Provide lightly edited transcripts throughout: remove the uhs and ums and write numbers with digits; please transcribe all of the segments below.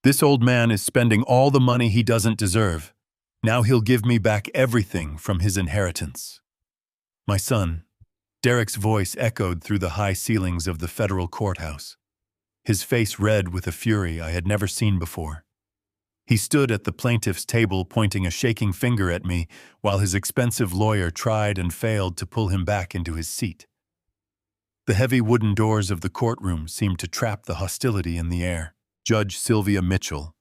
This old man is spending all the money he doesn't deserve. Now he'll give me back everything from his inheritance. My son. Derek's voice echoed through the high ceilings of the federal courthouse, his face red with a fury I had never seen before. He stood at the plaintiff's table pointing a shaking finger at me while his expensive lawyer tried and failed to pull him back into his seat. The heavy wooden doors of the courtroom seemed to trap the hostility in the air. Judge Sylvia Mitchell,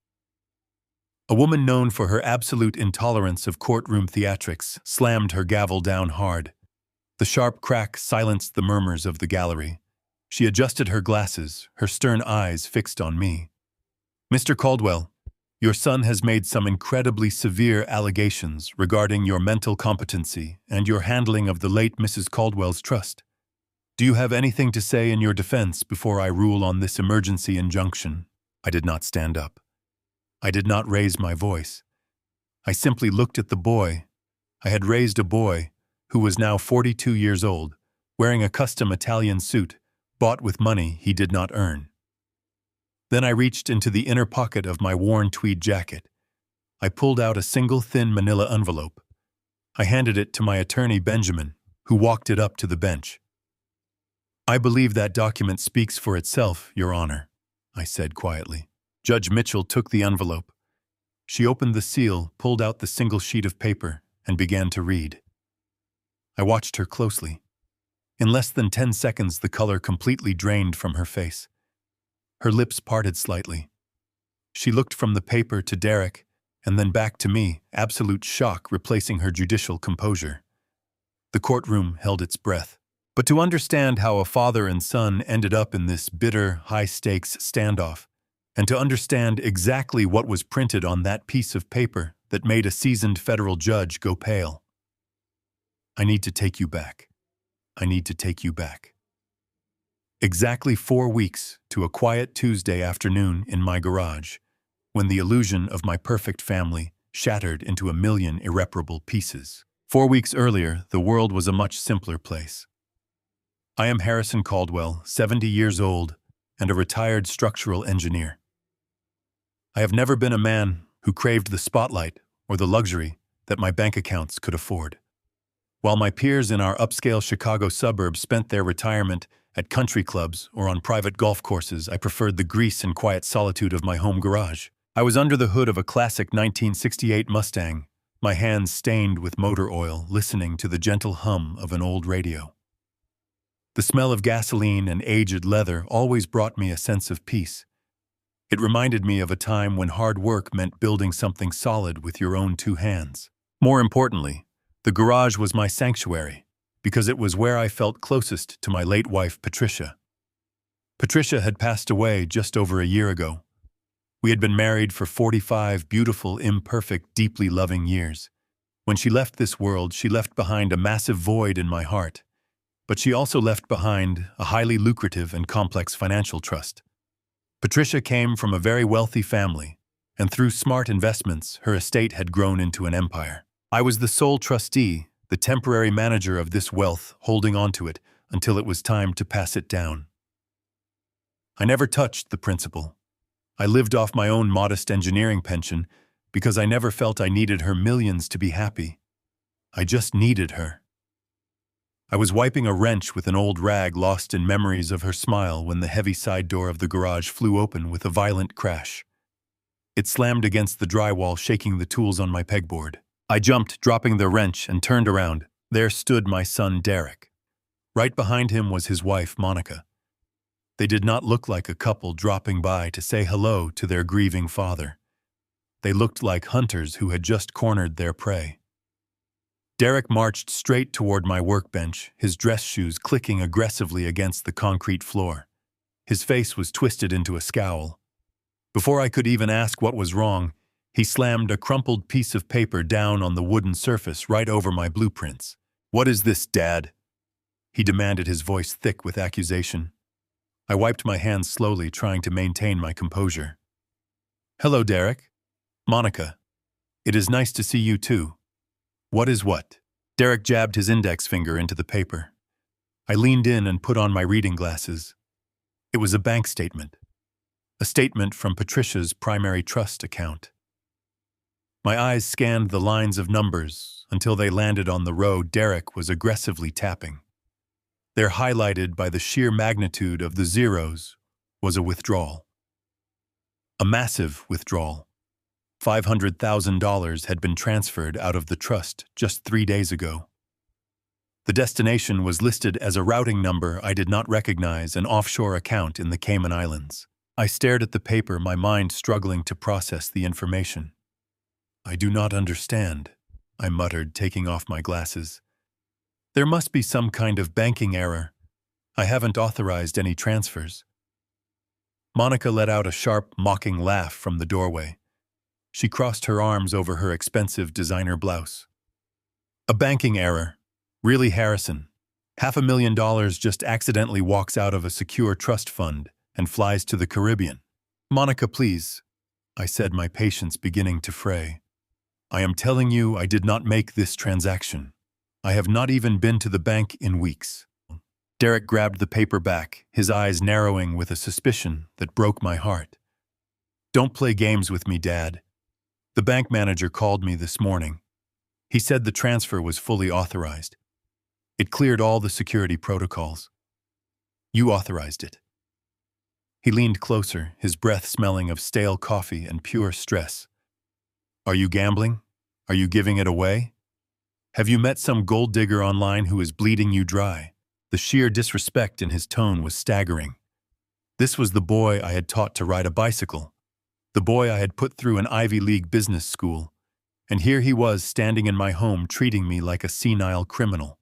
a woman known for her absolute intolerance of courtroom theatrics, slammed her gavel down hard. The sharp crack silenced the murmurs of the gallery. She adjusted her glasses, her stern eyes fixed on me. Mr. Caldwell, your son has made some incredibly severe allegations regarding your mental competency and your handling of the late Mrs. Caldwell's trust. Do you have anything to say in your defense before I rule on this emergency injunction? I did not stand up. I did not raise my voice. I simply looked at the boy. I had raised a boy who was now 42 years old, wearing a custom Italian suit, bought with money he did not earn. Then I reached into the inner pocket of my worn tweed jacket. I pulled out a single thin manila envelope. I handed it to my attorney Benjamin, who walked it up to the bench. I believe that document speaks for itself, Your Honor, I said quietly. Judge Mitchell took the envelope. She opened the seal, pulled out the single sheet of paper, and began to read. I watched her closely. In less than 10 seconds, the color completely drained from her face. Her lips parted slightly. She looked from the paper to Derek, and then back to me, absolute shock replacing her judicial composure. The courtroom held its breath. But to understand how a father and son ended up in this bitter, high-stakes standoff, and to understand exactly what was printed on that piece of paper that made a seasoned federal judge go pale. I need to take you back. I need to take you back. Exactly 4 weeks to a quiet Tuesday afternoon in my garage, when the illusion of my perfect family shattered into a million irreparable pieces. 4 weeks earlier, the world was a much simpler place. I am Harrison Caldwell, 70 years old, and a retired structural engineer. I have never been a man who craved the spotlight or the luxury that my bank accounts could afford. While my peers in our upscale Chicago suburbs spent their retirement at country clubs or on private golf courses, I preferred the grease and quiet solitude of my home garage. I was under the hood of a classic 1968 Mustang, my hands stained with motor oil, listening to the gentle hum of an old radio. The smell of gasoline and aged leather always brought me a sense of peace. It reminded me of a time when hard work meant building something solid with your own 2 hands. More importantly, the garage was my sanctuary, because it was where I felt closest to my late wife, Patricia. Patricia had passed away just over a year ago. We had been married for 45 beautiful, imperfect, deeply loving years. When she left this world, she left behind a massive void in my heart. But she also left behind a highly lucrative and complex financial trust. Patricia came from a very wealthy family, and through smart investments, her estate had grown into an empire. I was the sole trustee, the temporary manager of this wealth, holding on to it until it was time to pass it down. I never touched the principal. I lived off my own modest engineering pension because I never felt I needed her millions to be happy. I just needed her. I was wiping a wrench with an old rag, lost in memories of her smile, when the heavy side door of the garage flew open with a violent crash. It slammed against the drywall, shaking the tools on my pegboard. I jumped, dropping the wrench, and turned around. There stood my son, Derek. Right behind him was his wife, Monica. They did not look like a couple dropping by to say hello to their grieving father. They looked like hunters who had just cornered their prey. Derek marched straight toward my workbench, his dress shoes clicking aggressively against the concrete floor. His face was twisted into a scowl. Before I could even ask what was wrong, he slammed a crumpled piece of paper down on the wooden surface right over my blueprints. "What is this, Dad?" he demanded, his voice thick with accusation. I wiped my hands slowly, trying to maintain my composure. "Hello, Derek. Monica. It is nice to see you too. What is what?" Derek jabbed his index finger into the paper. I leaned in and put on my reading glasses. It was a bank statement. A statement from Patricia's primary trust account. My eyes scanned the lines of numbers until they landed on the row Derek was aggressively tapping. There, highlighted by the sheer magnitude of the zeros, was a withdrawal. A massive withdrawal. $500,000 had been transferred out of the trust just 3 days ago. The destination was listed as a routing number I did not recognize, an offshore account in the Cayman Islands. I stared at the paper, my mind struggling to process the information. I do not understand, I muttered, taking off my glasses. There must be some kind of banking error. I haven't authorized any transfers. Monica let out a sharp, mocking laugh from the doorway. She crossed her arms over her expensive designer blouse. A banking error. Really, Harrison? $500,000 just accidentally walks out of a secure trust fund and flies to the Caribbean. Monica, please, I said, my patience beginning to fray. I am telling you I did not make this transaction. I have not even been to the bank in weeks. Derek grabbed the paper back, his eyes narrowing with a suspicion that broke my heart. Don't play games with me, Dad. The bank manager called me this morning. He said the transfer was fully authorized. It cleared all the security protocols. You authorized it. He leaned closer, his breath smelling of stale coffee and pure stress. Are you gambling? Are you giving it away? Have you met some gold digger online who is bleeding you dry? The sheer disrespect in his tone was staggering. This was the boy I had taught to ride a bicycle, the boy I had put through an Ivy League business school, and here he was standing in my home treating me like a senile criminal.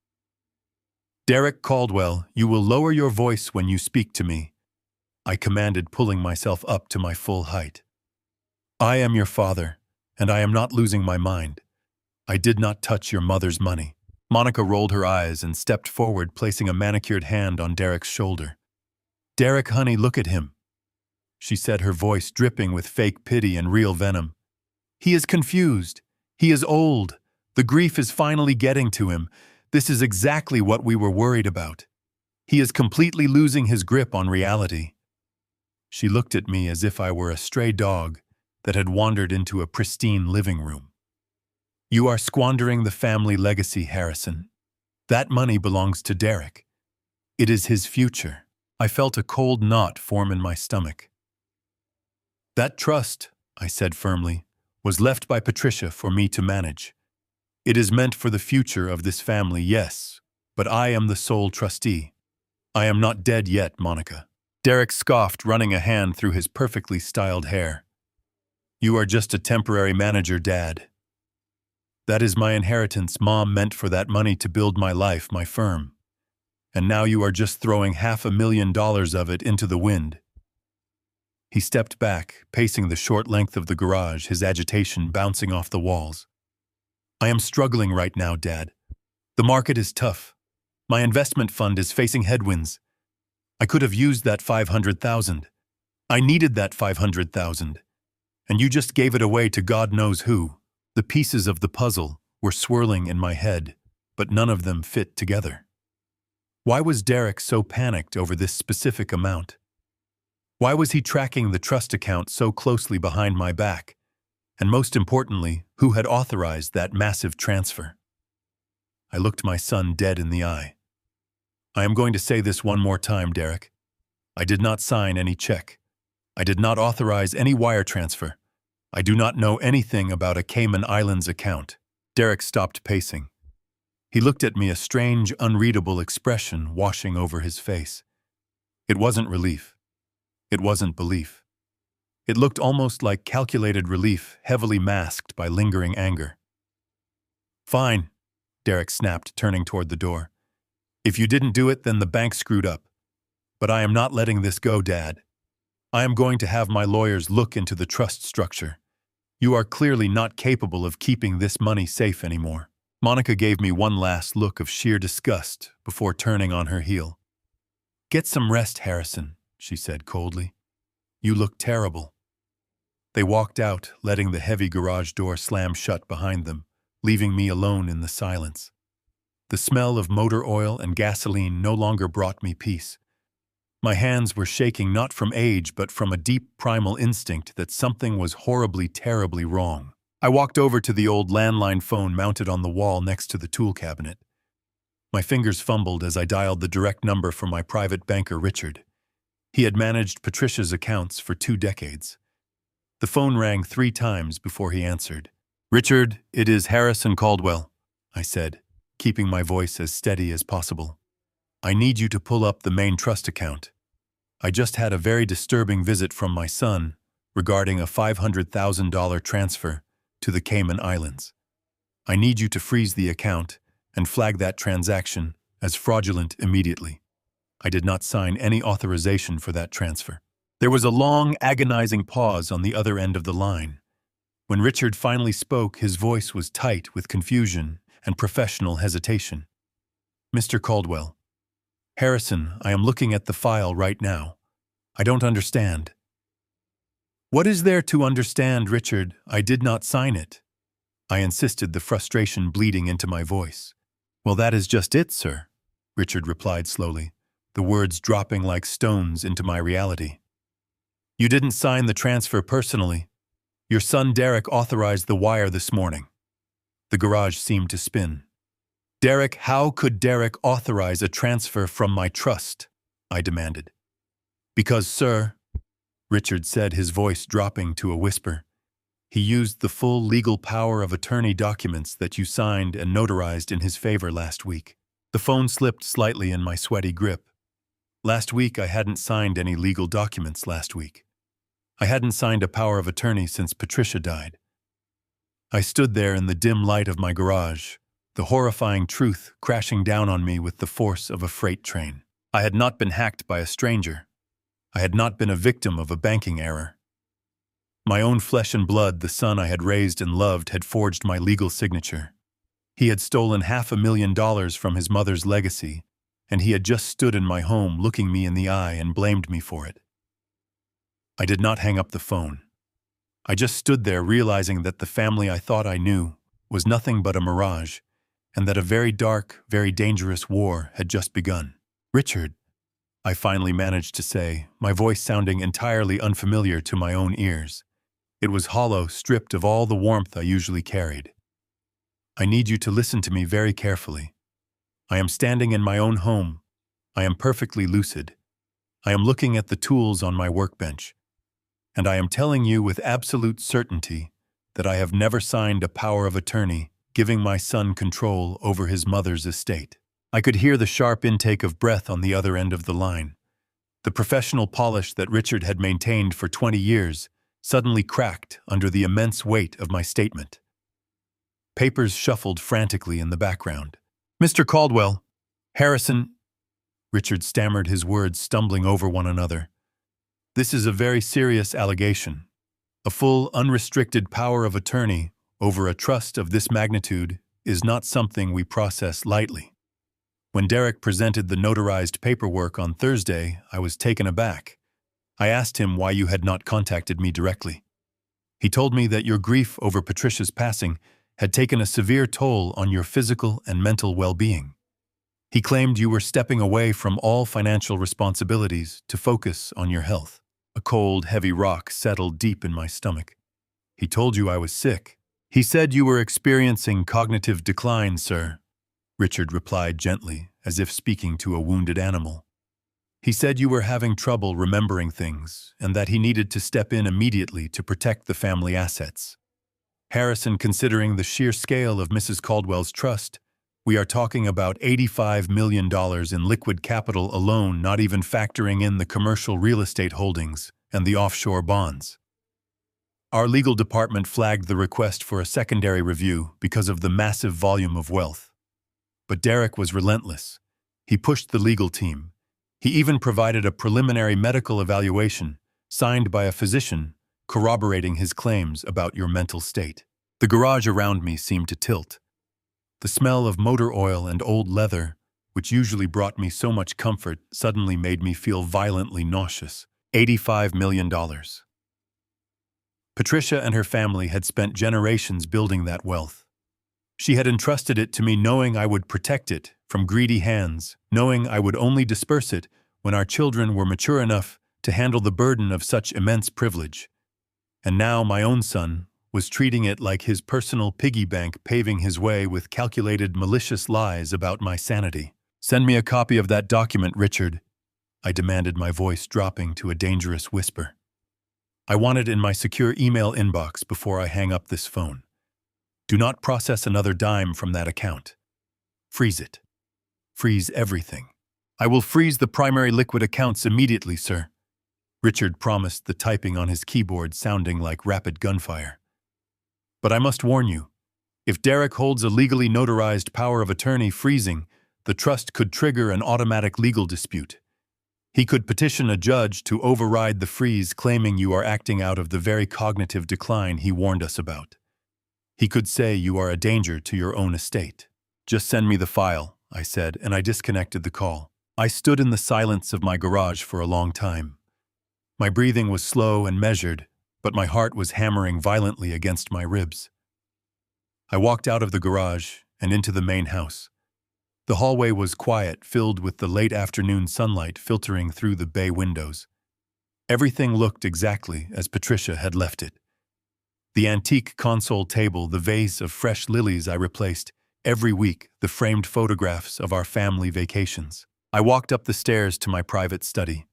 Derek Caldwell, you will lower your voice when you speak to me, I commanded, pulling myself up to my full height. I am your father, and I am not losing my mind. I did not touch your mother's money. Monica rolled her eyes and stepped forward, placing a manicured hand on Derek's shoulder. Derek, honey, look at him, she said, her voice dripping with fake pity and real venom. He is confused. He is old. The grief is finally getting to him. This is exactly what we were worried about. He is completely losing his grip on reality. She looked at me as if I were a stray dog that had wandered into a pristine living room. You are squandering the family legacy, Harrison. That money belongs to Derek. It is his future. I felt a cold knot form in my stomach. That trust, I said firmly, was left by Patricia for me to manage. It is meant for the future of this family, yes, but I am the sole trustee. I am not dead yet, Monica. Derek scoffed, running a hand through his perfectly styled hair. You are just a temporary manager, Dad. That is my inheritance Mom meant for that money to build my life, my firm. And now you are just throwing $500,000 of it into the wind. He stepped back, pacing the short length of the garage, his agitation bouncing off the walls. I am struggling right now, Dad. The market is tough. My investment fund is facing headwinds. I could have used that $500,000. I needed that $500,000. And you just gave it away to God knows who. The pieces of the puzzle were swirling in my head, but none of them fit together. Why was Derek so panicked over this specific amount? Why was he tracking the trust account so closely behind my back? And most importantly, who had authorized that massive transfer? I looked my son dead in the eye. I am going to say this one more time, Derek. I did not sign any check. I did not authorize any wire transfer. I do not know anything about a Cayman Islands account. Derek stopped pacing. He looked at me, a strange, unreadable expression washing over his face. It wasn't relief. It wasn't belief. It looked almost like calculated relief, heavily masked by lingering anger. Fine, Derek snapped, turning toward the door. If you didn't do it, then the bank screwed up. But I am not letting this go, Dad. I am going to have my lawyers look into the trust structure. You are clearly not capable of keeping this money safe anymore. Monica gave me one last look of sheer disgust before turning on her heel. Get some rest, Harrison, she said coldly. You look terrible. They walked out, letting the heavy garage door slam shut behind them, leaving me alone in the silence. The smell of motor oil and gasoline no longer brought me peace. My hands were shaking not from age but from a deep primal instinct that something was horribly, terribly wrong. I walked over to the old landline phone mounted on the wall next to the tool cabinet. My fingers fumbled as I dialed the direct number for my private banker, Richard. He had managed Patricia's accounts for 2 decades. The phone rang 3 times before he answered. "Richard, it is Harrison Caldwell," I said, keeping my voice as steady as possible. "I need you to pull up the main trust account. I just had a very disturbing visit from my son regarding a $500,000 transfer to the Cayman Islands. I need you to freeze the account and flag that transaction as fraudulent immediately. I did not sign any authorization for that transfer." There was a long, agonizing pause on the other end of the line. When Richard finally spoke, his voice was tight with confusion and professional hesitation. "Mr. Caldwell, Harrison, I am looking at the file right now. I don't understand." "What is there to understand, Richard? I did not sign it," I insisted, the frustration bleeding into my voice. "Well, that is just it, sir," Richard replied slowly, the words dropping like stones into my reality. "You didn't sign the transfer personally. Your son Derek authorized the wire this morning." The garage seemed to spin. "Derek, how could Derek authorize a transfer from my trust?" I demanded. "Because, sir," Richard said, his voice dropping to a whisper, "he used the full legal power of attorney documents that you signed and notarized in his favor last week." The phone slipped slightly in my sweaty grip. Last week I hadn't signed any legal documents last week. I hadn't signed a power of attorney since Patricia died. I stood there in the dim light of my garage, the horrifying truth crashing down on me with the force of a freight train. I had not been hacked by a stranger. I had not been a victim of a banking error. My own flesh and blood, the son I had raised and loved, had forged my legal signature. He had stolen $500,000 from his mother's legacy, and he had just stood in my home looking me in the eye and blamed me for it. I did not hang up the phone. I just stood there realizing that the family I thought I knew was nothing but a mirage, and that a very dark, very dangerous war had just begun. "Richard," I finally managed to say, my voice sounding entirely unfamiliar to my own ears. It was hollow, stripped of all the warmth I usually carried. "I need you to listen to me very carefully. I am standing in my own home. I am perfectly lucid. I am looking at the tools on my workbench. And I am telling you with absolute certainty that I have never signed a power of attorney giving my son control over his mother's estate." I could hear the sharp intake of breath on the other end of the line. The professional polish that Richard had maintained for 20 years suddenly cracked under the immense weight of my statement. Papers shuffled frantically in the background. "Mr. Caldwell, Harrison," Richard stammered, his words stumbling over one another. "This is a very serious allegation. A full, unrestricted power of attorney over a trust of this magnitude is not something we process lightly. When Derek presented the notarized paperwork on Thursday, I was taken aback. I asked him why you had not contacted me directly. He told me that your grief over Patricia's passing had taken a severe toll on your physical and mental well-being. He claimed you were stepping away from all financial responsibilities to focus on your health." A cold, heavy rock settled deep in my stomach. "He told you I was sick." "He said you were experiencing cognitive decline, sir," Richard replied gently, as if speaking to a wounded animal. "He said you were having trouble remembering things, and that he needed to step in immediately to protect the family assets. Harrison, considering the sheer scale of Mrs. Caldwell's trust, we are talking about $85 million in liquid capital alone, not even factoring in the commercial real estate holdings and the offshore bonds. Our legal department flagged the request for a secondary review because of the massive volume of wealth. But Derek was relentless. He pushed the legal team. He even provided a preliminary medical evaluation, signed by a physician, corroborating his claims about your mental state." The garage around me seemed to tilt. The smell of motor oil and old leather, which usually brought me so much comfort, suddenly made me feel violently nauseous. $85 million. Patricia and her family had spent generations building that wealth. She had entrusted it to me knowing I would protect it from greedy hands, knowing I would only disperse it when our children were mature enough to handle the burden of such immense privilege. And now my own son was treating it like his personal piggy bank, paving his way with calculated, malicious lies about my sanity. "Send me a copy of that document, Richard," I demanded, my voice dropping to a dangerous whisper. "I want it in my secure email inbox before I hang up this phone. Do not process another dime from that account. Freeze it. Freeze everything." "I will freeze the primary liquid accounts immediately, sir," Richard promised, the typing on his keyboard sounding like rapid gunfire. "But I must warn you, if Derek holds a legally notarized power of attorney, freezing the trust could trigger an automatic legal dispute. He could petition a judge to override the freeze, claiming you are acting out of the very cognitive decline he warned us about. He could say you are a danger to your own estate." "Just send me the file," I said, and I disconnected the call. I stood in the silence of my garage for a long time. My breathing was slow and measured, but my heart was hammering violently against my ribs. I walked out of the garage and into the main house. The hallway was quiet, filled with the late afternoon sunlight filtering through the bay windows. Everything looked exactly as Patricia had left it. The antique console table, the vase of fresh lilies I replaced every week, the framed photographs of our family vacations. I walked up the stairs to my private study.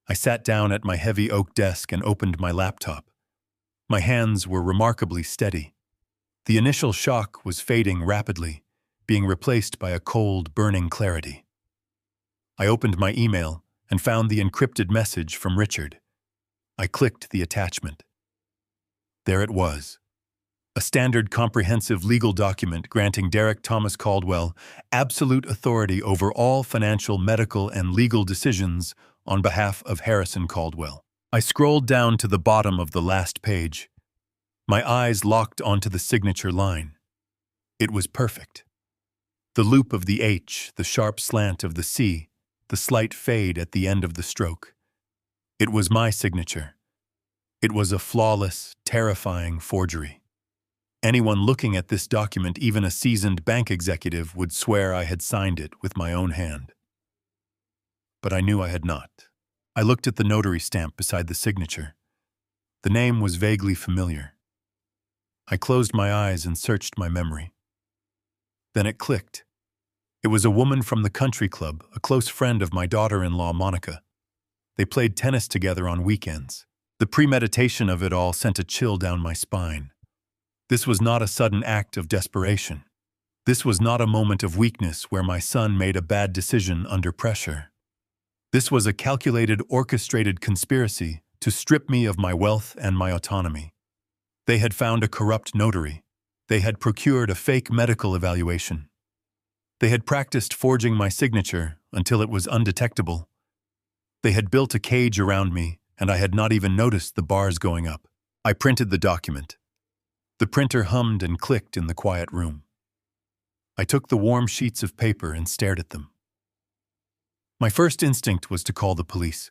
I sat down at my heavy oak desk and opened my laptop. My hands were remarkably steady. The initial shock was fading rapidly, being replaced by a cold, burning clarity. I opened my email and found the encrypted message from Richard. I clicked the attachment. There it was. A standard comprehensive legal document granting Derek Thomas Caldwell absolute authority over all financial, medical, and legal decisions on behalf of Harrison Caldwell. I scrolled down to the bottom of the last page. My eyes locked onto the signature line. It was perfect. The loop of the H, the sharp slant of the C, the slight fade at the end of the stroke. It was my signature. It was a flawless, terrifying forgery. Anyone looking at this document, even a seasoned bank executive, would swear I had signed it with my own hand. But I knew I had not. I looked at the notary stamp beside the signature. The name was vaguely familiar. I closed my eyes and searched my memory. Then it clicked. It was a woman from the country club, a close friend of my daughter-in-law, Monica. They played tennis together on weekends. The premeditation of it all sent a chill down my spine. This was not a sudden act of desperation. This was not a moment of weakness where my son made a bad decision under pressure. This was a calculated, orchestrated conspiracy to strip me of my wealth and my autonomy. They had found a corrupt notary. They had procured a fake medical evaluation. They had practiced forging my signature until it was undetectable. They had built a cage around me, and I had not even noticed the bars going up. I printed the document. The printer hummed and clicked in the quiet room. I took the warm sheets of paper and stared at them. My first instinct was to call the police.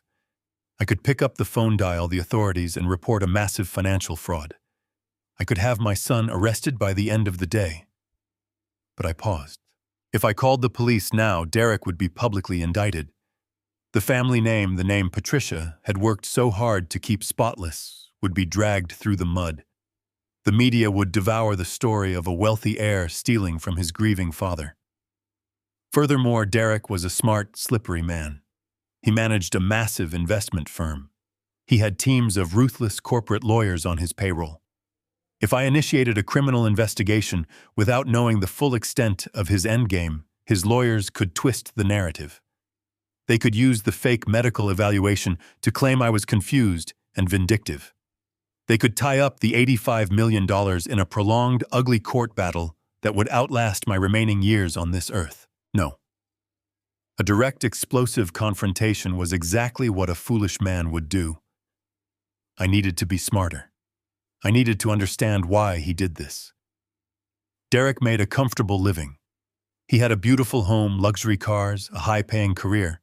I could pick up the phone, dial the authorities, and report a massive financial fraud. I could have my son arrested by the end of the day. But I paused. If I called the police now, Derek would be publicly indicted. The family name, the name Patricia, had worked so hard to keep spotless, would be dragged through the mud. The media would devour the story of a wealthy heir stealing from his grieving father. Furthermore, Derek was a smart, slippery man. He managed a massive investment firm. He had teams of ruthless corporate lawyers on his payroll. If I initiated a criminal investigation without knowing the full extent of his endgame, his lawyers could twist the narrative. They could use the fake medical evaluation to claim I was confused and vindictive. They could tie up the $85 million in a prolonged, ugly court battle that would outlast my remaining years on this earth. No. A direct, explosive confrontation was exactly what a foolish man would do. I needed to be smarter. I needed to understand why he did this. Derek made a comfortable living. He had a beautiful home, luxury cars, a high-paying career.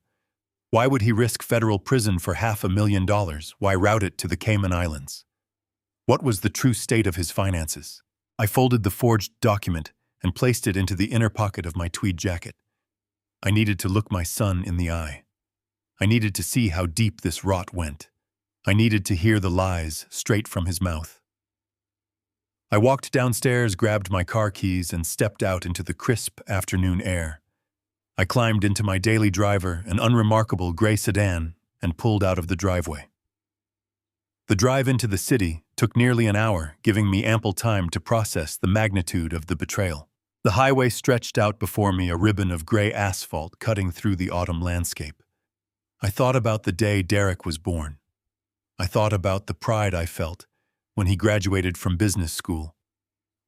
Why would he risk federal prison for $500,000? Why route it to the Cayman Islands? What was the true state of his finances? I folded the forged document and placed it into the inner pocket of my tweed jacket. I needed to look my son in the eye. I needed to see how deep this rot went. I needed to hear the lies straight from his mouth. I walked downstairs, grabbed my car keys, and stepped out into the crisp afternoon air. I climbed into my daily driver, an unremarkable gray sedan, and pulled out of the driveway. The drive into the city took nearly an hour, giving me ample time to process the magnitude of the betrayal. The highway stretched out before me, a ribbon of gray asphalt cutting through the autumn landscape. I thought about the day Derek was born. I thought about the pride I felt when he graduated from business school.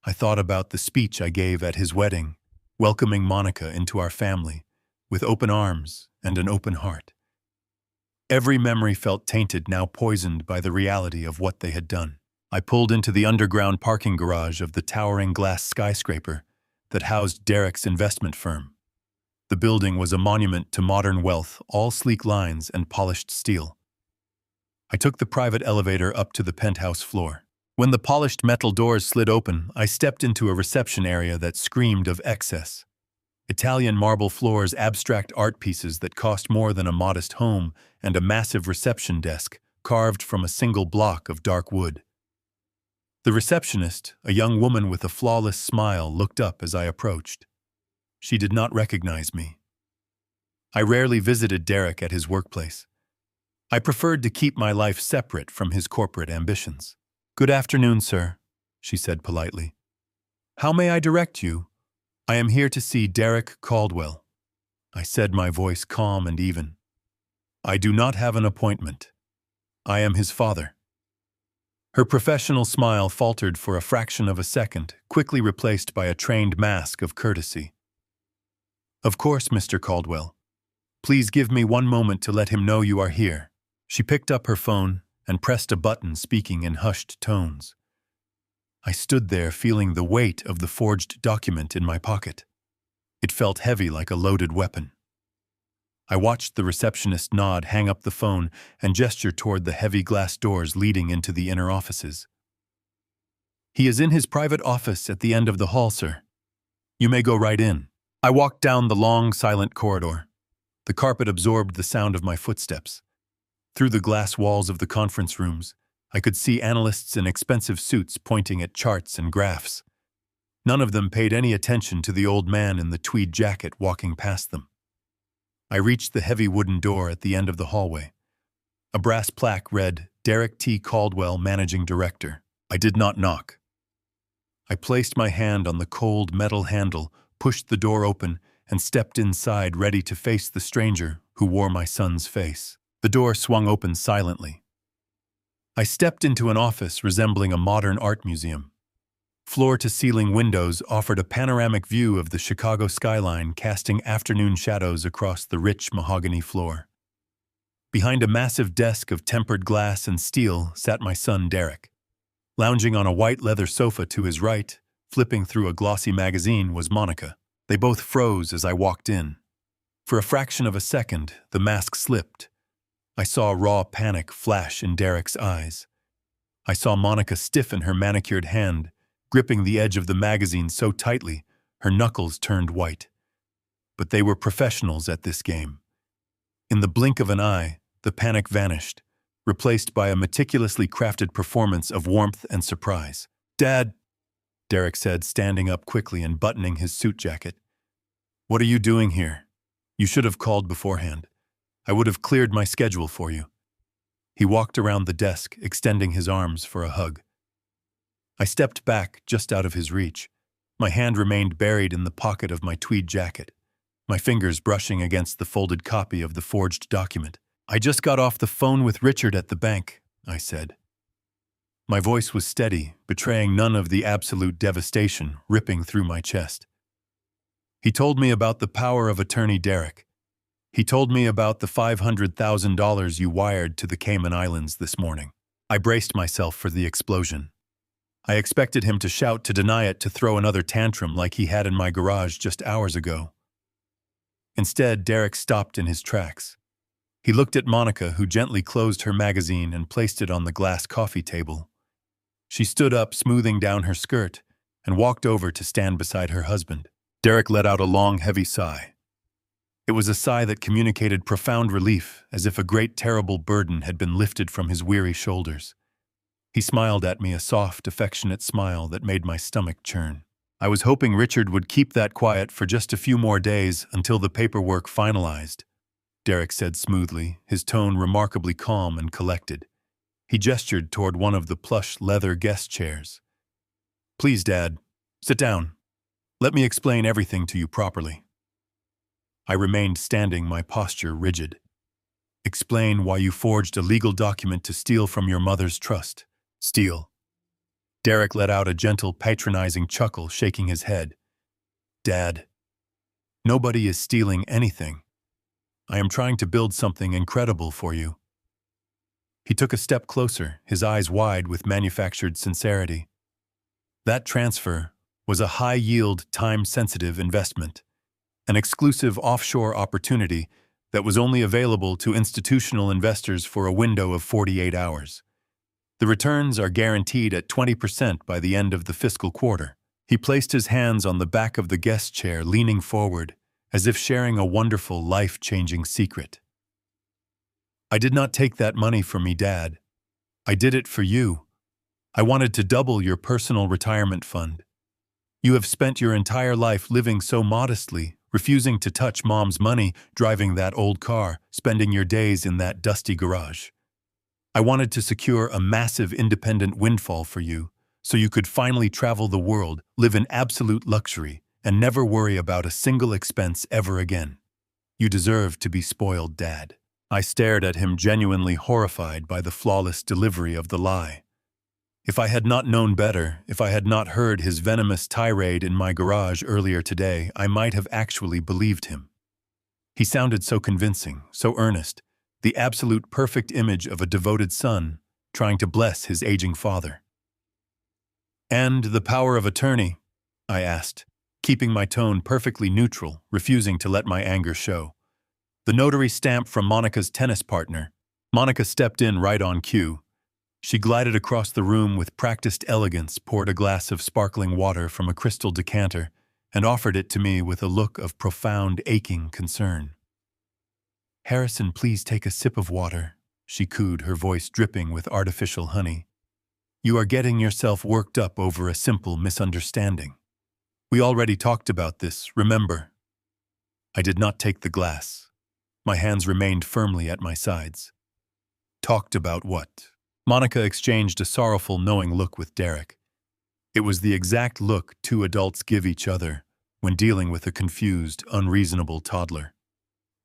I thought about the speech I gave at his wedding, welcoming Monica into our family with open arms and an open heart. Every memory felt tainted, now poisoned by the reality of what they had done. I pulled into the underground parking garage of the towering glass skyscraper that housed Derek's investment firm. The building was a monument to modern wealth, all sleek lines and polished steel. I took the private elevator up to the penthouse floor. When the polished metal doors slid open, I stepped into a reception area that screamed of excess. Italian marble floors, abstract art pieces that cost more than a modest home, and a massive reception desk carved from a single block of dark wood. The receptionist, a young woman with a flawless smile, looked up as I approached. She did not recognize me. I rarely visited Derek at his workplace. I preferred to keep my life separate from his corporate ambitions. "Good afternoon, sir," she said politely. "How may I direct you?" "I am here to see Derek Caldwell," I said, my voice calm and even. "I do not have an appointment. I am his father." Her professional smile faltered for a fraction of a second, quickly replaced by a trained mask of courtesy. "Of course, Mr. Caldwell. Please give me one moment to let him know you are here." She picked up her phone and pressed a button, speaking in hushed tones. I stood there, feeling the weight of the forged document in my pocket. It felt heavy, like a loaded weapon. I watched the receptionist nod, hang up the phone, and gesture toward the heavy glass doors leading into the inner offices. "He is in his private office at the end of the hall, sir. You may go right in." I walked down the long, silent corridor. The carpet absorbed the sound of my footsteps. Through the glass walls of the conference rooms, I could see analysts in expensive suits pointing at charts and graphs. None of them paid any attention to the old man in the tweed jacket walking past them. I reached the heavy wooden door at the end of the hallway. A brass plaque read, "Derek T. Caldwell, Managing Director." I did not knock. I placed my hand on the cold metal handle, pushed the door open, and stepped inside, ready to face the stranger who wore my son's face. The door swung open silently. I stepped into an office resembling a modern art museum. Floor-to-ceiling windows offered a panoramic view of the Chicago skyline, casting afternoon shadows across the rich mahogany floor. Behind a massive desk of tempered glass and steel sat my son Derek. Lounging on a white leather sofa to his right, flipping through a glossy magazine, was Monica. They both froze as I walked in. For a fraction of a second, the mask slipped. I saw raw panic flash in Derek's eyes. I saw Monica stiffen her manicured hand, gripping the edge of the magazine so tightly her knuckles turned white. But they were professionals at this game. In the blink of an eye, the panic vanished, replaced by a meticulously crafted performance of warmth and surprise. "Dad," Derek said, standing up quickly and buttoning his suit jacket. "What are you doing here? You should have called beforehand. I would have cleared my schedule for you." He walked around the desk, extending his arms for a hug. I stepped back, just out of his reach. My hand remained buried in the pocket of my tweed jacket, my fingers brushing against the folded copy of the forged document. "I just got off the phone with Richard at the bank," I said. My voice was steady, betraying none of the absolute devastation ripping through my chest. "He told me about the power of attorney Derek. He told me about the $500,000 you wired to the Cayman Islands this morning." I braced myself for the explosion. I expected him to shout, to deny it, to throw another tantrum like he had in my garage just hours ago. Instead, Derek stopped in his tracks. He looked at Monica, who gently closed her magazine and placed it on the glass coffee table. She stood up, smoothing down her skirt, and walked over to stand beside her husband. Derek let out a long, heavy sigh. It was a sigh that communicated profound relief, as if a great terrible burden had been lifted from his weary shoulders. He smiled at me, a soft, affectionate smile that made my stomach churn. I was hoping Richard would keep that quiet for just a few more days until the paperwork finalized, Derek said smoothly, his tone remarkably calm and collected. He gestured toward one of the plush leather guest chairs. Please, Dad, sit down. Let me explain everything to you properly. I remained standing, my posture rigid. Explain why you forged a legal document to steal from your mother's trust. Steal. Derek let out a gentle, patronizing chuckle, shaking his head. Dad, nobody is stealing anything. I am trying to build something incredible for you. He took a step closer, his eyes wide with manufactured sincerity. That transfer was a high-yield, time-sensitive investment, an exclusive offshore opportunity that was only available to institutional investors for a window of 48 hours. The returns are guaranteed at 20% by the end of the fiscal quarter. He placed his hands on the back of the guest chair, leaning forward, as if sharing a wonderful, life-changing secret. I did not take that money for me, Dad. I did it for you. I wanted to double your personal retirement fund. You have spent your entire life living so modestly, refusing to touch Mom's money, driving that old car, spending your days in that dusty garage. I wanted to secure a massive independent windfall for you, so you could finally travel the world, live in absolute luxury, and never worry about a single expense ever again. You deserve to be spoiled, Dad. I stared at him, genuinely horrified by the flawless delivery of the lie. If I had not known better, if I had not heard his venomous tirade in my garage earlier today, I might have actually believed him. He sounded so convincing, so earnest, the absolute perfect image of a devoted son trying to bless his aging father. And the power of attorney? I asked, keeping my tone perfectly neutral, refusing to let my anger show. The notary stamp from Monica's tennis partner. Monica stepped in right on cue. She glided across the room with practiced elegance, poured a glass of sparkling water from a crystal decanter, and offered it to me with a look of profound, aching concern. Harrison, please take a sip of water, she cooed, her voice dripping with artificial honey. You are getting yourself worked up over a simple misunderstanding. We already talked about this, remember? I did not take the glass. My hands remained firmly at my sides. Talked about what? Monica exchanged a sorrowful, knowing look with Derek. It was the exact look two adults give each other when dealing with a confused, unreasonable toddler.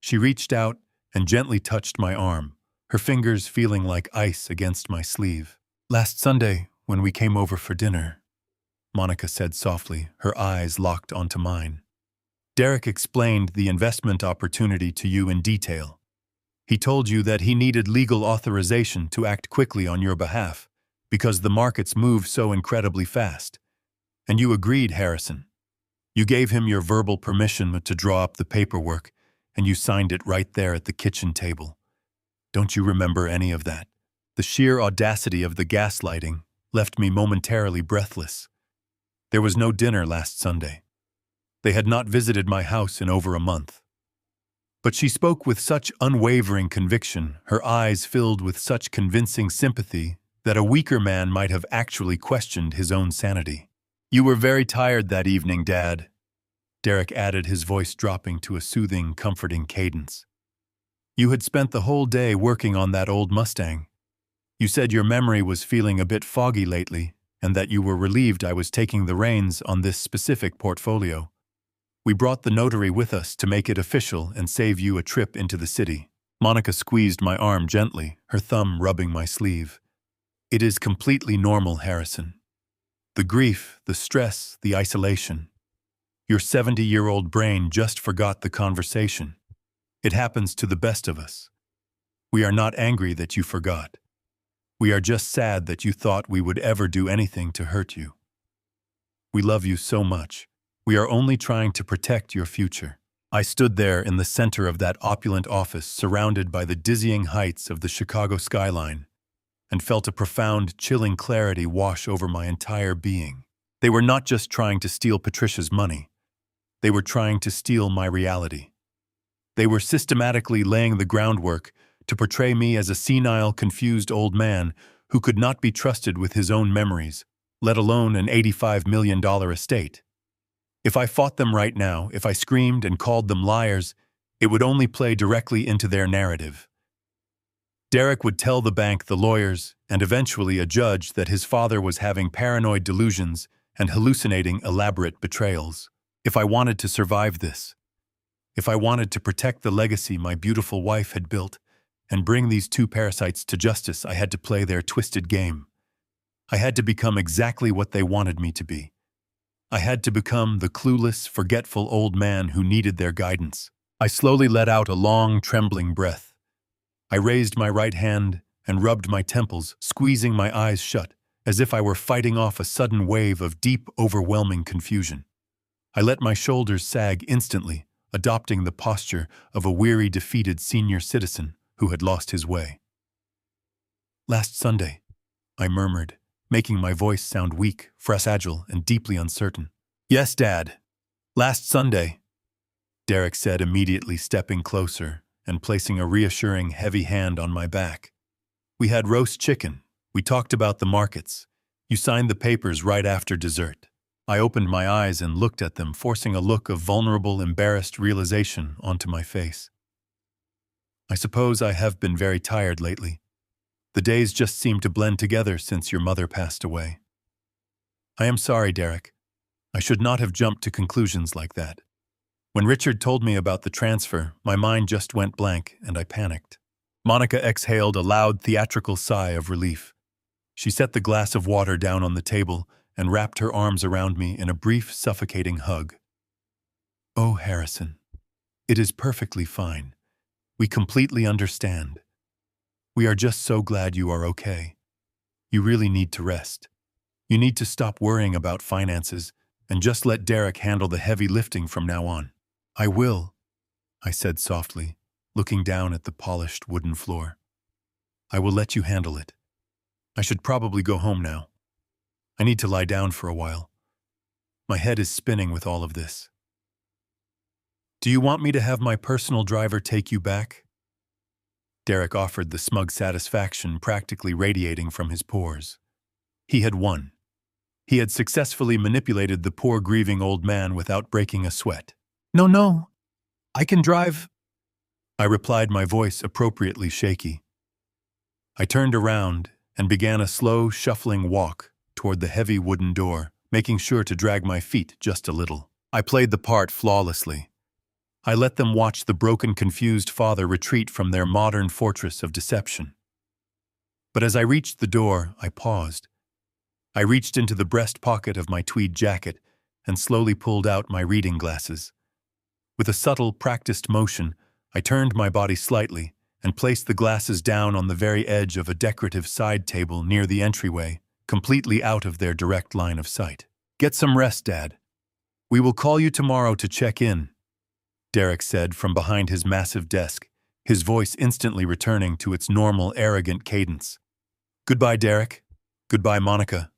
She reached out and gently touched my arm, her fingers feeling like ice against my sleeve. Last Sunday, when we came over for dinner, Monica said softly, her eyes locked onto mine. Derek explained the investment opportunity to you in detail. He told you that he needed legal authorization to act quickly on your behalf because the markets move so incredibly fast. And you agreed, Harrison. You gave him your verbal permission to draw up the paperwork, and you signed it right there at the kitchen table. Don't you remember any of that? The sheer audacity of the gaslighting left me momentarily breathless. There was no dinner last Sunday. They had not visited my house in over a month. But she spoke with such unwavering conviction, her eyes filled with such convincing sympathy, that a weaker man might have actually questioned his own sanity. You were very tired that evening, Dad, Derek added, his voice dropping to a soothing, comforting cadence. You had spent the whole day working on that old Mustang. You said your memory was feeling a bit foggy lately, and that you were relieved I was taking the reins on this specific portfolio. We brought the notary with us to make it official and save you a trip into the city. Monica squeezed my arm gently, her thumb rubbing my sleeve. It is completely normal, Harrison. The grief, the stress, the isolation. Your 70-year-old brain just forgot the conversation. It happens to the best of us. We are not angry that you forgot. We are just sad that you thought we would ever do anything to hurt you. We love you so much. We are only trying to protect your future. I stood there in the center of that opulent office, surrounded by the dizzying heights of the Chicago skyline, and felt a profound, chilling clarity wash over my entire being. They were not just trying to steal Patricia's money. They were trying to steal my reality. They were systematically laying the groundwork to portray me as a senile, confused old man who could not be trusted with his own memories, let alone an $85 million estate. If I fought them right now, if I screamed and called them liars, it would only play directly into their narrative. Derek would tell the bank, the lawyers, and eventually a judge that his father was having paranoid delusions and hallucinating elaborate betrayals. If I wanted to survive this, if I wanted to protect the legacy my beautiful wife had built and bring these two parasites to justice, I had to play their twisted game. I had to become exactly what they wanted me to be. I had to become the clueless, forgetful old man who needed their guidance. I slowly let out a long, trembling breath. I raised my right hand and rubbed my temples, squeezing my eyes shut, as if I were fighting off a sudden wave of deep, overwhelming confusion. I let my shoulders sag instantly, adopting the posture of a weary, defeated senior citizen who had lost his way. "Last Sunday," I murmured, making my voice sound weak, fragile, and deeply uncertain. "Yes, Dad. Last Sunday," Derek said, immediately stepping closer and placing a reassuring, heavy hand on my back. "We had roast chicken. We talked about the markets. You signed the papers right after dessert." I opened my eyes and looked at them, forcing a look of vulnerable, embarrassed realization onto my face. "I suppose I have been very tired lately. The days just seem to blend together since your mother passed away. I am sorry, Derek. I should not have jumped to conclusions like that. When Richard told me about the transfer, my mind just went blank and I panicked." Monica exhaled a loud, theatrical sigh of relief. She set the glass of water down on the table and wrapped her arms around me in a brief, suffocating hug. "Oh, Harrison, it is perfectly fine. We completely understand. We are just so glad you are okay. You really need to rest. You need to stop worrying about finances and just let Derek handle the heavy lifting from now on." "I will," I said softly, looking down at the polished wooden floor. "I will let you handle it. I should probably go home now. I need to lie down for a while. My head is spinning with all of this." "Do you want me to have my personal driver take you back?" Derek offered, the smug satisfaction practically radiating from his pores. He had won. He had successfully manipulated the poor, grieving old man without breaking a sweat. No, I can drive," I replied, my voice appropriately shaky. I turned around and began a slow, shuffling walk toward the heavy wooden door, making sure to drag my feet just a little. I played the part flawlessly. I let them watch the broken, confused father retreat from their modern fortress of deception. But as I reached the door, I paused. I reached into the breast pocket of my tweed jacket and slowly pulled out my reading glasses. With a subtle, practiced motion, I turned my body slightly and placed the glasses down on the very edge of a decorative side table near the entryway, completely out of their direct line of sight. "Get some rest, Dad. We will call you tomorrow to check in," Derek said from behind his massive desk, his voice instantly returning to its normal, arrogant cadence. "Goodbye, Derek. Goodbye, Monica,"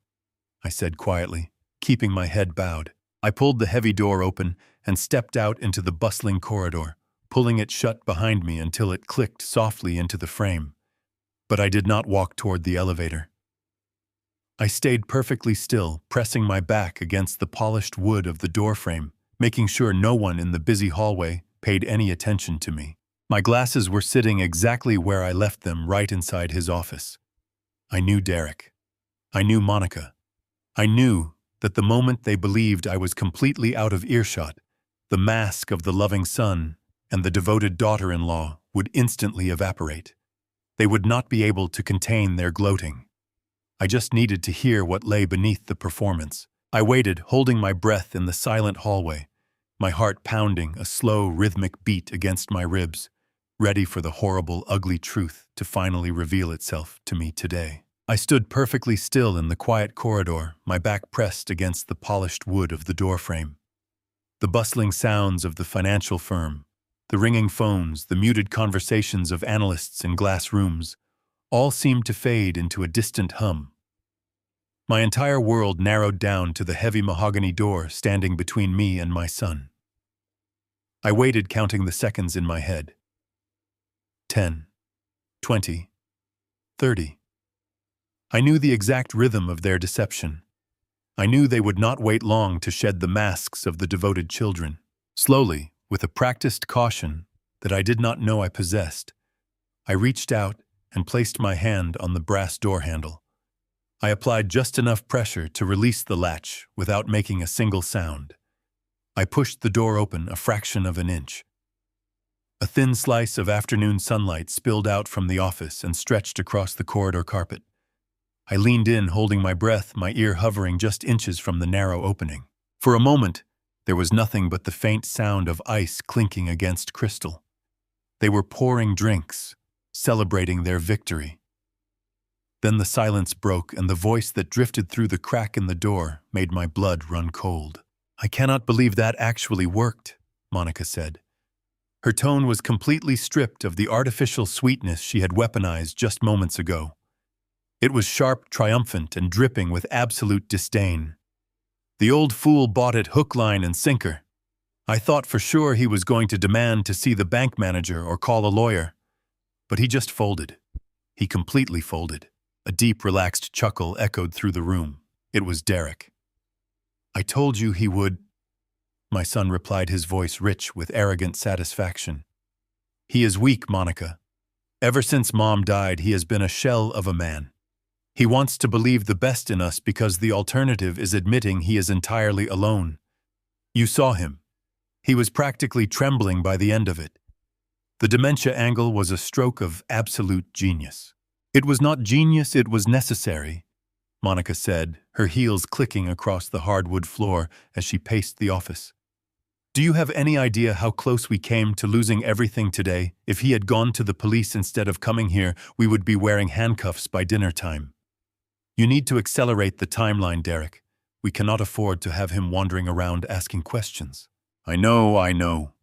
I said quietly, keeping my head bowed. I pulled the heavy door open and stepped out into the bustling corridor, pulling it shut behind me until it clicked softly into the frame. But I did not walk toward the elevator. I stayed perfectly still, pressing my back against the polished wood of the doorframe, making sure no one in the busy hallway paid any attention to me. My glasses were sitting exactly where I left them, right inside his office. I knew Derek. I knew Monica. I knew that the moment they believed I was completely out of earshot, the mask of the loving son and the devoted daughter-in-law would instantly evaporate. They would not be able to contain their gloating. I just needed to hear what lay beneath the performance. I waited, holding my breath in the silent hallway, my heart pounding a slow, rhythmic beat against my ribs, ready for the horrible, ugly truth to finally reveal itself to me today. I stood perfectly still in the quiet corridor, my back pressed against the polished wood of the doorframe. The bustling sounds of the financial firm, the ringing phones, the muted conversations of analysts in glass rooms, all seemed to fade into a distant hum. My entire world narrowed down to the heavy mahogany door standing between me and my son. I waited, counting the seconds in my head. 10, 20, 30. I knew the exact rhythm of their deception. I knew they would not wait long to shed the masks of the devoted children. Slowly, with a practiced caution that I did not know I possessed, I reached out and placed my hand on the brass door handle. I applied just enough pressure to release the latch without making a single sound. I pushed the door open a fraction of an inch. A thin slice of afternoon sunlight spilled out from the office and stretched across the corridor carpet. I leaned in, holding my breath, my ear hovering just inches from the narrow opening. For a moment, there was nothing but the faint sound of ice clinking against crystal. They were pouring drinks, celebrating their victory. Then the silence broke, and the voice that drifted through the crack in the door made my blood run cold. "I cannot believe that actually worked," Monica said. Her tone was completely stripped of the artificial sweetness she had weaponized just moments ago. It was sharp, triumphant, and dripping with absolute disdain. "The old fool bought it hook, line, and sinker. I thought for sure he was going to demand to see the bank manager or call a lawyer. But he just folded. He completely folded." A deep, relaxed chuckle echoed through the room. It was Derek. "I told you he would," my son replied, his voice rich with arrogant satisfaction. "He is weak, Monica. Ever since Mom died, he has been a shell of a man. He wants to believe the best in us because the alternative is admitting he is entirely alone. You saw him. He was practically trembling by the end of it. The dementia angle was a stroke of absolute genius." "It was not genius, it was necessary," Monica said, her heels clicking across the hardwood floor as she paced the office. "Do you have any idea how close we came to losing everything today? If he had gone to the police instead of coming here, we would be wearing handcuffs by dinner time. You need to accelerate the timeline, Derek. We cannot afford to have him wandering around asking questions." I know,"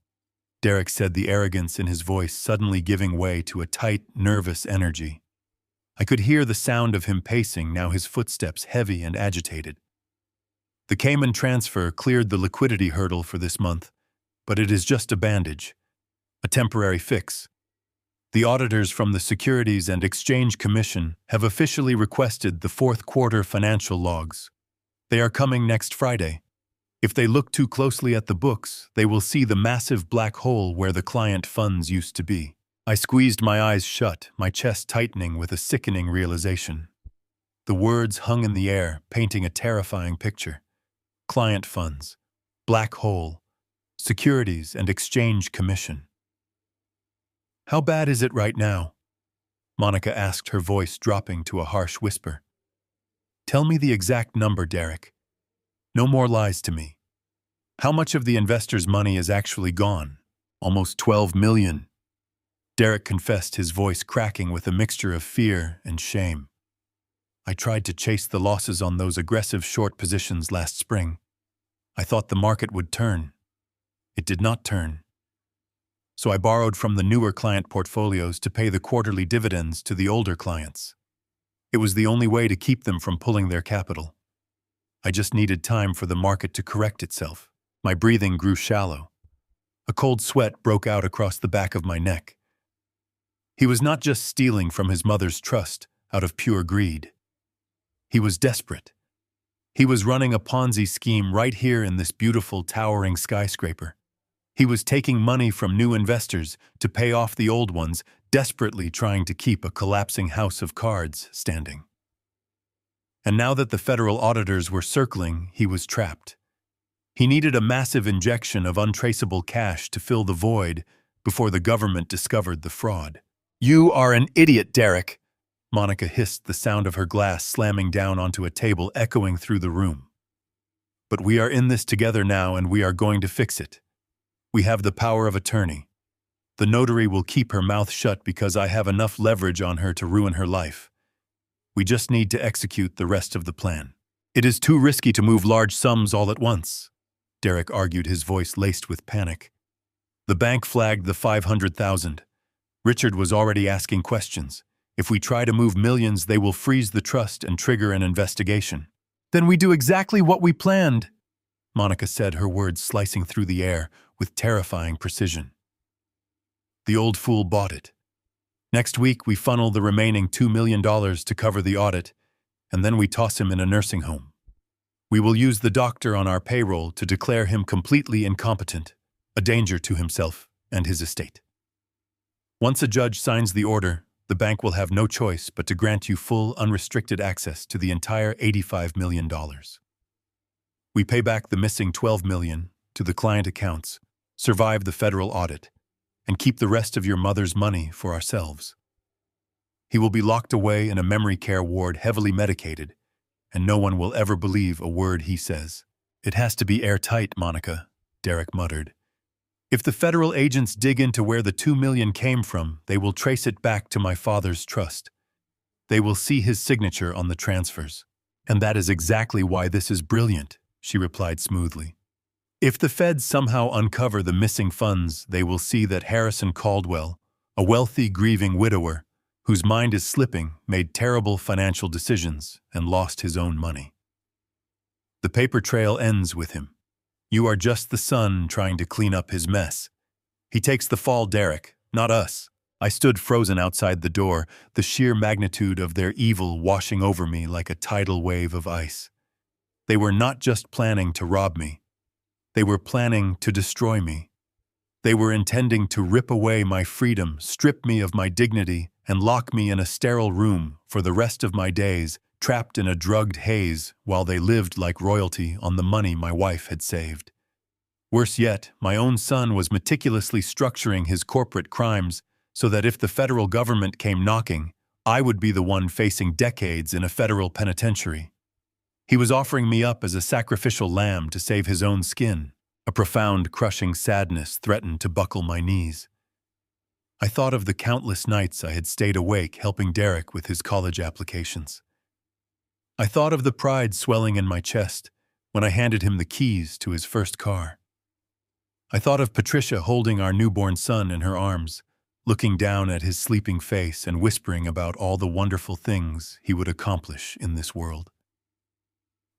Derek said, the arrogance in his voice suddenly giving way to a tight, nervous energy. I could hear the sound of him pacing, now his footsteps heavy and agitated. "The Cayman transfer cleared the liquidity hurdle for this month, but it is just a bandage, a temporary fix. The auditors from the Securities and Exchange Commission have officially requested the fourth quarter financial logs. They are coming next Friday. If they look too closely at the books, they will see the massive black hole where the client funds used to be." I squeezed my eyes shut, my chest tightening with a sickening realization. The words hung in the air, painting a terrifying picture. Client funds, black hole, Securities and Exchange Commission. "How bad is it right now?" Monica asked, her voice dropping to a harsh whisper. "Tell me the exact number, Derek. No more lies to me. How much of the investors' money is actually gone?" "Almost 12 million. Derek confessed, his voice cracking with a mixture of fear and shame. "I tried to chase the losses on those aggressive short positions last spring. I thought the market would turn. It did not turn. So I borrowed from the newer client portfolios to pay the quarterly dividends to the older clients. It was the only way to keep them from pulling their capital. I just needed time for the market to correct itself." My breathing grew shallow. A cold sweat broke out across the back of my neck. He was not just stealing from his mother's trust out of pure greed. He was desperate. He was running a Ponzi scheme right here in this beautiful, towering skyscraper. He was taking money from new investors to pay off the old ones, desperately trying to keep a collapsing house of cards standing. And now that the federal auditors were circling, he was trapped. He needed a massive injection of untraceable cash to fill the void before the government discovered the fraud. "You are an idiot, Derek," Monica hissed, the sound of her glass slamming down onto a table echoing through the room. "But we are in this together now, and we are going to fix it. We have the power of attorney. The notary will keep her mouth shut because I have enough leverage on her to ruin her life. We just need to execute the rest of the plan." "It is too risky to move large sums all at once," Derek argued, his voice laced with panic. "The bank flagged the 500,000. Richard was already asking questions. If we try to move millions, they will freeze the trust and trigger an investigation." "Then we do exactly what we planned," Monica said, her words slicing through the air. with terrifying precision. The old fool bought it. Next week, we funnel the remaining $2 million to cover the audit, and then we toss him in a nursing home. We will use the doctor on our payroll to declare him completely incompetent, a danger to himself and his estate. Once a judge signs the order, the bank will have no choice but to grant you full, unrestricted access to the entire $85 million. We pay back the missing $12 million to the client accounts, survive the federal audit, and keep the rest of your mother's money for ourselves. He will be locked away in a memory care ward heavily medicated, and no one will ever believe a word he says. It has to be airtight, Monica, Derek muttered. If the federal agents dig into where the $2 million came from, they will trace it back to my father's trust. They will see his signature on the transfers. And that is exactly why this is brilliant, she replied smoothly. If the feds somehow uncover the missing funds, they will see that Harrison Caldwell, a wealthy, grieving widower, whose mind is slipping, made terrible financial decisions and lost his own money. The paper trail ends with him. You are just the son trying to clean up his mess. He takes the fall, Derek, not us. I stood frozen outside the door, the sheer magnitude of their evil washing over me like a tidal wave of ice. They were not just planning to rob me. They were planning to destroy me. They were intending to rip away my freedom, strip me of my dignity, and lock me in a sterile room for the rest of my days, trapped in a drugged haze while they lived like royalty on the money my wife had saved. Worse yet, my own son was meticulously structuring his corporate crimes so that if the federal government came knocking, I would be the one facing decades in a federal penitentiary. He was offering me up as a sacrificial lamb to save his own skin. A profound, crushing sadness threatened to buckle my knees. I thought of the countless nights I had stayed awake helping Derek with his college applications. I thought of the pride swelling in my chest when I handed him the keys to his first car. I thought of Patricia holding our newborn son in her arms, looking down at his sleeping face and whispering about all the wonderful things he would accomplish in this world.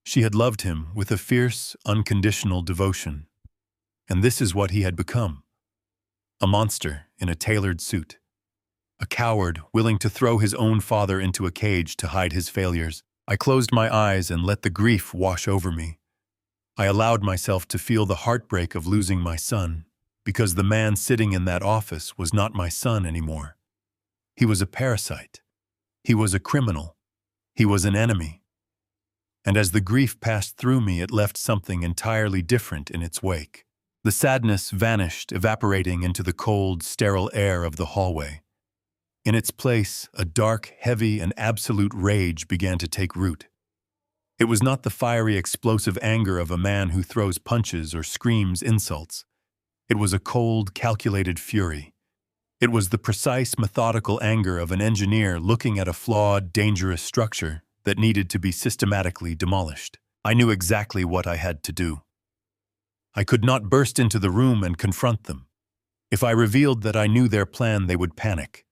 She had loved him with a fierce, unconditional devotion, and this is what he had become. A monster in a tailored suit. A coward willing to throw his own father into a cage to hide his failures. I closed my eyes and let the grief wash over me. I allowed myself to feel the heartbreak of losing my son, because the man sitting in that office was not my son anymore. He was a parasite. He was a criminal. He was an enemy. And as the grief passed through me, it left something entirely different in its wake. The sadness vanished, evaporating into the cold, sterile air of the hallway. In its place, a dark, heavy, and absolute rage began to take root. It was not the fiery, explosive anger of a man who throws punches or screams insults. It was a cold, calculated fury. It was the precise, methodical anger of an engineer looking at a flawed, dangerous structure that needed to be systematically demolished. I knew exactly what I had to do. I could not burst into the room and confront them. If I revealed that I knew their plan, they would panic.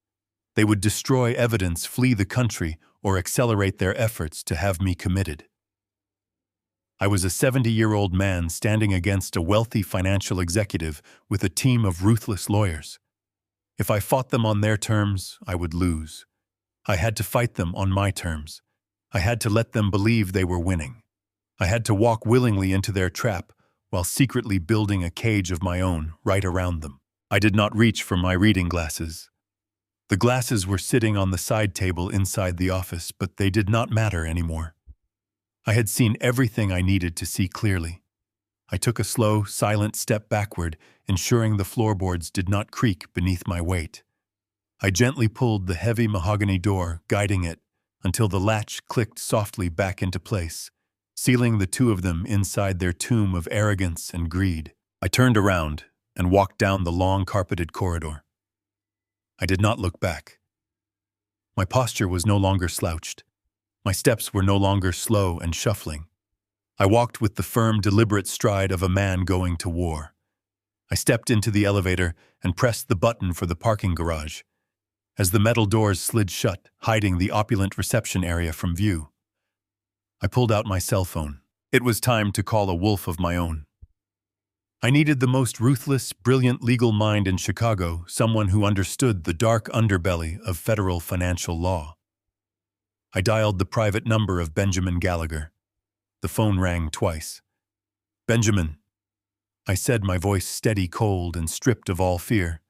They would destroy evidence, flee the country, or accelerate their efforts to have me committed. I was a 70-year-old man standing against a wealthy financial executive with a team of ruthless lawyers. If I fought them on their terms, I would lose. I had to fight them on my terms. I had to let them believe they were winning. I had to walk willingly into their trap, while secretly building a cage of my own right around them. I did not reach for my reading glasses. The glasses were sitting on the side table inside the office, but they did not matter anymore. I had seen everything I needed to see clearly. I took a slow, silent step backward, ensuring the floorboards did not creak beneath my weight. I gently pulled the heavy mahogany door, guiding it, until the latch clicked softly back into place, sealing the two of them inside their tomb of arrogance and greed. I turned around and walked down the long carpeted corridor. I did not look back. My posture was no longer slouched. My steps were no longer slow and shuffling. I walked with the firm, deliberate stride of a man going to war. I stepped into the elevator and pressed the button for the parking garage. As the metal doors slid shut, hiding the opulent reception area from view, I pulled out my cell phone. It was time to call a wolf of my own. I needed the most ruthless, brilliant legal mind in Chicago, someone who understood the dark underbelly of federal financial law. I dialed the private number of Benjamin Gallagher. The phone rang twice. "Benjamin," I said, my voice steady, cold, and stripped of all fear.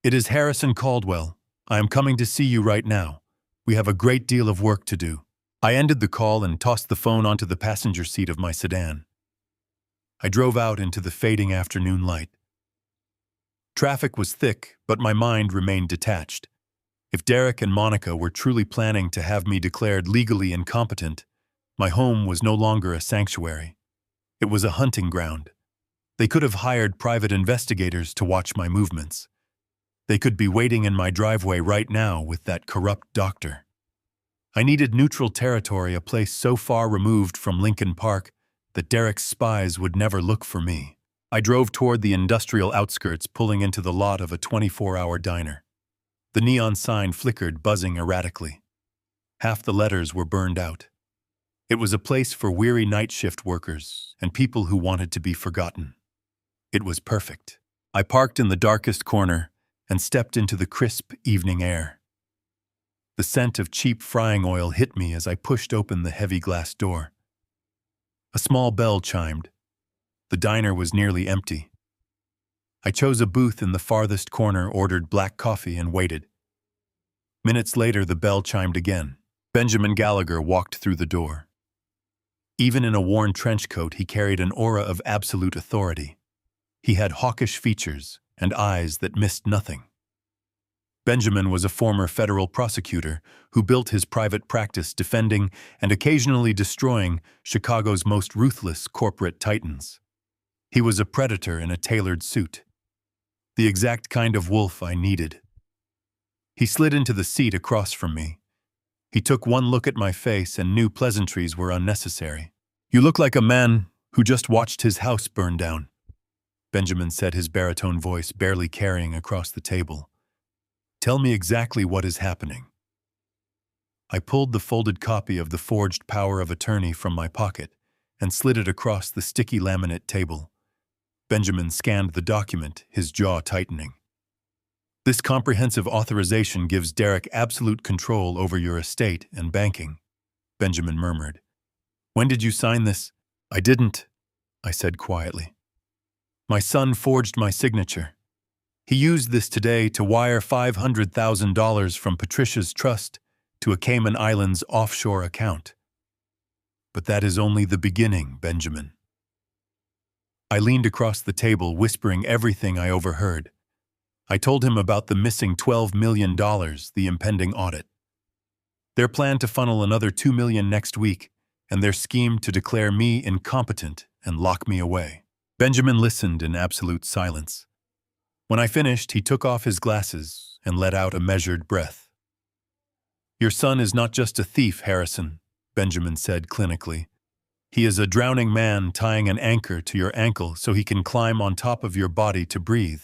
"It is Harrison Caldwell. I am coming to see you right now. We have a great deal of work to do." I ended the call and tossed the phone onto the passenger seat of my sedan. I drove out into the fading afternoon light. Traffic was thick, but my mind remained detached. If Derek and Monica were truly planning to have me declared legally incompetent, my home was no longer a sanctuary. It was a hunting ground. They could have hired private investigators to watch my movements. They could be waiting in my driveway right now with that corrupt doctor. I needed neutral territory, a place so far removed from Lincoln Park that Derek's spies would never look for me. I drove toward the industrial outskirts, pulling into the lot of a 24-hour diner. The neon sign flickered, buzzing erratically. Half the letters were burned out. It was a place for weary night shift workers and people who wanted to be forgotten. It was perfect. I parked in the darkest corner and stepped into the crisp evening air. The scent of cheap frying oil hit me as I pushed open the heavy glass door. A small bell chimed. The diner was nearly empty. I chose a booth in the farthest corner, ordered black coffee, and waited. Minutes later, the bell chimed again. Benjamin Gallagher walked through the door. Even in a worn trench coat, he carried an aura of absolute authority. He had hawkish features and eyes that missed nothing. Benjamin was a former federal prosecutor who built his private practice defending and occasionally destroying Chicago's most ruthless corporate titans. He was a predator in a tailored suit, the exact kind of wolf I needed. He slid into the seat across from me. He took one look at my face and knew pleasantries were unnecessary. "You look like a man who just watched his house burn down," Benjamin said, his baritone voice barely carrying across the table. "Tell me exactly what is happening." I pulled the folded copy of the forged power of attorney from my pocket and slid it across the sticky laminate table. Benjamin scanned the document, his jaw tightening. "This comprehensive authorization gives Derek absolute control over your estate and banking," Benjamin murmured. "When did you sign this?" "I didn't," I said quietly. "My son forged my signature. He used this today to wire $500,000 from Patricia's trust to a Cayman Islands offshore account. But that is only the beginning, Benjamin." I leaned across the table, whispering everything I overheard. I told him about the missing $12 million, the impending audit, their plan to funnel another $2 million next week, and their scheme to declare me incompetent and lock me away. Benjamin listened in absolute silence. When I finished, he took off his glasses and let out a measured breath. "Your son is not just a thief, Harrison," Benjamin said clinically. "He is a drowning man tying an anchor to your ankle so he can climb on top of your body to breathe.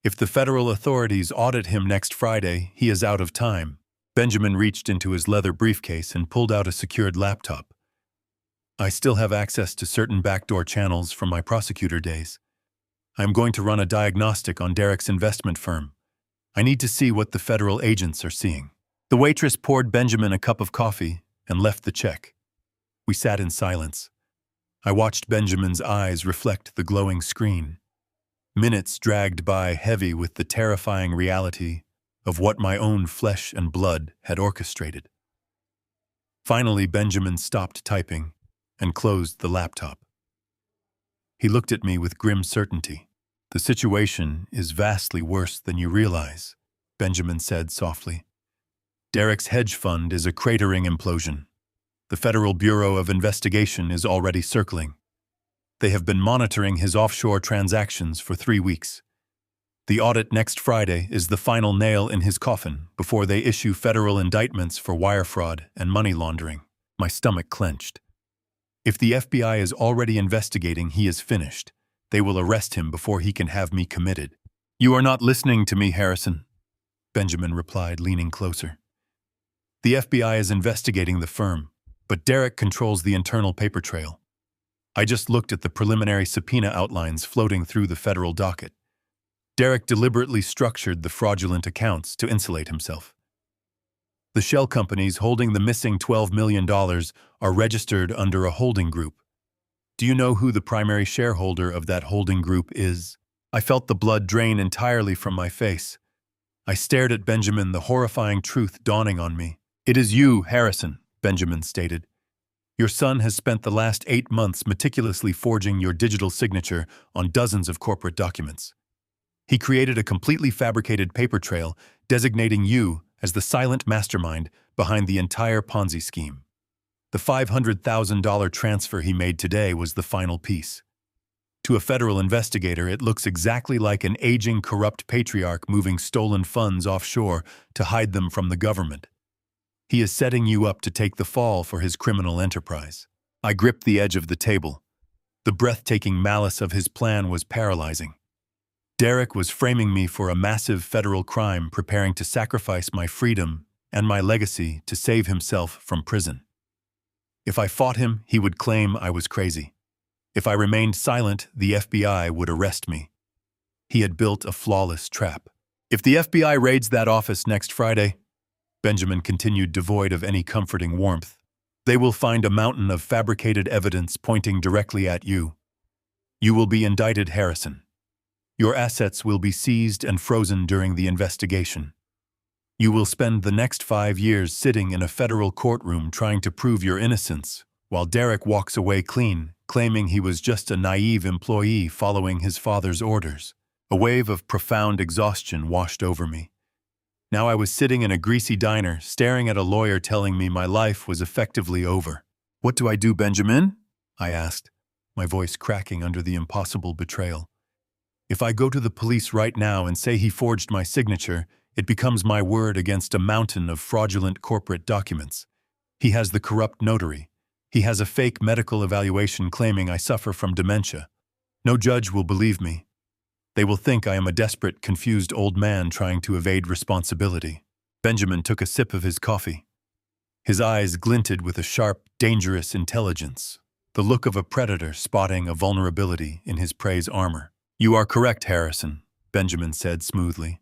If the federal authorities audit him next Friday, he is out of time." Benjamin reached into his leather briefcase and pulled out a secured laptop. "I still have access to certain backdoor channels from my prosecutor days. I am going to run a diagnostic on Derek's investment firm. I need to see what the federal agents are seeing." The waitress poured Benjamin a cup of coffee and left the check. We sat in silence. I watched Benjamin's eyes reflect the glowing screen. Minutes dragged by, heavy with the terrifying reality of what my own flesh and blood had orchestrated. Finally, Benjamin stopped typing and closed the laptop. He looked at me with grim certainty. "The situation is vastly worse than you realize," Benjamin said softly. "Derek's hedge fund is a cratering implosion. The Federal Bureau of Investigation is already circling. They have been monitoring his offshore transactions for 3 weeks. The audit next Friday is the final nail in his coffin before they issue federal indictments for wire fraud and money laundering." My stomach clenched. If the FBI is already investigating, he is finished. They will arrest him before he can have me committed. "You are not listening to me, Harrison," Benjamin replied, leaning closer. "The FBI is investigating the firm, but Derek controls the internal paper trail. I just looked at the preliminary subpoena outlines floating through the federal docket. Derek deliberately structured the fraudulent accounts to insulate himself. The shell companies holding the missing $12 million are registered under a holding group. Do you know who the primary shareholder of that holding group is? I felt the blood drain entirely from my face. I stared at Benjamin, the horrifying truth dawning on me. "It is you, Harrison," Benjamin stated. "Your son has spent the last 8 months meticulously forging your digital signature on dozens of corporate documents. He created a completely fabricated paper trail designating you as the silent mastermind behind the entire Ponzi scheme. The $500,000 transfer he made today was the final piece. To a federal investigator, it looks exactly like an aging, corrupt patriarch moving stolen funds offshore to hide them from the government. He is setting you up to take the fall for his criminal enterprise." I gripped the edge of the table. The breathtaking malice of his plan was paralyzing. Derek was framing me for a massive federal crime, preparing to sacrifice my freedom and my legacy to save himself from prison. If I fought him, he would claim I was crazy. If I remained silent, the FBI would arrest me. He had built a flawless trap. "If the FBI raids that office next Friday," Benjamin continued, devoid of any comforting warmth, "they will find a mountain of fabricated evidence pointing directly at you. You will be indicted, Harrison. Your assets will be seized and frozen during the investigation. You will spend the next 5 years sitting in a federal courtroom trying to prove your innocence, while Derek walks away clean, claiming he was just a naive employee following his father's orders." A wave of profound exhaustion washed over me. Now I was sitting in a greasy diner, staring at a lawyer telling me my life was effectively over. "What do I do, Benjamin?" I asked, my voice cracking under the impossible betrayal. "If I go to the police right now and say he forged my signature, it becomes my word against a mountain of fraudulent corporate documents. He has the corrupt notary. He has a fake medical evaluation claiming I suffer from dementia. No judge will believe me. They will think I am a desperate, confused old man trying to evade responsibility." Benjamin took a sip of his coffee. His eyes glinted with a sharp, dangerous intelligence, the look of a predator spotting a vulnerability in his prey's armor. "You are correct, Harrison," Benjamin said smoothly.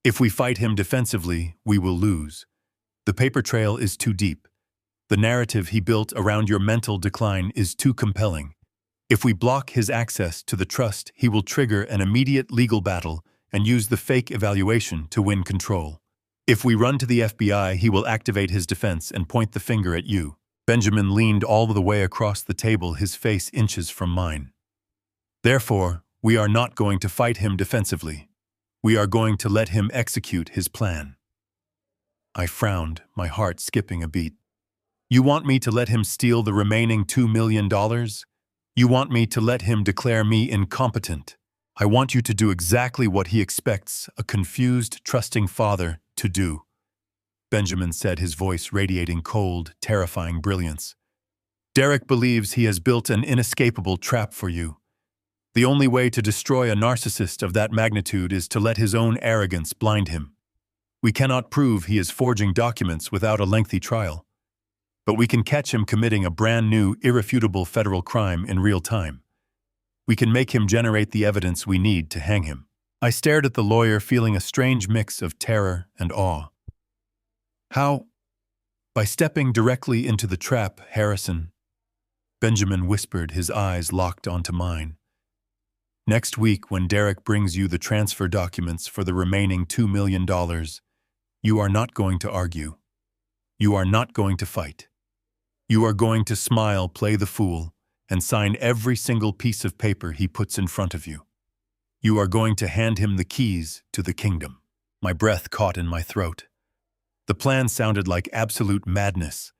"If we fight him defensively, we will lose. The paper trail is too deep. The narrative he built around your mental decline is too compelling. If we block his access to the trust, he will trigger an immediate legal battle and use the fake evaluation to win control. If we run to the FBI, he will activate his defense and point the finger at you." Benjamin leaned all the way across the table, his face inches from mine. "Therefore, we are not going to fight him defensively. We are going to let him execute his plan." I frowned, my heart skipping a beat. "You want me to let him steal the remaining $2 million? You want me to let him declare me incompetent? I want you to do exactly what he expects a confused, trusting father to do," Benjamin said, his voice radiating cold, terrifying brilliance. "Derek believes he has built an inescapable trap for you. The only way to destroy a narcissist of that magnitude is to let his own arrogance blind him. We cannot prove he is forging documents without a lengthy trial. But we can catch him committing a brand new, irrefutable federal crime in real time. We can make him generate the evidence we need to hang him." I stared at the lawyer, feeling a strange mix of terror and awe. "How?" "By stepping directly into the trap, Harrison," Benjamin whispered, his eyes locked onto mine. "Next week, when Derek brings you the transfer documents for the remaining $2 million, you are not going to argue. You are not going to fight. You are going to smile, play the fool, and sign every single piece of paper he puts in front of you. You are going to hand him the keys to the kingdom." My breath caught in my throat. The plan sounded like absolute madness.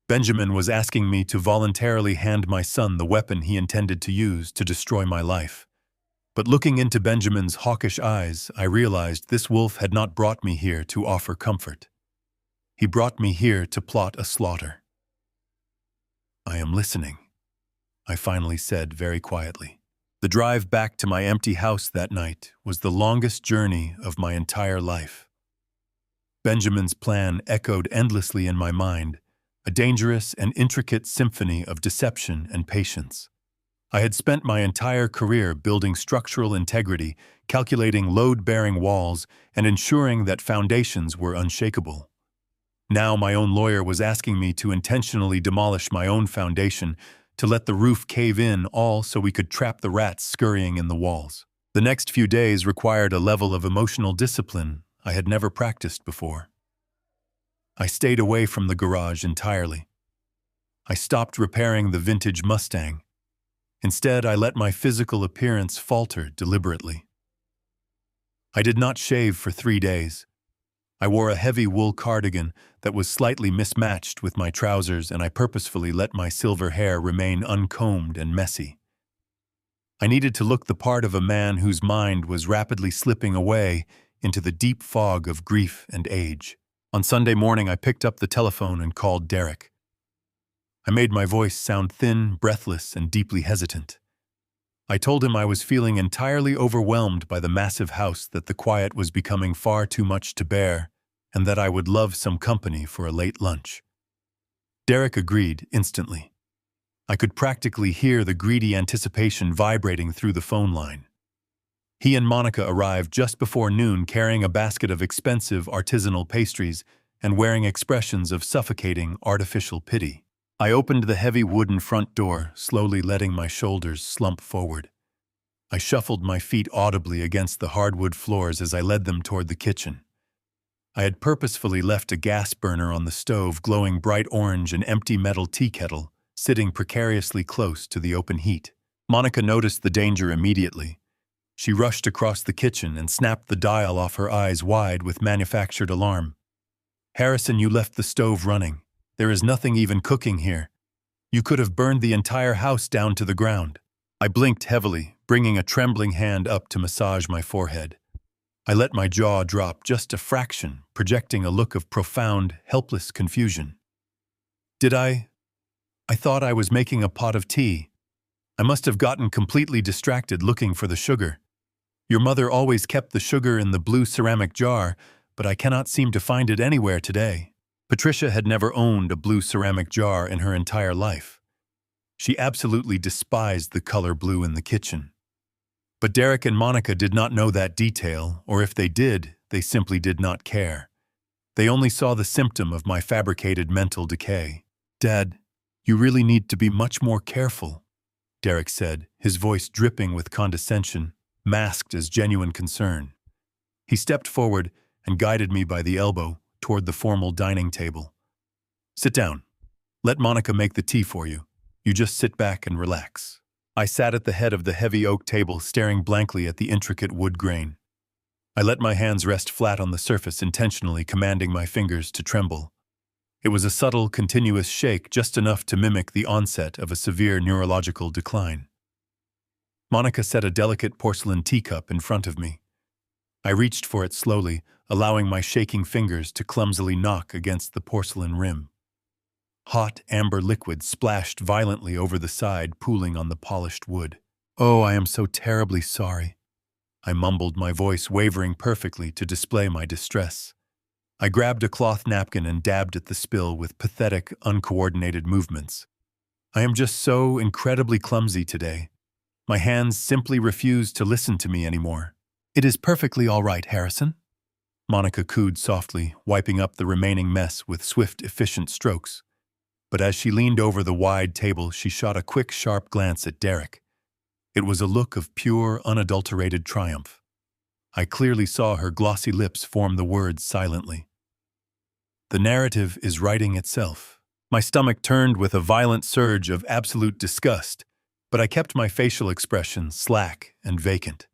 Benjamin was asking me to voluntarily hand my son the weapon he intended to use to destroy my life. But looking into Benjamin's hawkish eyes, I realized this wolf had not brought me here to offer comfort. He brought me here to plot a slaughter. "I am listening," I finally said very quietly. The drive back to my empty house that night was the longest journey of my entire life. Benjamin's plan echoed endlessly in my mind, a dangerous and intricate symphony of deception and patience. I had spent my entire career building structural integrity, calculating load-bearing walls, and ensuring that foundations were unshakable. Now my own lawyer was asking me to intentionally demolish my own foundation, to let the roof cave in, all so we could trap the rats scurrying in the walls. The next few days required a level of emotional discipline I had never practiced before. I stayed away from the garage entirely. I stopped repairing the vintage Mustang. Instead, I let my physical appearance falter deliberately. I did not shave for 3 days. I wore a heavy wool cardigan that was slightly mismatched with my trousers, and I purposefully let my silver hair remain uncombed and messy. I needed to look the part of a man whose mind was rapidly slipping away into the deep fog of grief and age. On Sunday morning, I picked up the telephone and called Derek. I made my voice sound thin, breathless, and deeply hesitant. I told him I was feeling entirely overwhelmed by the massive house, that the quiet was becoming far too much to bear, and that I would love some company for a late lunch. Derek agreed instantly. I could practically hear the greedy anticipation vibrating through the phone line. He and Monica arrived just before noon, carrying a basket of expensive artisanal pastries and wearing expressions of suffocating artificial pity. I opened the heavy wooden front door, slowly letting my shoulders slump forward. I shuffled my feet audibly against the hardwood floors as I led them toward the kitchen. I had purposefully left a gas burner on the stove, glowing bright orange, an empty metal tea kettle, sitting precariously close to the open heat. Monica noticed the danger immediately. She rushed across the kitchen and snapped the dial off, her eyes wide with manufactured alarm. "Harrison, you left the stove running. There is nothing even cooking here. You could have burned the entire house down to the ground." I blinked heavily, bringing a trembling hand up to massage my forehead. I let my jaw drop just a fraction, projecting a look of profound, helpless confusion. I thought I was making a pot of tea. I must have gotten completely distracted looking for the sugar. Your mother always kept the sugar in the blue ceramic jar, but I cannot seem to find it anywhere today." Patricia had never owned a blue ceramic jar in her entire life. She absolutely despised the color blue in the kitchen. But Derek and Monica did not know that detail, or if they did, they simply did not care. They only saw the symptom of my fabricated mental decay. "Dad, you really need to be much more careful," Derek said, his voice dripping with condescension, masked as genuine concern. He stepped forward and guided me by the elbow toward the formal dining table. "Sit down. Let Monica make the tea for you. You just sit back and relax." I sat at the head of the heavy oak table, staring blankly at the intricate wood grain. I let my hands rest flat on the surface, intentionally commanding my fingers to tremble. It was a subtle, continuous shake, just enough to mimic the onset of a severe neurological decline. Monica set a delicate porcelain teacup in front of me. I reached for it slowly, allowing my shaking fingers to clumsily knock against the porcelain rim. Hot, amber liquid splashed violently over the side, pooling on the polished wood. "Oh, I am so terribly sorry," I mumbled, my voice wavering perfectly to display my distress. I grabbed a cloth napkin and dabbed at the spill with pathetic, uncoordinated movements. "I am just so incredibly clumsy today. My hands simply refuse to listen to me anymore." "It is perfectly all right, Harrison," Monica cooed softly, wiping up the remaining mess with swift, efficient strokes. But as she leaned over the wide table, she shot a quick, sharp glance at Derek. It was a look of pure, unadulterated triumph. I clearly saw her glossy lips form the words silently. "The narrative is writing itself." My stomach turned with a violent surge of absolute disgust, but I kept my facial expression slack and vacant.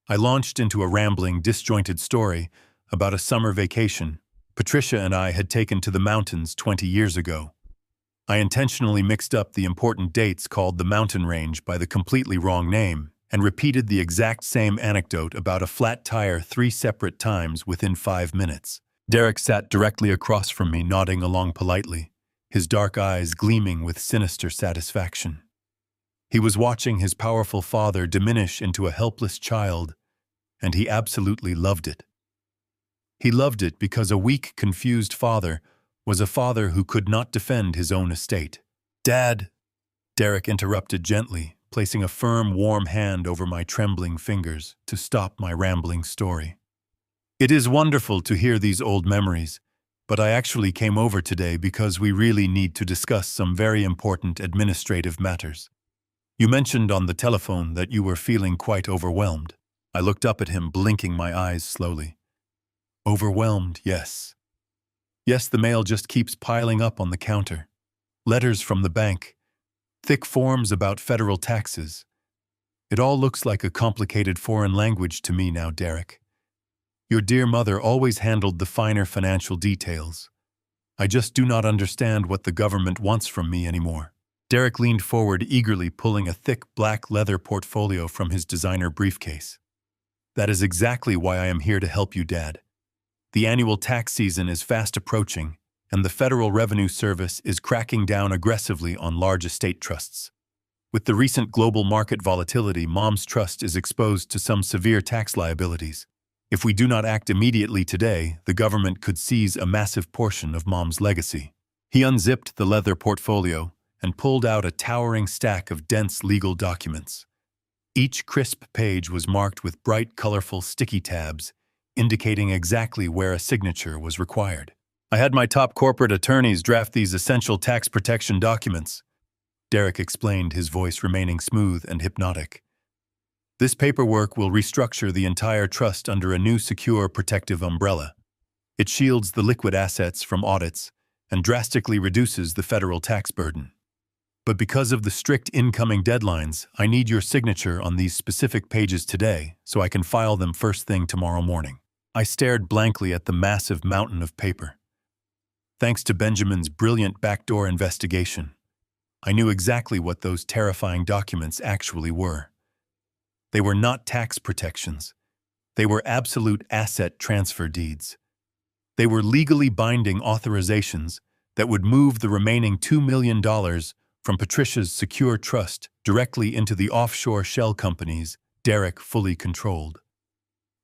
I launched into a rambling, disjointed story about a summer vacation Patricia and I had taken to the mountains 20 years ago. I intentionally mixed up the important dates, called the mountain range by the completely wrong name, and repeated the exact same anecdote about a flat tire 3 separate times within 5 minutes. Derek sat directly across from me, nodding along politely, his dark eyes gleaming with sinister satisfaction. He was watching his powerful father diminish into a helpless child, and he absolutely loved it. He loved it because a weak, confused father was a father who could not defend his own estate. Dad, Derek interrupted gently, placing a firm, warm hand over my trembling fingers to stop my rambling story. It is wonderful to hear these old memories, but I actually came over today because we really need to discuss some very important administrative matters. You mentioned on the telephone that you were feeling quite overwhelmed. I looked up at him, blinking my eyes slowly. Overwhelmed, yes. Yes, the mail just keeps piling up on the counter. Letters from the bank, thick forms about federal taxes. It all looks like a complicated foreign language to me now, Derek. Your dear mother always handled the finer financial details. I just do not understand what the government wants from me anymore. Derek leaned forward eagerly, pulling a thick black leather portfolio from his designer briefcase. That is exactly why I am here to help you, Dad. The annual tax season is fast approaching, and the Federal Revenue Service is cracking down aggressively on large estate trusts. With the recent global market volatility, Mom's trust is exposed to some severe tax liabilities. If we do not act immediately today, the government could seize a massive portion of Mom's legacy. He unzipped the leather portfolio and pulled out a towering stack of dense legal documents. Each crisp page was marked with bright, colorful sticky tabs, indicating exactly where a signature was required. I had my top corporate attorneys draft these essential tax protection documents, Derek explained, his voice remaining smooth and hypnotic. This paperwork will restructure the entire trust under a new secure protective umbrella. It shields the liquid assets from audits and drastically reduces the federal tax burden. But because of the strict incoming deadlines, I need your signature on these specific pages today so I can file them first thing tomorrow morning. I stared blankly at the massive mountain of paper. Thanks to Benjamin's brilliant backdoor investigation, I knew exactly what those terrifying documents actually were. They were not tax protections. They were absolute asset transfer deeds. They were legally binding authorizations that would move the remaining $2 million from Patricia's secure trust directly into the offshore shell companies Derek fully controlled.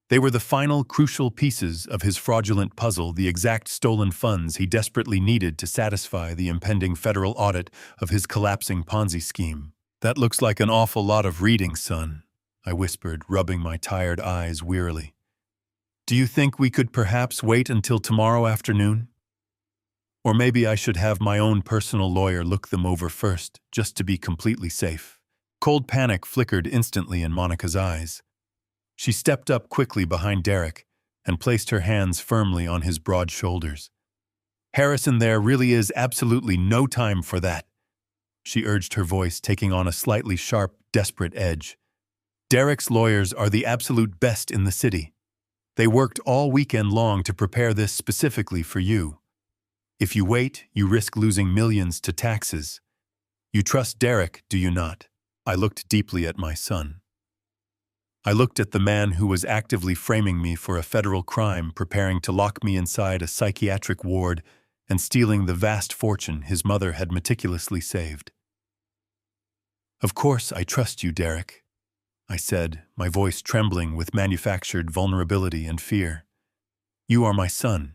They were the final crucial pieces of his fraudulent puzzle, the exact stolen funds he desperately needed to satisfy the impending federal audit of his collapsing Ponzi scheme. That looks like an awful lot of reading, son, I whispered, rubbing my tired eyes wearily. Do you think we could perhaps wait until tomorrow afternoon? Or maybe I should have my own personal lawyer look them over first, just to be completely safe. Cold panic flickered instantly in Monica's eyes. She stepped up quickly behind Derek and placed her hands firmly on his broad shoulders. Harrison, there really is absolutely no time for that, she urged, her voice taking on a slightly sharp, desperate edge. Derek's lawyers are the absolute best in the city. They worked all weekend long to prepare this specifically for you. If you wait, you risk losing millions to taxes. You trust Derek, do you not? I looked deeply at my son. I looked at the man who was actively framing me for a federal crime, preparing to lock me inside a psychiatric ward and stealing the vast fortune his mother had meticulously saved. Of course I trust you, Derek, I said, my voice trembling with manufactured vulnerability and fear. You are my son.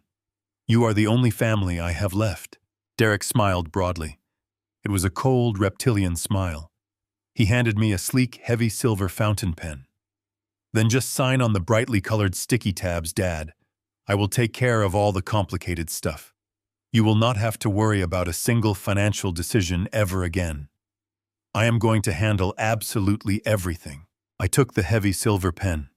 You are the only family I have left. Derek smiled broadly. It was a cold, reptilian smile. He handed me a sleek, heavy silver fountain pen. Then just sign on the brightly colored sticky tabs, Dad. I will take care of all the complicated stuff. You will not have to worry about a single financial decision ever again. I am going to handle absolutely everything. I took the heavy silver pen.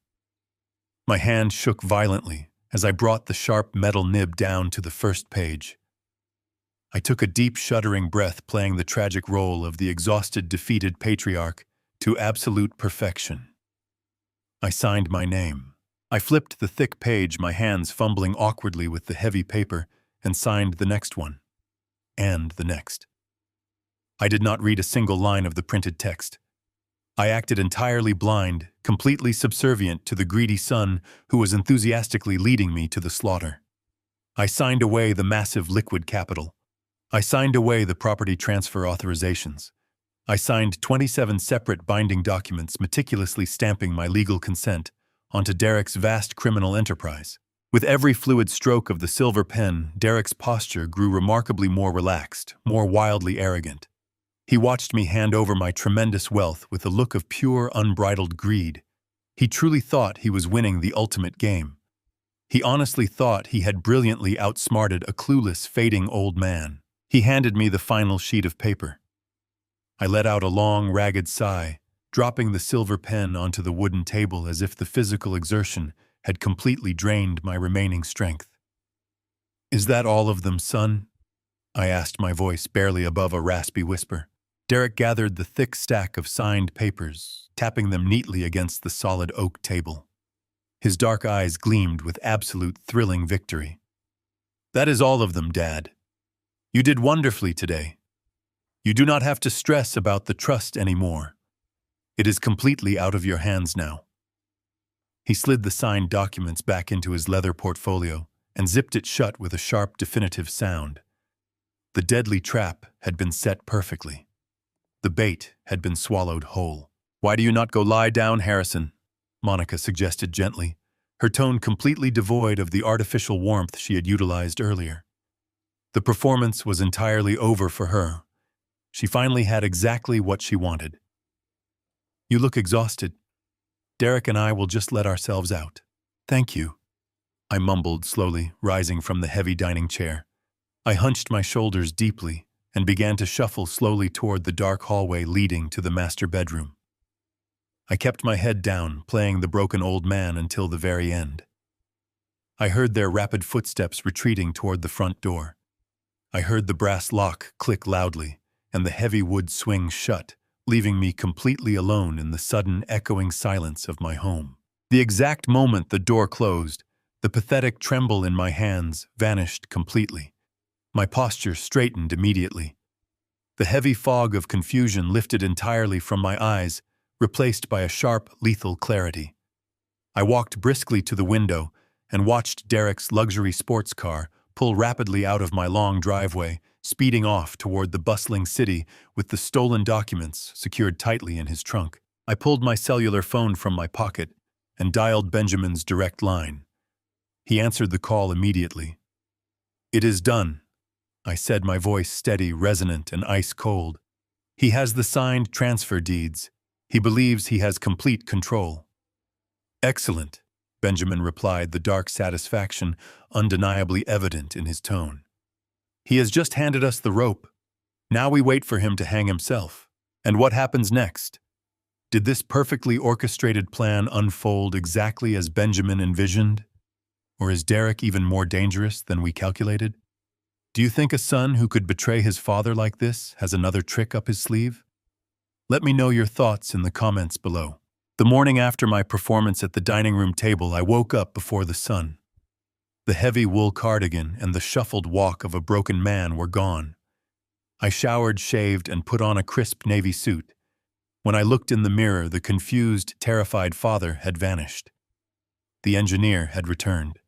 My hand shook violently as I brought the sharp metal nib down to the first page. I took a deep, shuddering breath, playing the tragic role of the exhausted, defeated patriarch to absolute perfection. I signed my name. I flipped the thick page, my hands fumbling awkwardly with the heavy paper, and signed the next one. And the next. I did not read a single line of the printed text. I acted entirely blind, completely subservient to the greedy son who was enthusiastically leading me to the slaughter. I signed away the massive liquid capital. I signed away the property transfer authorizations. I signed 27 separate binding documents, meticulously stamping my legal consent onto Derek's vast criminal enterprise. With every fluid stroke of the silver pen, Derek's posture grew remarkably more relaxed, more wildly arrogant. He watched me hand over my tremendous wealth with a look of pure, unbridled greed. He truly thought he was winning the ultimate game. He honestly thought he had brilliantly outsmarted a clueless, fading old man. He handed me the final sheet of paper. I let out a long, ragged sigh, dropping the silver pen onto the wooden table as if the physical exertion had completely drained my remaining strength. "Is that all of them, son?" I asked, my voice barely above a raspy whisper. Derek gathered the thick stack of signed papers, tapping them neatly against the solid oak table. His dark eyes gleamed with absolute thrilling victory. "That is all of them, Dad. You did wonderfully today. You do not have to stress about the trust anymore. It is completely out of your hands now." He slid the signed documents back into his leather portfolio and zipped it shut with a sharp, definitive sound. The deadly trap had been set perfectly. The bait had been swallowed whole. "Why do you not go lie down, Harrison?" Monica suggested gently, her tone completely devoid of the artificial warmth she had utilized earlier. The performance was entirely over for her. She finally had exactly what she wanted. "You look exhausted. Derek and I will just let ourselves out." "Thank you," I mumbled slowly, rising from the heavy dining chair. I hunched my shoulders deeply and began to shuffle slowly toward the dark hallway leading to the master bedroom. I kept my head down, playing the broken old man until the very end. I heard their rapid footsteps retreating toward the front door. I heard the brass lock click loudly and the heavy wood swing shut, leaving me completely alone in the sudden echoing silence of my home. The exact moment the door closed, the pathetic tremble in my hands vanished completely. My posture straightened immediately. The heavy fog of confusion lifted entirely from my eyes, replaced by a sharp, lethal clarity. I walked briskly to the window and watched Derek's luxury sports car pull rapidly out of my long driveway, speeding off toward the bustling city with the stolen documents secured tightly in his trunk. I pulled my cellular phone from my pocket and dialed Benjamin's direct line. He answered the call immediately. "It is done," I said, my voice steady, resonant, and ice-cold. "He has the signed transfer deeds. He believes he has complete control." "Excellent," Benjamin replied, the dark satisfaction undeniably evident in his tone. "He has just handed us the rope. Now we wait for him to hang himself. And what happens next? Did this perfectly orchestrated plan unfold exactly as Benjamin envisioned? Or is Derek even more dangerous than we calculated? Do you think a son who could betray his father like this has another trick up his sleeve? Let me know your thoughts in the comments below. The morning after my performance at the dining room table, I woke up before the sun. The heavy wool cardigan and the shuffled walk of a broken man were gone. I showered, shaved, and put on a crisp navy suit. When I looked in the mirror, the confused, terrified father had vanished. The engineer had returned.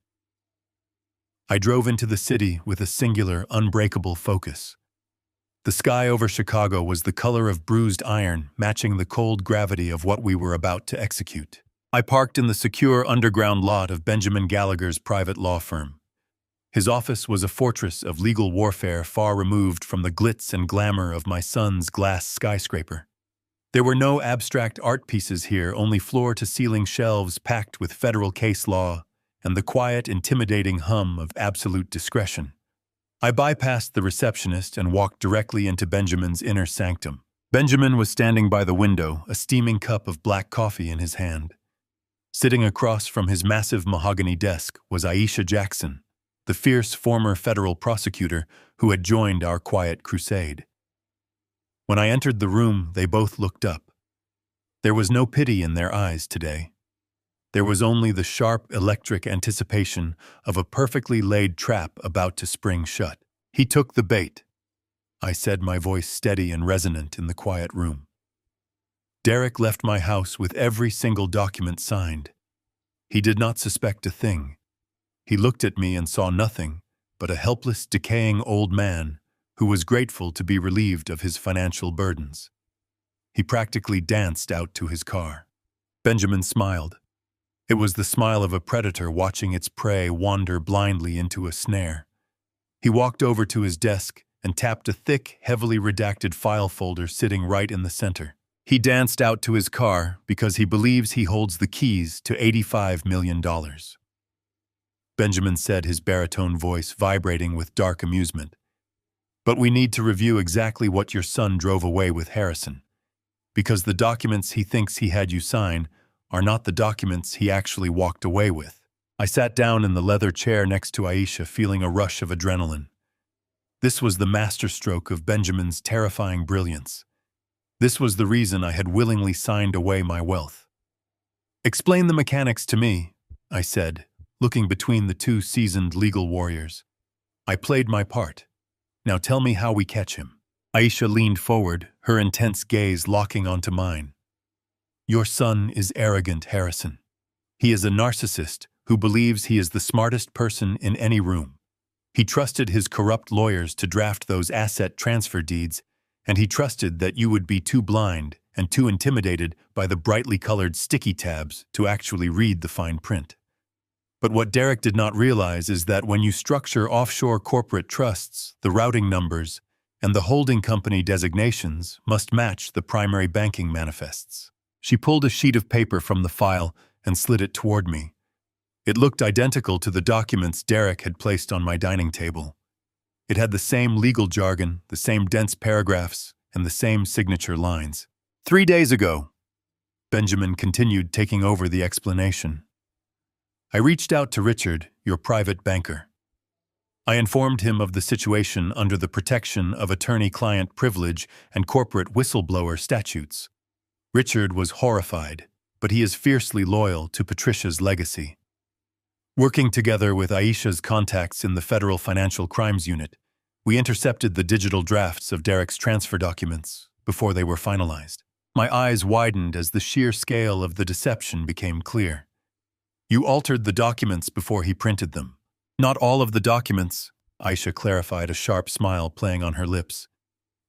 I drove into the city with a singular, unbreakable focus. The sky over Chicago was the color of bruised iron, matching the cold gravity of what we were about to execute. I parked in the secure underground lot of Benjamin Gallagher's private law firm. His office was a fortress of legal warfare far removed from the glitz and glamour of my son's glass skyscraper. There were no abstract art pieces here, only floor-to-ceiling shelves packed with federal case law and the quiet, intimidating hum of absolute discretion. I bypassed the receptionist and walked directly into Benjamin's inner sanctum. Benjamin was standing by the window, a steaming cup of black coffee in his hand. Sitting across from his massive mahogany desk was Aisha Jackson, the fierce former federal prosecutor who had joined our quiet crusade. When I entered the room, they both looked up. There was no pity in their eyes today. There was only the sharp, electric anticipation of a perfectly laid trap about to spring shut. "He took the bait," I said, my voice steady and resonant in the quiet room. "Derek left my house with every single document signed. He did not suspect a thing. He looked at me and saw nothing but a helpless, decaying old man who was grateful to be relieved of his financial burdens. He practically danced out to his car." Benjamin smiled. It was the smile of a predator watching its prey wander blindly into a snare. He walked over to his desk and tapped a thick, heavily redacted file folder sitting right in the center. He danced out to his car because he believes he holds the keys to $85 million. Benjamin said, his baritone voice vibrating with dark amusement. But we need to review exactly what your son drove away with Harrison, because the documents he thinks he had you sign are not the documents he actually walked away with. I sat down in the leather chair next to Aisha, feeling a rush of adrenaline. This was the masterstroke of Benjamin's terrifying brilliance. This was the reason I had willingly signed away my wealth. "Explain the mechanics to me," I said, looking between the two seasoned legal warriors. "I played my part. Now tell me how we catch him." Aisha leaned forward, her intense gaze locking onto mine. "Your son is arrogant, Harrison. He is a narcissist who believes he is the smartest person in any room. He trusted his corrupt lawyers to draft those asset transfer deeds, and he trusted that you would be too blind and too intimidated by the brightly colored sticky tabs to actually read the fine print. But what Derek did not realize is that when you structure offshore corporate trusts, the routing numbers and the holding company designations must match the primary banking manifests." She pulled a sheet of paper from the file and slid it toward me. It looked identical to the documents Derek had placed on my dining table. It had the same legal jargon, the same dense paragraphs, and the same signature lines. "3 days ago," Benjamin continued, taking over the explanation, "I reached out to Richard, your private banker. I informed him of the situation under the protection of attorney-client privilege and corporate whistleblower statutes. Richard was horrified, but he is fiercely loyal to Patricia's legacy. Working together with Aisha's contacts in the Federal Financial Crimes Unit, we intercepted the digital drafts of Derek's transfer documents before they were finalized. My eyes widened as the sheer scale of the deception became clear. You altered the documents before he printed them." "Not all of the documents," Aisha clarified, a sharp smile playing on her lips.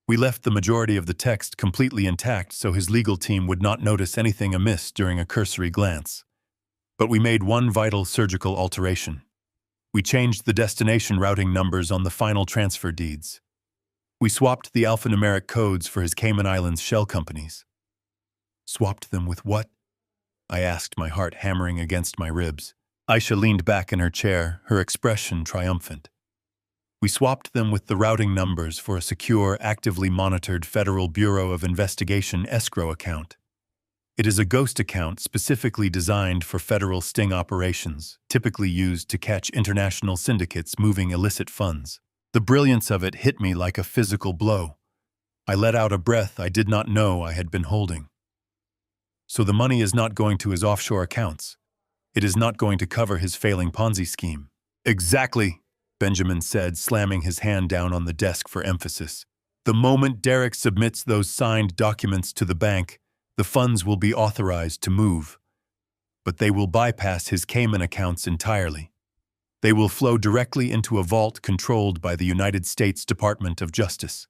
"We left the majority of the text completely intact so his legal team would not notice anything amiss during a cursory glance. But we made one vital surgical alteration. We changed the destination routing numbers on the final transfer deeds. We swapped the alphanumeric codes for his Cayman Islands shell companies." "Swapped them with what?" I asked, my heart hammering against my ribs. Aisha leaned back in her chair, her expression triumphant. "We swapped them with the routing numbers for a secure, actively monitored Federal Bureau of Investigation escrow account. It is a ghost account specifically designed for federal sting operations, typically used to catch international syndicates moving illicit funds. The brilliance of it hit me like a physical blow. I let out a breath I did not know I had been holding. So the money is not going to his offshore accounts. It is not going to cover his failing Ponzi scheme." "Exactly," Benjamin said, slamming his hand down on the desk for emphasis. "The moment Derek submits those signed documents to the bank, the funds will be authorized to move. But they will bypass his Cayman accounts entirely. They will flow directly into a vault controlled by the United States Department of Justice.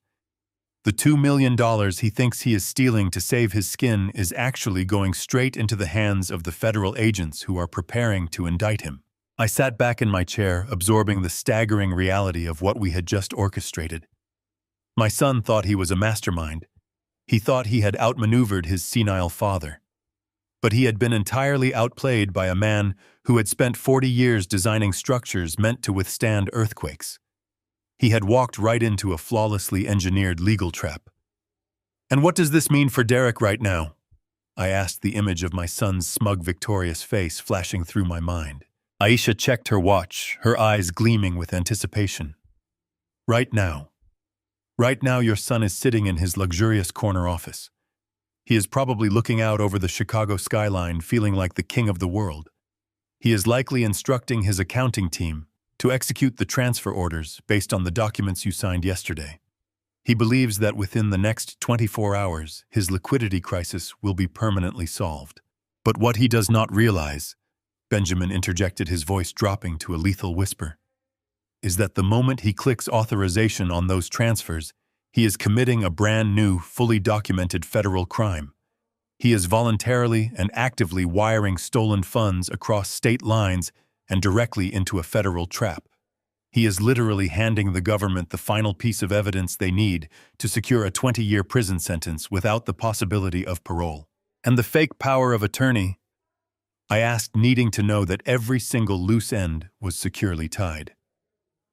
The $2 million he thinks he is stealing to save his skin is actually going straight into the hands of the federal agents who are preparing to indict him." I sat back in my chair, absorbing the staggering reality of what we had just orchestrated. My son thought he was a mastermind. He thought he had outmaneuvered his senile father. But he had been entirely outplayed by a man who had spent 40 years designing structures meant to withstand earthquakes. He had walked right into a flawlessly engineered legal trap. "And what does this mean for Derek right now?" I asked, the image of my son's smug, victorious face flashing through my mind. Aisha checked her watch, her eyes gleaming with anticipation. Right now, your son is sitting in his luxurious corner office. He is probably looking out over the Chicago skyline, feeling like the king of the world. He is likely instructing his accounting team to execute the transfer orders based on the documents you signed yesterday. He believes that within the next 24 hours, his liquidity crisis will be permanently solved. But what he does not realize, Benjamin interjected, his voice dropping to a lethal whisper, is that the moment he clicks authorization on those transfers, he is committing a brand new, fully documented federal crime. He is voluntarily and actively wiring stolen funds across state lines and directly into a federal trap. He is literally handing the government the final piece of evidence they need to secure a 20-year prison sentence without the possibility of parole. And the fake power of attorney? I asked, needing to know that every single loose end was securely tied.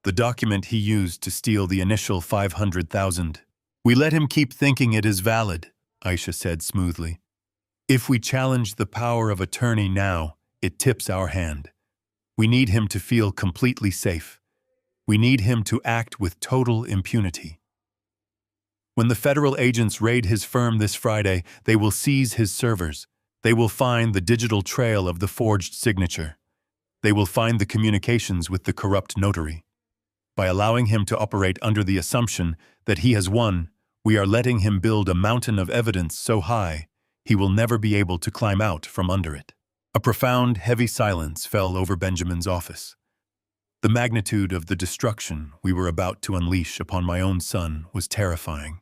The document he used to steal the initial $500,000. We let him keep thinking it is valid, Aisha said smoothly. If we challenge the power of attorney now, it tips our hand. We need him to feel completely safe. We need him to act with total impunity. When the federal agents raid his firm this Friday, they will seize his servers. They will find the digital trail of the forged signature. They will find the communications with the corrupt notary. By allowing him to operate under the assumption that he has won, we are letting him build a mountain of evidence so high he will never be able to climb out from under it. A profound, heavy silence fell over Benjamin's office. The magnitude of the destruction we were about to unleash upon my own son was terrifying.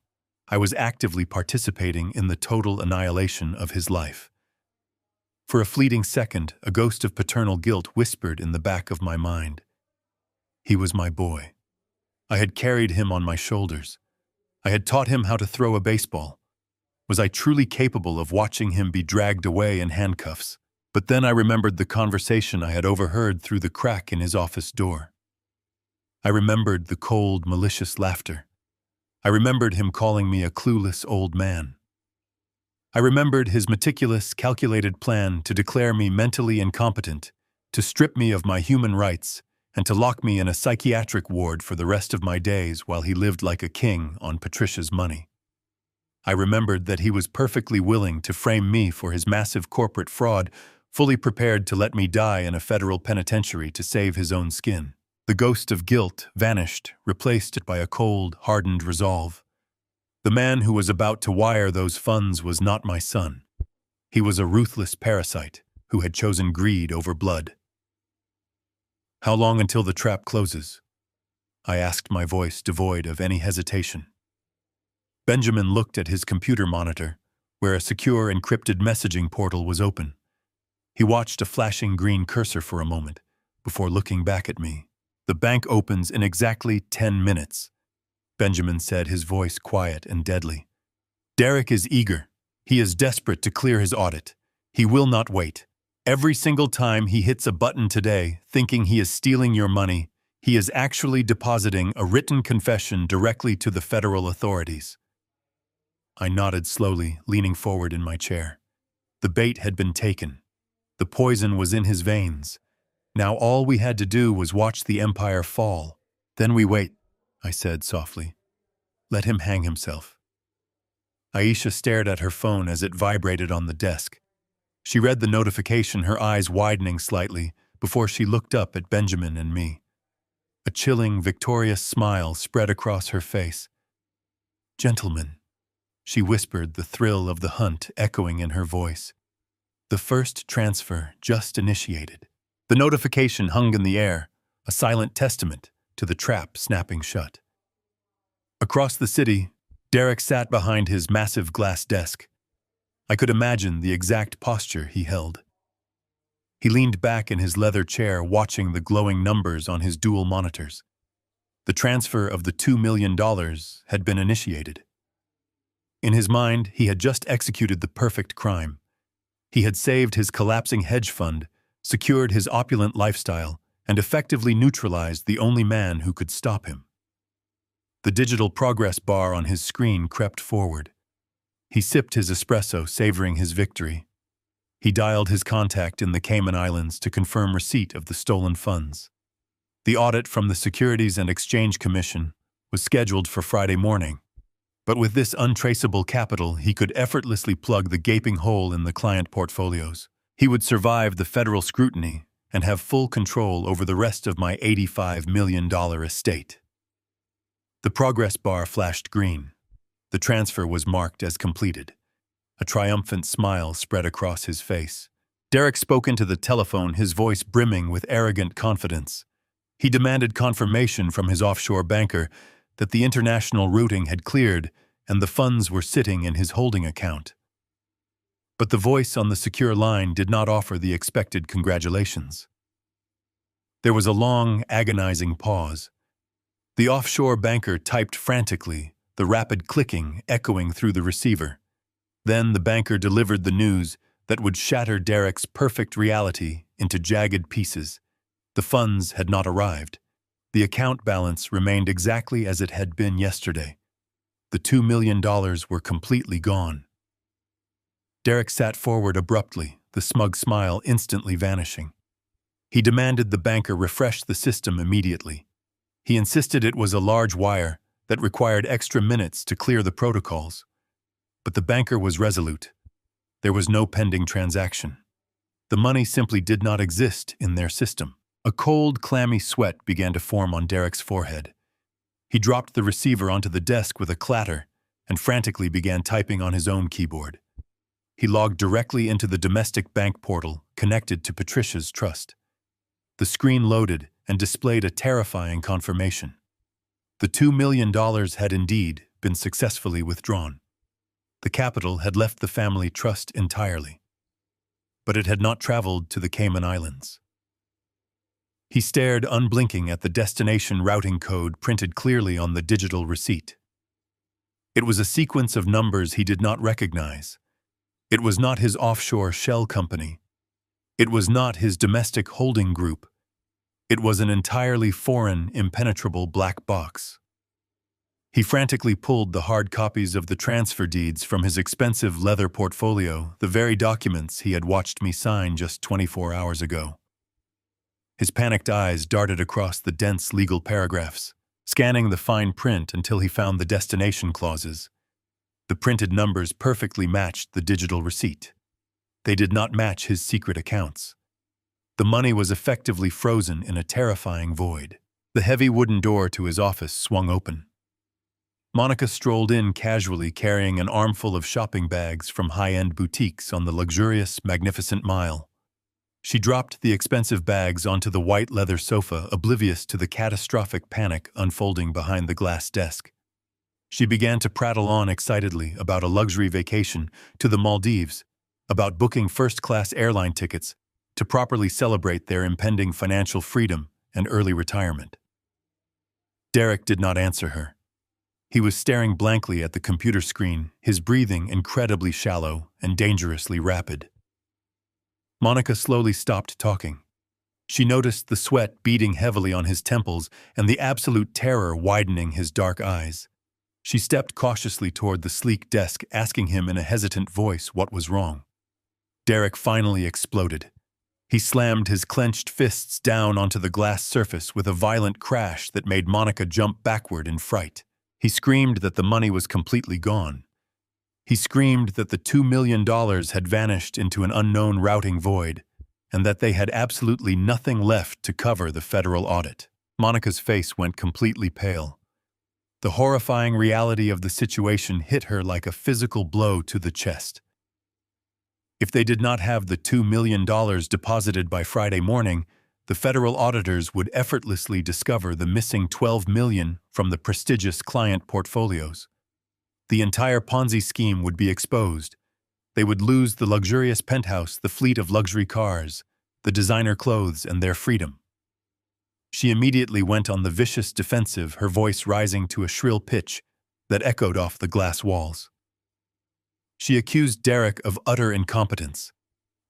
I was actively participating in the total annihilation of his life. For a fleeting second, a ghost of paternal guilt whispered in the back of my mind. He was my boy. I had carried him on my shoulders. I had taught him how to throw a baseball. Was I truly capable of watching him be dragged away in handcuffs? But then I remembered the conversation I had overheard through the crack in his office door. I remembered the cold, malicious laughter. I remembered him calling me a clueless old man. I remembered his meticulous, calculated plan to declare me mentally incompetent, to strip me of my human rights, and to lock me in a psychiatric ward for the rest of my days while he lived like a king on Patricia's money. I remembered that he was perfectly willing to frame me for his massive corporate fraud, fully prepared to let me die in a federal penitentiary to save his own skin. The ghost of guilt vanished, replaced by a cold, hardened resolve. The man who was about to wire those funds was not my son. He was a ruthless parasite who had chosen greed over blood. How long until the trap closes? I asked, my voice devoid of any hesitation. Benjamin looked at his computer monitor, where a secure encrypted messaging portal was open. He watched a flashing green cursor for a moment before looking back at me. The bank opens in exactly 10 minutes. Benjamin said, his voice quiet and deadly. Derek is eager. He is desperate to clear his audit. He will not wait. Every single time he hits a button today, thinking he is stealing your money, he is actually depositing a written confession directly to the federal authorities. I nodded slowly, leaning forward in my chair. The bait had been taken. The poison was in his veins. Now all we had to do was watch the empire fall. Then we wait, I said softly. Let him hang himself. Aisha stared at her phone as it vibrated on the desk. She read the notification, her eyes widening slightly, before she looked up at Benjamin and me. A chilling, victorious smile spread across her face. Gentlemen, she whispered, the thrill of the hunt echoing in her voice. The first transfer just initiated. The notification hung in the air, a silent testament to the trap snapping shut. Across the city, Derek sat behind his massive glass desk. I could imagine the exact posture he held. He leaned back in his leather chair, watching the glowing numbers on his dual monitors. The transfer of the $2 million had been initiated. In his mind, he had just executed the perfect crime. He had saved his collapsing hedge fund, secured his opulent lifestyle, and effectively neutralized the only man who could stop him. The digital progress bar on his screen crept forward. He sipped his espresso, savoring his victory. He dialed his contact in the Cayman Islands to confirm receipt of the stolen funds. The audit from the Securities and Exchange Commission was scheduled for Friday morning, but with this untraceable capital, he could effortlessly plug the gaping hole in the client portfolios. He would survive the federal scrutiny and have full control over the rest of my $85 million estate. The progress bar flashed green. The transfer was marked as completed. A triumphant smile spread across his face. Derek spoke into the telephone, his voice brimming with arrogant confidence. He demanded confirmation from his offshore banker that the international routing had cleared and the funds were sitting in his holding account. But the voice on the secure line did not offer the expected congratulations. There was a long, agonizing pause. The offshore banker typed frantically, the rapid clicking echoing through the receiver. Then the banker delivered the news that would shatter Derek's perfect reality into jagged pieces. The funds had not arrived. The account balance remained exactly as it had been yesterday. The $2 million were completely gone. Derek sat forward abruptly, the smug smile instantly vanishing. He demanded the banker refresh the system immediately. He insisted it was a large wire that required extra minutes to clear the protocols. But the banker was resolute. There was no pending transaction. The money simply did not exist in their system. A cold, clammy sweat began to form on Derek's forehead. He dropped the receiver onto the desk with a clatter and frantically began typing on his own keyboard. He logged directly into the domestic bank portal connected to Patricia's trust. The screen loaded and displayed a terrifying confirmation. The $2 million had indeed been successfully withdrawn. The capital had left the family trust entirely, but it had not traveled to the Cayman Islands. He stared unblinking at the destination routing code printed clearly on the digital receipt. It was a sequence of numbers he did not recognize. It was not his offshore shell company. It was not his domestic holding group. It was an entirely foreign, impenetrable black box. He frantically pulled the hard copies of the transfer deeds from his expensive leather portfolio, the very documents he had watched me sign just 24 hours ago. His panicked eyes darted across the dense legal paragraphs, scanning the fine print until he found the destination clauses. The printed numbers perfectly matched the digital receipt. They did not match his secret accounts. The money was effectively frozen in a terrifying void. The heavy wooden door to his office swung open. Monica strolled in casually carrying an armful of shopping bags from high-end boutiques on the luxurious, magnificent Mile. She dropped the expensive bags onto the white leather sofa, oblivious to the catastrophic panic unfolding behind the glass desk. She began to prattle on excitedly about a luxury vacation to the Maldives, about booking first-class airline tickets to properly celebrate their impending financial freedom and early retirement. Derek did not answer her. He was staring blankly at the computer screen, his breathing incredibly shallow and dangerously rapid. Monica slowly stopped talking. She noticed the sweat beading heavily on his temples and the absolute terror widening his dark eyes. She stepped cautiously toward the sleek desk, asking him in a hesitant voice what was wrong. Derek finally exploded. He slammed his clenched fists down onto the glass surface with a violent crash that made Monica jump backward in fright. He screamed that the money was completely gone. He screamed that the $2 million had vanished into an unknown routing void, and that they had absolutely nothing left to cover the federal audit. Monica's face went completely pale. The horrifying reality of the situation hit her like a physical blow to the chest. If they did not have the $2 million deposited by Friday morning, the federal auditors would effortlessly discover the missing $12 million from the prestigious client portfolios. The entire Ponzi scheme would be exposed. They would lose the luxurious penthouse, the fleet of luxury cars, the designer clothes, and their freedom. She immediately went on the vicious defensive, her voice rising to a shrill pitch that echoed off the glass walls. She accused Derek of utter incompetence.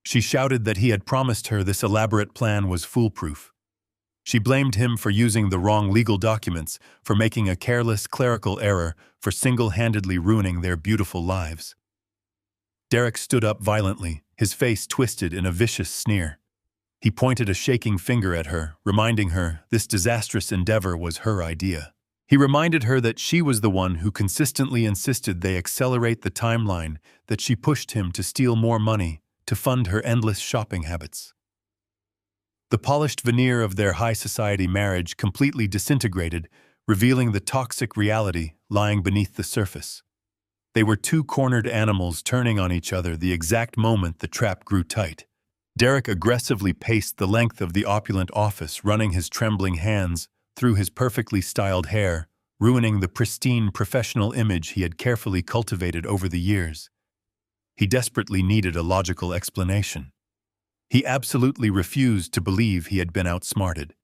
She shouted that he had promised her this elaborate plan was foolproof. She blamed him for using the wrong legal documents, for making a careless clerical error, for single-handedly ruining their beautiful lives. Derek stood up violently, his face twisted in a vicious sneer. He pointed a shaking finger at her, reminding her this disastrous endeavor was her idea. He reminded her that she was the one who consistently insisted they accelerate the timeline, that she pushed him to steal more money, to fund her endless shopping habits. The polished veneer of their high society marriage completely disintegrated, revealing the toxic reality lying beneath the surface. They were two cornered animals turning on each other the exact moment the trap grew tight. Derek aggressively paced the length of the opulent office, running his trembling hands through his perfectly styled hair, ruining the pristine professional image he had carefully cultivated over the years. He desperately needed a logical explanation. He absolutely refused to believe he had been outsmarted.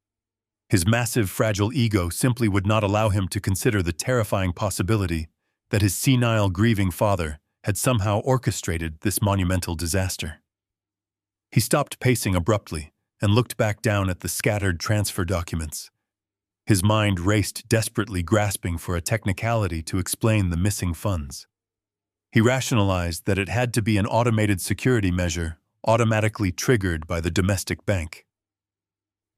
His massive, fragile ego simply would not allow him to consider the terrifying possibility that his senile, grieving father had somehow orchestrated this monumental disaster. He stopped pacing abruptly and looked back down at the scattered transfer documents. His mind raced desperately, grasping for a technicality to explain the missing funds. He rationalized that it had to be an automated security measure automatically triggered by the domestic bank.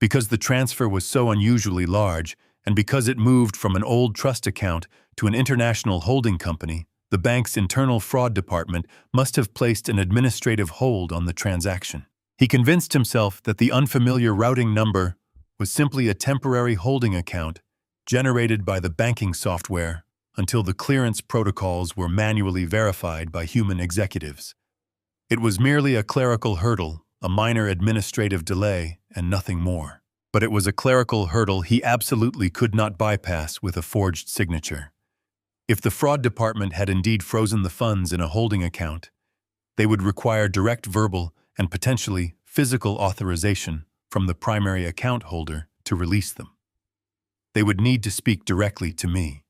Because the transfer was so unusually large, and because it moved from an old trust account to an international holding company, the bank's internal fraud department must have placed an administrative hold on the transaction. He convinced himself that the unfamiliar routing number was simply a temporary holding account generated by the banking software until the clearance protocols were manually verified by human executives. It was merely a clerical hurdle, a minor administrative delay, and nothing more. But it was a clerical hurdle he absolutely could not bypass with a forged signature. If the fraud department had indeed frozen the funds in a holding account, they would require direct verbal and potentially physical authorization from the primary account holder to release them. They would need to speak directly to me.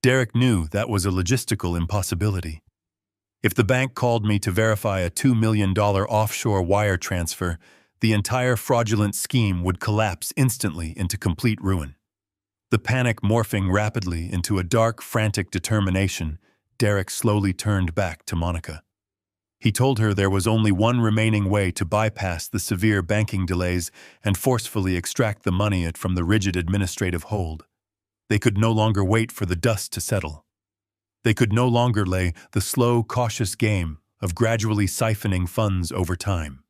Derek knew that was a logistical impossibility. If the bank called me to verify a $2 million offshore wire transfer, the entire fraudulent scheme would collapse instantly into complete ruin. The panic morphing rapidly into a dark, frantic determination, Derek slowly turned back to Monica. He told her there was only one remaining way to bypass the severe banking delays and forcefully extract the money from the rigid administrative hold. They could no longer wait for the dust to settle. They could no longer play the slow, cautious game of gradually siphoning funds over time.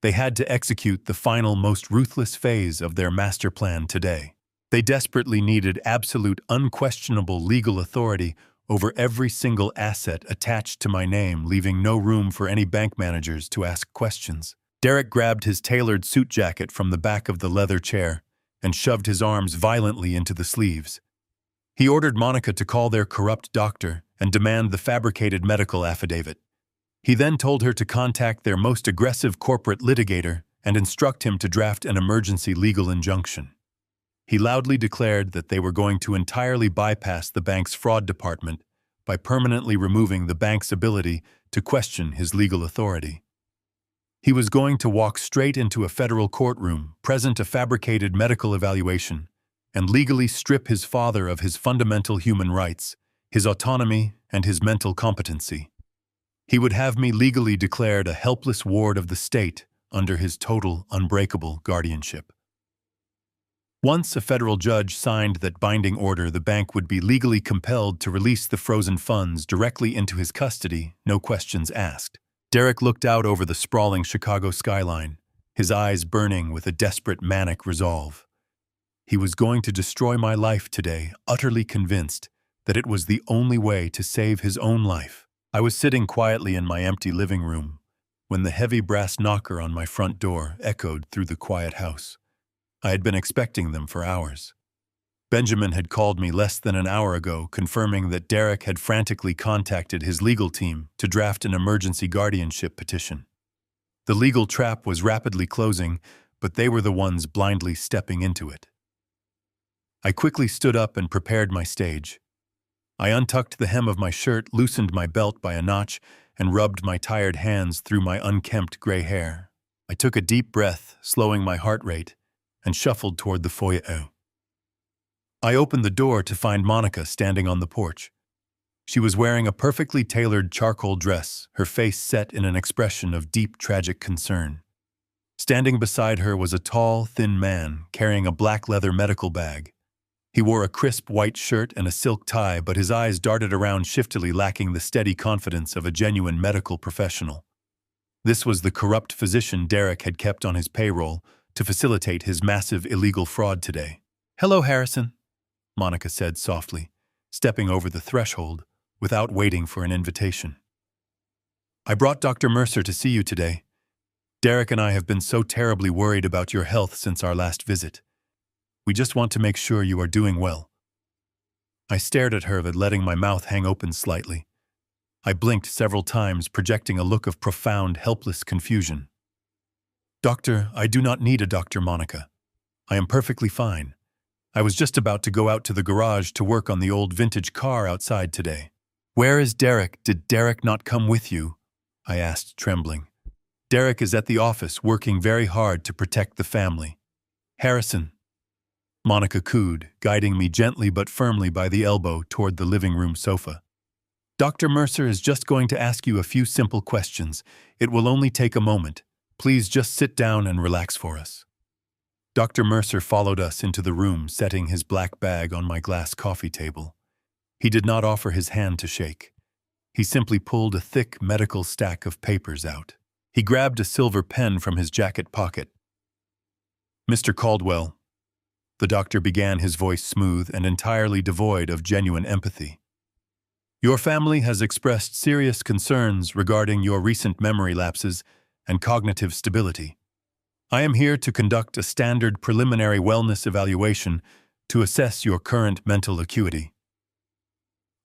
They had to execute the final, most ruthless phase of their master plan today. They desperately needed absolute, unquestionable legal authority over every single asset attached to my name, leaving no room for any bank managers to ask questions. Derek grabbed his tailored suit jacket from the back of the leather chair and shoved his arms violently into the sleeves. He ordered Monica to call their corrupt doctor and demand the fabricated medical affidavit. He then told her to contact their most aggressive corporate litigator and instruct him to draft an emergency legal injunction. He loudly declared that they were going to entirely bypass the bank's fraud department by permanently removing the bank's ability to question his legal authority. He was going to walk straight into a federal courtroom, present a fabricated medical evaluation, and legally strip his father of his fundamental human rights, his autonomy, and his mental competency. He would have me legally declared a helpless ward of the state under his total, unbreakable guardianship. Once a federal judge signed that binding order, the bank would be legally compelled to release the frozen funds directly into his custody, no questions asked. Derek looked out over the sprawling Chicago skyline, his eyes burning with a desperate, manic resolve. He was going to destroy my life today, utterly convinced that it was the only way to save his own life. I was sitting quietly in my empty living room when the heavy brass knocker on my front door echoed through the quiet house. I had been expecting them for hours. Benjamin had called me less than an hour ago, confirming that Derek had frantically contacted his legal team to draft an emergency guardianship petition. The legal trap was rapidly closing, but they were the ones blindly stepping into it. I quickly stood up and prepared my stage. I untucked the hem of my shirt, loosened my belt by a notch, and rubbed my tired hands through my unkempt gray hair. I took a deep breath, slowing my heart rate, and shuffled toward the foyer. I opened the door to find Monica standing on the porch. She was wearing a perfectly tailored charcoal dress, her face set in an expression of deep, tragic concern. Standing beside her was a tall, thin man carrying a black leather medical bag. He wore a crisp white shirt and a silk tie, but his eyes darted around shiftily, lacking the steady confidence of a genuine medical professional. This was the corrupt physician Derek had kept on his payroll to facilitate his massive illegal fraud today. "Hello, Harrison," Monica said softly, stepping over the threshold without waiting for an invitation. "I brought Dr. Mercer to see you today. Derek and I have been so terribly worried about your health since our last visit. We just want to make sure you are doing well." I stared at her, letting my mouth hang open slightly. I blinked several times, projecting a look of profound, helpless confusion. "Doctor, I do not need a doctor, Monica. I am perfectly fine. I was just about to go out to the garage to work on the old vintage car outside today. Where is Derek? Did Derek not come with you? I asked, trembling. Derek is at the office working very hard to protect the family. Harrison, Monica cooed, guiding me gently but firmly by the elbow toward the living room sofa. Dr. Mercer is just going to ask you a few simple questions. It will only take a moment. Please just sit down and relax for us. Dr. Mercer followed us into the room, setting his black bag on my glass coffee table. He did not offer his hand to shake. He simply pulled a thick medical stack of papers out. He grabbed a silver pen from his jacket pocket. Mr. Caldwell, the doctor began, his voice smooth and entirely devoid of genuine empathy. Your family has expressed serious concerns regarding your recent memory lapses and cognitive stability. I am here to conduct a standard preliminary wellness evaluation to assess your current mental acuity.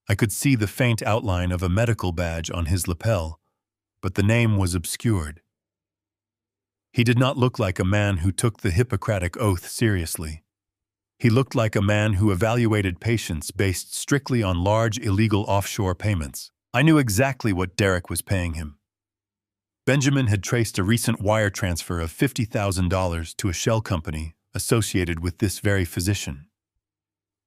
I could see the faint outline of a medical badge on his lapel, but the name was obscured. He did not look like a man who took the Hippocratic Oath seriously. He looked like a man who evaluated patients based strictly on large illegal offshore payments. I knew exactly what Derek was paying him. Benjamin had traced a recent wire transfer of $50,000 to a shell company associated with this very physician.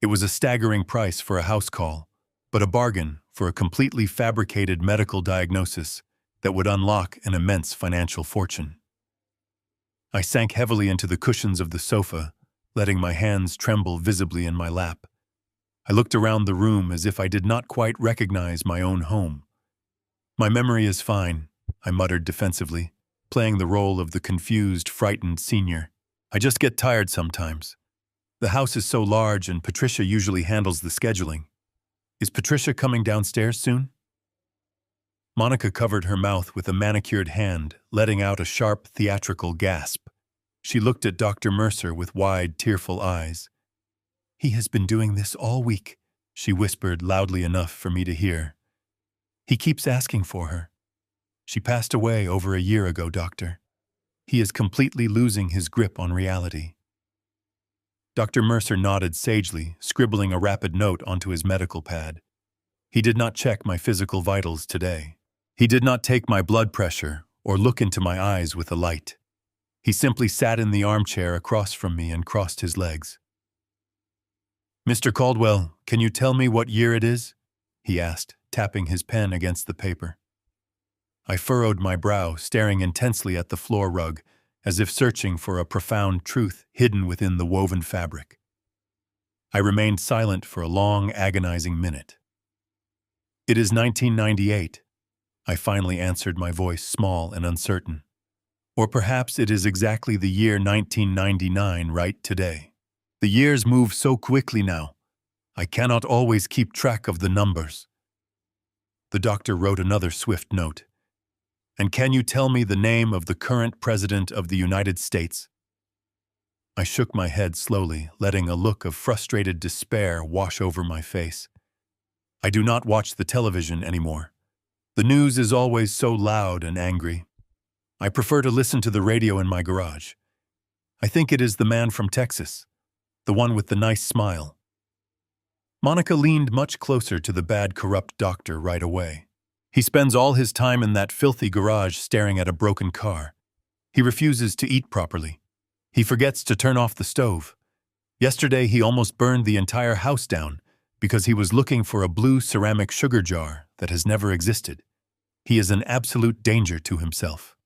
It was a staggering price for a house call, but a bargain for a completely fabricated medical diagnosis that would unlock an immense financial fortune. I sank heavily into the cushions of the sofa, letting my hands tremble visibly in my lap. I looked around the room as if I did not quite recognize my own home. My memory is fine, I muttered defensively, playing the role of the confused, frightened senior. I just get tired sometimes. The house is so large and Patricia usually handles the scheduling. Is Patricia coming downstairs soon? Monica covered her mouth with a manicured hand, letting out a sharp, theatrical gasp. She looked at Dr. Mercer with wide, tearful eyes. He has been doing this all week, she whispered loudly enough for me to hear. He keeps asking for her. She passed away over a year ago, doctor. He is completely losing his grip on reality. Dr. Mercer nodded sagely, scribbling a rapid note onto his medical pad. He did not check my physical vitals today. He did not take my blood pressure or look into my eyes with a light. He simply sat in the armchair across from me and crossed his legs. Mr. Caldwell, can you tell me what year it is? He asked, tapping his pen against the paper. I furrowed my brow, staring intensely at the floor rug, as if searching for a profound truth hidden within the woven fabric. I remained silent for a long, agonizing minute. It is 1998, I finally answered, my voice small and uncertain. Or perhaps it is exactly the year 1999 right today. The years move so quickly now. I cannot always keep track of the numbers. The doctor wrote another swift note. And can you tell me the name of the current president of the United States? I shook my head slowly, letting a look of frustrated despair wash over my face. I do not watch the television anymore. The news is always so loud and angry. I prefer to listen to the radio in my garage. I think it is the man from Texas, the one with the nice smile. Monica leaned much closer to the bad, corrupt doctor right away. He spends all his time in that filthy garage staring at a broken car. He refuses to eat properly. He forgets to turn off the stove. Yesterday he almost burned the entire house down because he was looking for a blue ceramic sugar jar that has never existed. He is an absolute danger to himself.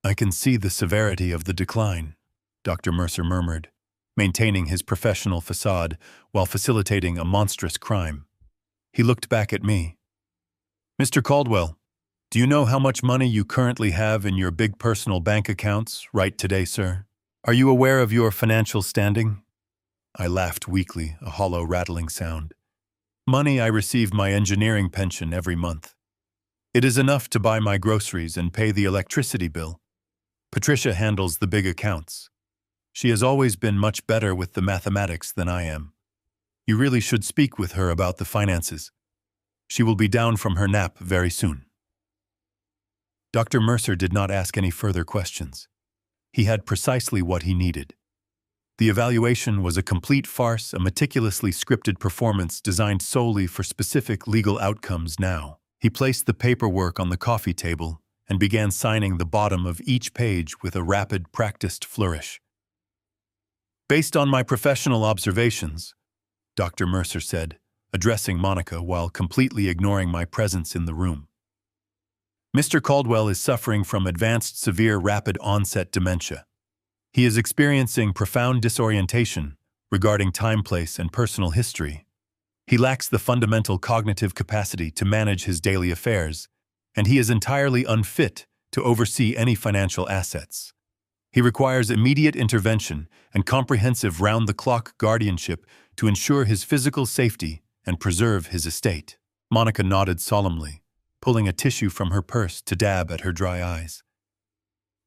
I can see the severity of the decline, Dr. Mercer murmured, maintaining his professional facade while facilitating a monstrous crime. He looked back at me. Mr. Caldwell, do you know how much money you currently have in your big personal bank accounts right today, sir? Are you aware of your financial standing? I laughed weakly, a hollow rattling sound. Money I receive my engineering pension every month. It is enough to buy my groceries and pay the electricity bill. Patricia handles the big accounts. She has always been much better with the mathematics than I am. You really should speak with her about the finances. She will be down from her nap very soon. Dr. Mercer did not ask any further questions. He had precisely what he needed. The evaluation was a complete farce, a meticulously scripted performance designed solely for specific legal outcomes now. He placed the paperwork on the coffee table and began signing the bottom of each page with a rapid, practiced flourish. "Based on my professional observations," Dr. Mercer said, addressing Monica while completely ignoring my presence in the room, "Mr. Caldwell is suffering from advanced severe rapid onset dementia. He is experiencing profound disorientation regarding time, place, and personal history. He lacks the fundamental cognitive capacity to manage his daily affairs, and he is entirely unfit to oversee any financial assets. He requires immediate intervention and comprehensive round-the-clock guardianship to ensure his physical safety and preserve his estate." Monica nodded solemnly, pulling a tissue from her purse to dab at her dry eyes.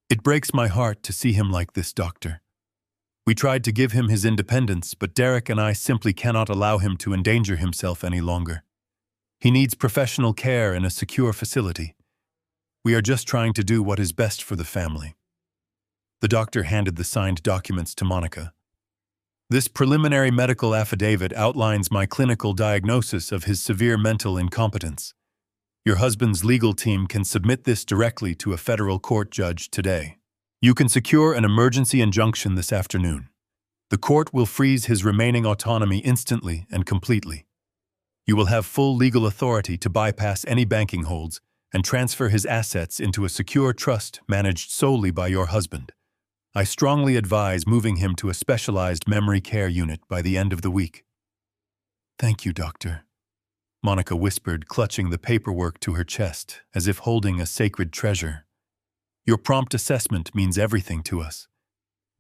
"It breaks my heart to see him like this, Doctor. We tried to give him his independence, but Derek and I simply cannot allow him to endanger himself any longer. He needs professional care in a secure facility. We are just trying to do what is best for the family." The doctor handed the signed documents to Monica. "This preliminary medical affidavit outlines my clinical diagnosis of his severe mental incompetence. Your husband's legal team can submit this directly to a federal court judge today. You can secure an emergency injunction this afternoon. The court will freeze his remaining autonomy instantly and completely. You will have full legal authority to bypass any banking holds and transfer his assets into a secure trust managed solely by your husband. I strongly advise moving him to a specialized memory care unit by the end of the week." "Thank you, Doctor," Monica whispered, clutching the paperwork to her chest as if holding a sacred treasure. "Your prompt assessment means everything to us.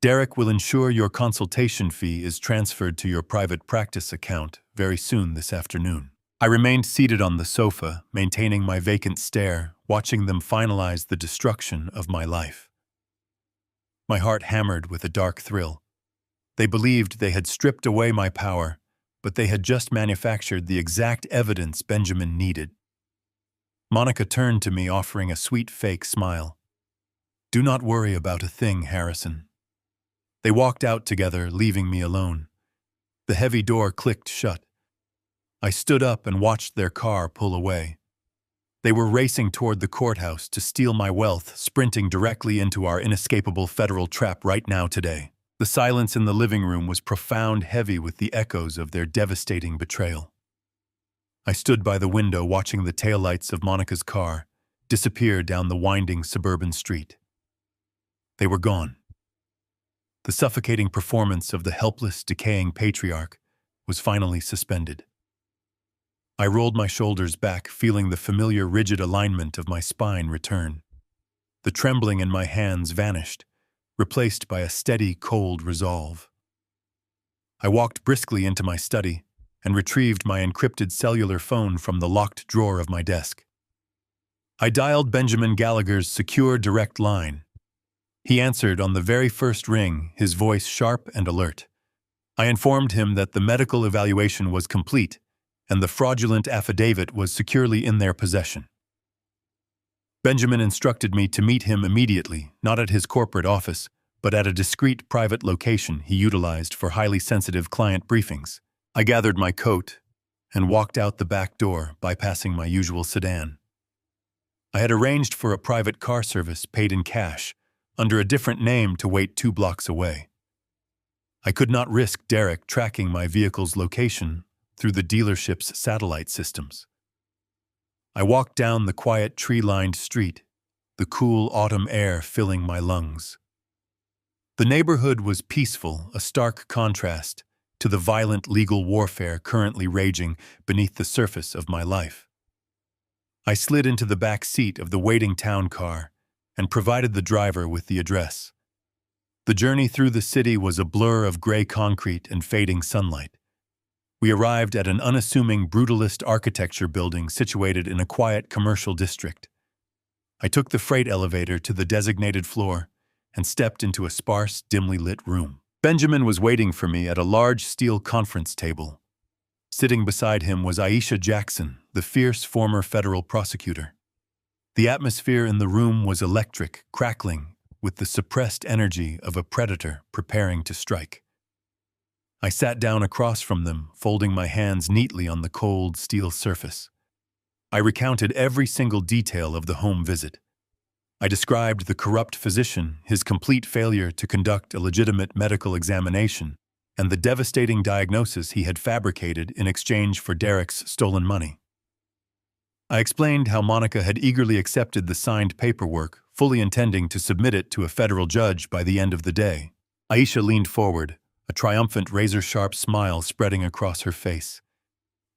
Derek will ensure your consultation fee is transferred to your private practice account very soon this afternoon." I remained seated on the sofa, maintaining my vacant stare, watching them finalize the destruction of my life. My heart hammered with a dark thrill. They believed they had stripped away my power, but they had just manufactured the exact evidence Benjamin needed. Monica turned to me, offering a sweet fake smile. "Do not worry about a thing, Harrison." They walked out together, leaving me alone. The heavy door clicked shut. I stood up and watched their car pull away. They were racing toward the courthouse to steal my wealth, sprinting directly into our inescapable federal trap right now today. The silence in the living room was profound, heavy with the echoes of their devastating betrayal. I stood by the window watching the taillights of Monica's car disappear down the winding suburban street. They were gone. The suffocating performance of the helpless, decaying patriarch was finally suspended. I rolled my shoulders back, feeling the familiar rigid alignment of my spine return. The trembling in my hands vanished, replaced by a steady, cold resolve. I walked briskly into my study and retrieved my encrypted cellular phone from the locked drawer of my desk. I dialed Benjamin Gallagher's secure direct line. He answered on the very first ring, his voice sharp and alert. I informed him that the medical evaluation was complete and the fraudulent affidavit was securely in their possession. Benjamin instructed me to meet him immediately, not at his corporate office, but at a discreet private location he utilized for highly sensitive client briefings. I gathered my coat and walked out the back door, bypassing my usual sedan. I had arranged for a private car service paid in cash, under a different name, to wait 2 blocks away. I could not risk Derek tracking my vehicle's location through the dealership's satellite systems. I walked down the quiet tree-lined street, the cool autumn air filling my lungs. The neighborhood was peaceful, a stark contrast to the violent legal warfare currently raging beneath the surface of my life. I slid into the back seat of the waiting town car and provided the driver with the address. The journey through the city was a blur of gray concrete and fading sunlight. We arrived at an unassuming brutalist architecture building situated in a quiet commercial district. I took the freight elevator to the designated floor and stepped into a sparse, dimly lit room. Benjamin was waiting for me at a large steel conference table. Sitting beside him was Aisha Jackson, the fierce former federal prosecutor. The atmosphere in the room was electric, crackling with the suppressed energy of a predator preparing to strike. I sat down across from them, folding my hands neatly on the cold steel surface. I recounted every single detail of the home visit. I described the corrupt physician, his complete failure to conduct a legitimate medical examination, and the devastating diagnosis he had fabricated in exchange for Derek's stolen money. I explained how Monica had eagerly accepted the signed paperwork, fully intending to submit it to a federal judge by the end of the day. Aisha leaned forward, a triumphant razor-sharp smile spreading across her face.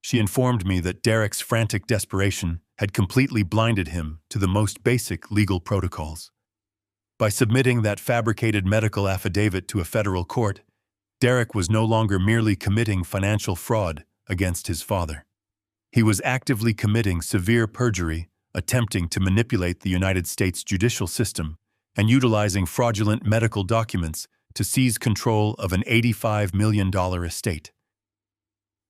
She informed me that Derek's frantic desperation had completely blinded him to the most basic legal protocols. By submitting that fabricated medical affidavit to a federal court, Derek was no longer merely committing financial fraud against his father. He was actively committing severe perjury, attempting to manipulate the United States judicial system, and utilizing fraudulent medical documents to seize control of an $85 million estate.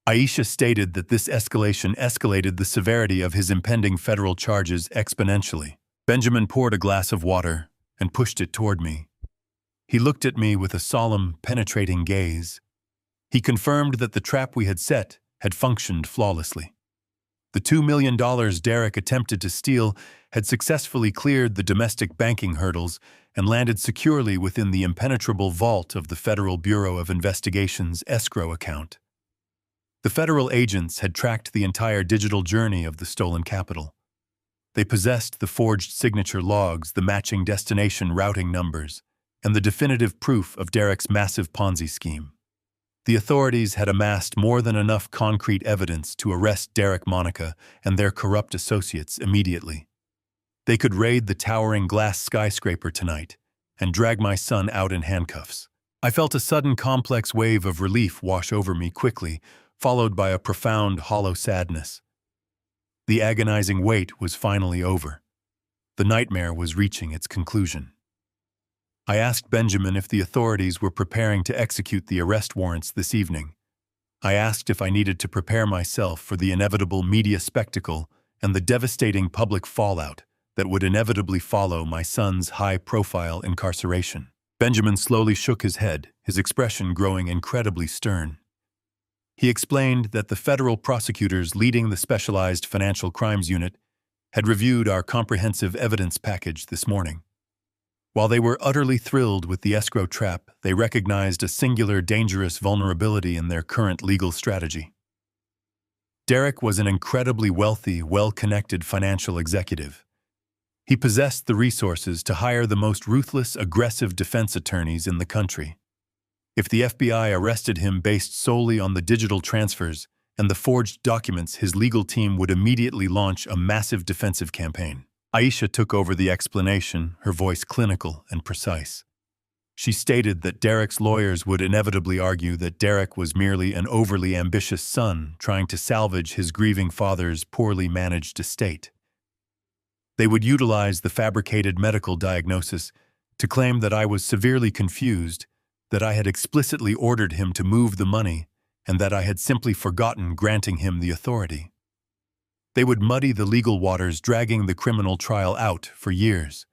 Aisha stated that this escalation escalated the severity of his impending federal charges exponentially. Benjamin poured a glass of water and pushed it toward me. He looked at me with a solemn, penetrating gaze. He confirmed that the trap we had set had functioned flawlessly. The $2 million Derek attempted to steal had successfully cleared the domestic banking hurdles and landed securely within the impenetrable vault of the Federal Bureau of Investigation's escrow account. The federal agents had tracked the entire digital journey of the stolen capital. They possessed the forged signature logs, the matching destination routing numbers, and the definitive proof of Derek's massive Ponzi scheme. The authorities had amassed more than enough concrete evidence to arrest Derek, Monica, and their corrupt associates immediately. They could raid the towering glass skyscraper tonight and drag my son out in handcuffs. I felt a sudden complex wave of relief wash over me quickly, followed by a profound, hollow sadness. The agonizing wait was finally over. The nightmare was reaching its conclusion. I asked Benjamin if the authorities were preparing to execute the arrest warrants this evening. I asked if I needed to prepare myself for the inevitable media spectacle and the devastating public fallout that would inevitably follow my son's high-profile incarceration. Benjamin slowly shook his head, his expression growing incredibly stern. He explained that the federal prosecutors leading the Specialized Financial Crimes Unit had reviewed our comprehensive evidence package this morning. While they were utterly thrilled with the escrow trap, they recognized a singular dangerous vulnerability in their current legal strategy. Derek was an incredibly wealthy, well-connected financial executive. He possessed the resources to hire the most ruthless, aggressive defense attorneys in the country. If the FBI arrested him based solely on the digital transfers and the forged documents, his legal team would immediately launch a massive defensive campaign. Aisha took over the explanation, her voice clinical and precise. She stated that Derek's lawyers would inevitably argue that Derek was merely an overly ambitious son trying to salvage his grieving father's poorly managed estate. They would utilize the fabricated medical diagnosis to claim that I was severely confused, that I had explicitly ordered him to move the money, and that I had simply forgotten granting him the authority. They would muddy the legal waters, dragging the criminal trial out for years.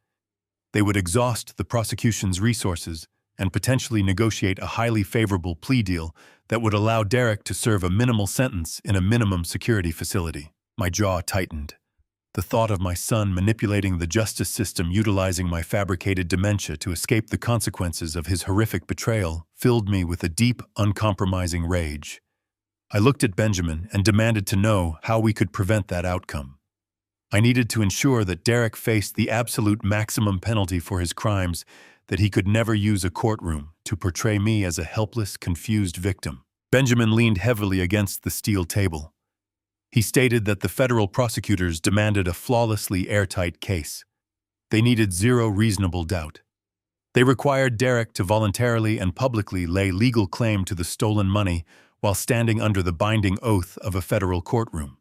They would exhaust the prosecution's resources and potentially negotiate a highly favorable plea deal that would allow Derek to serve a minimal sentence in a minimum security facility. My jaw tightened. The thought of my son manipulating the justice system, utilizing my fabricated dementia to escape the consequences of his horrific betrayal, filled me with a deep, uncompromising rage. I looked at Benjamin and demanded to know how we could prevent that outcome. I needed to ensure that Derek faced the absolute maximum penalty for his crimes, that he could never use a courtroom to portray me as a helpless, confused victim. Benjamin leaned heavily against the steel table. He stated that the federal prosecutors demanded a flawlessly airtight case. They needed zero reasonable doubt. They required Derek to voluntarily and publicly lay legal claim to the stolen money while standing under the binding oath of a federal courtroom.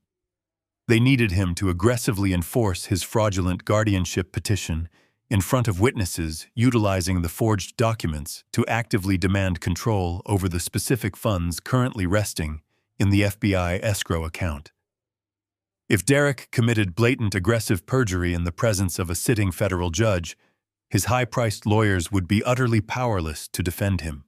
They needed him to aggressively enforce his fraudulent guardianship petition in front of witnesses, utilizing the forged documents to actively demand control over the specific funds currently resting in the FBI escrow account. If Derek committed blatant aggressive perjury in the presence of a sitting federal judge, his high-priced lawyers would be utterly powerless to defend him.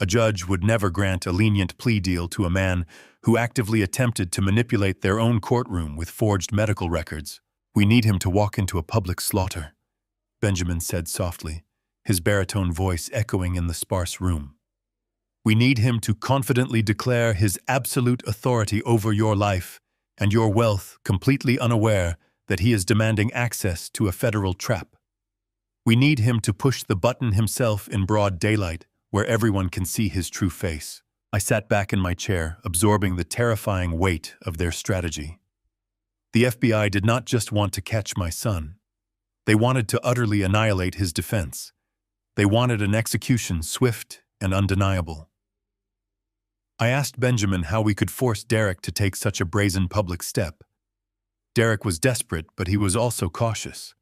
A judge would never grant a lenient plea deal to a man who actively attempted to manipulate their own courtroom with forged medical records. "We need him to walk into a public slaughter," Benjamin said softly, his baritone voice echoing in the sparse room. "We need him to confidently declare his absolute authority over your life and your wealth, completely unaware that he is demanding access to a federal trap. We need him to push the button himself in broad daylight, where everyone can see his true face." I sat back in my chair, absorbing the terrifying weight of their strategy. The FBI did not just want to catch my son. They wanted to utterly annihilate his defense. They wanted an execution swift and undeniable. I asked Benjamin how we could force Derek to take such a brazen public step. Derek was desperate, but he was also cautious.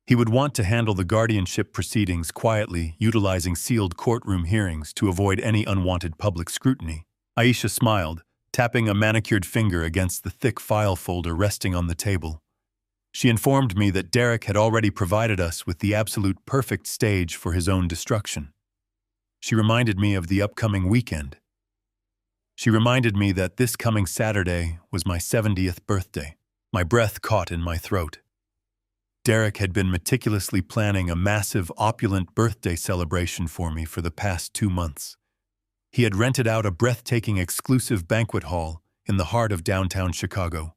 He would want to handle the guardianship proceedings quietly, utilizing sealed courtroom hearings to avoid any unwanted public scrutiny. Aisha smiled, tapping a manicured finger against the thick file folder resting on the table. She informed me that Derek had already provided us with the absolute perfect stage for his own destruction. She reminded me of the upcoming weekend. She reminded me that this coming Saturday was my 70th birthday. My breath caught in my throat. Derek had been meticulously planning a massive, opulent birthday celebration for me for the past 2 months. He had rented out a breathtaking exclusive banquet hall in the heart of downtown Chicago.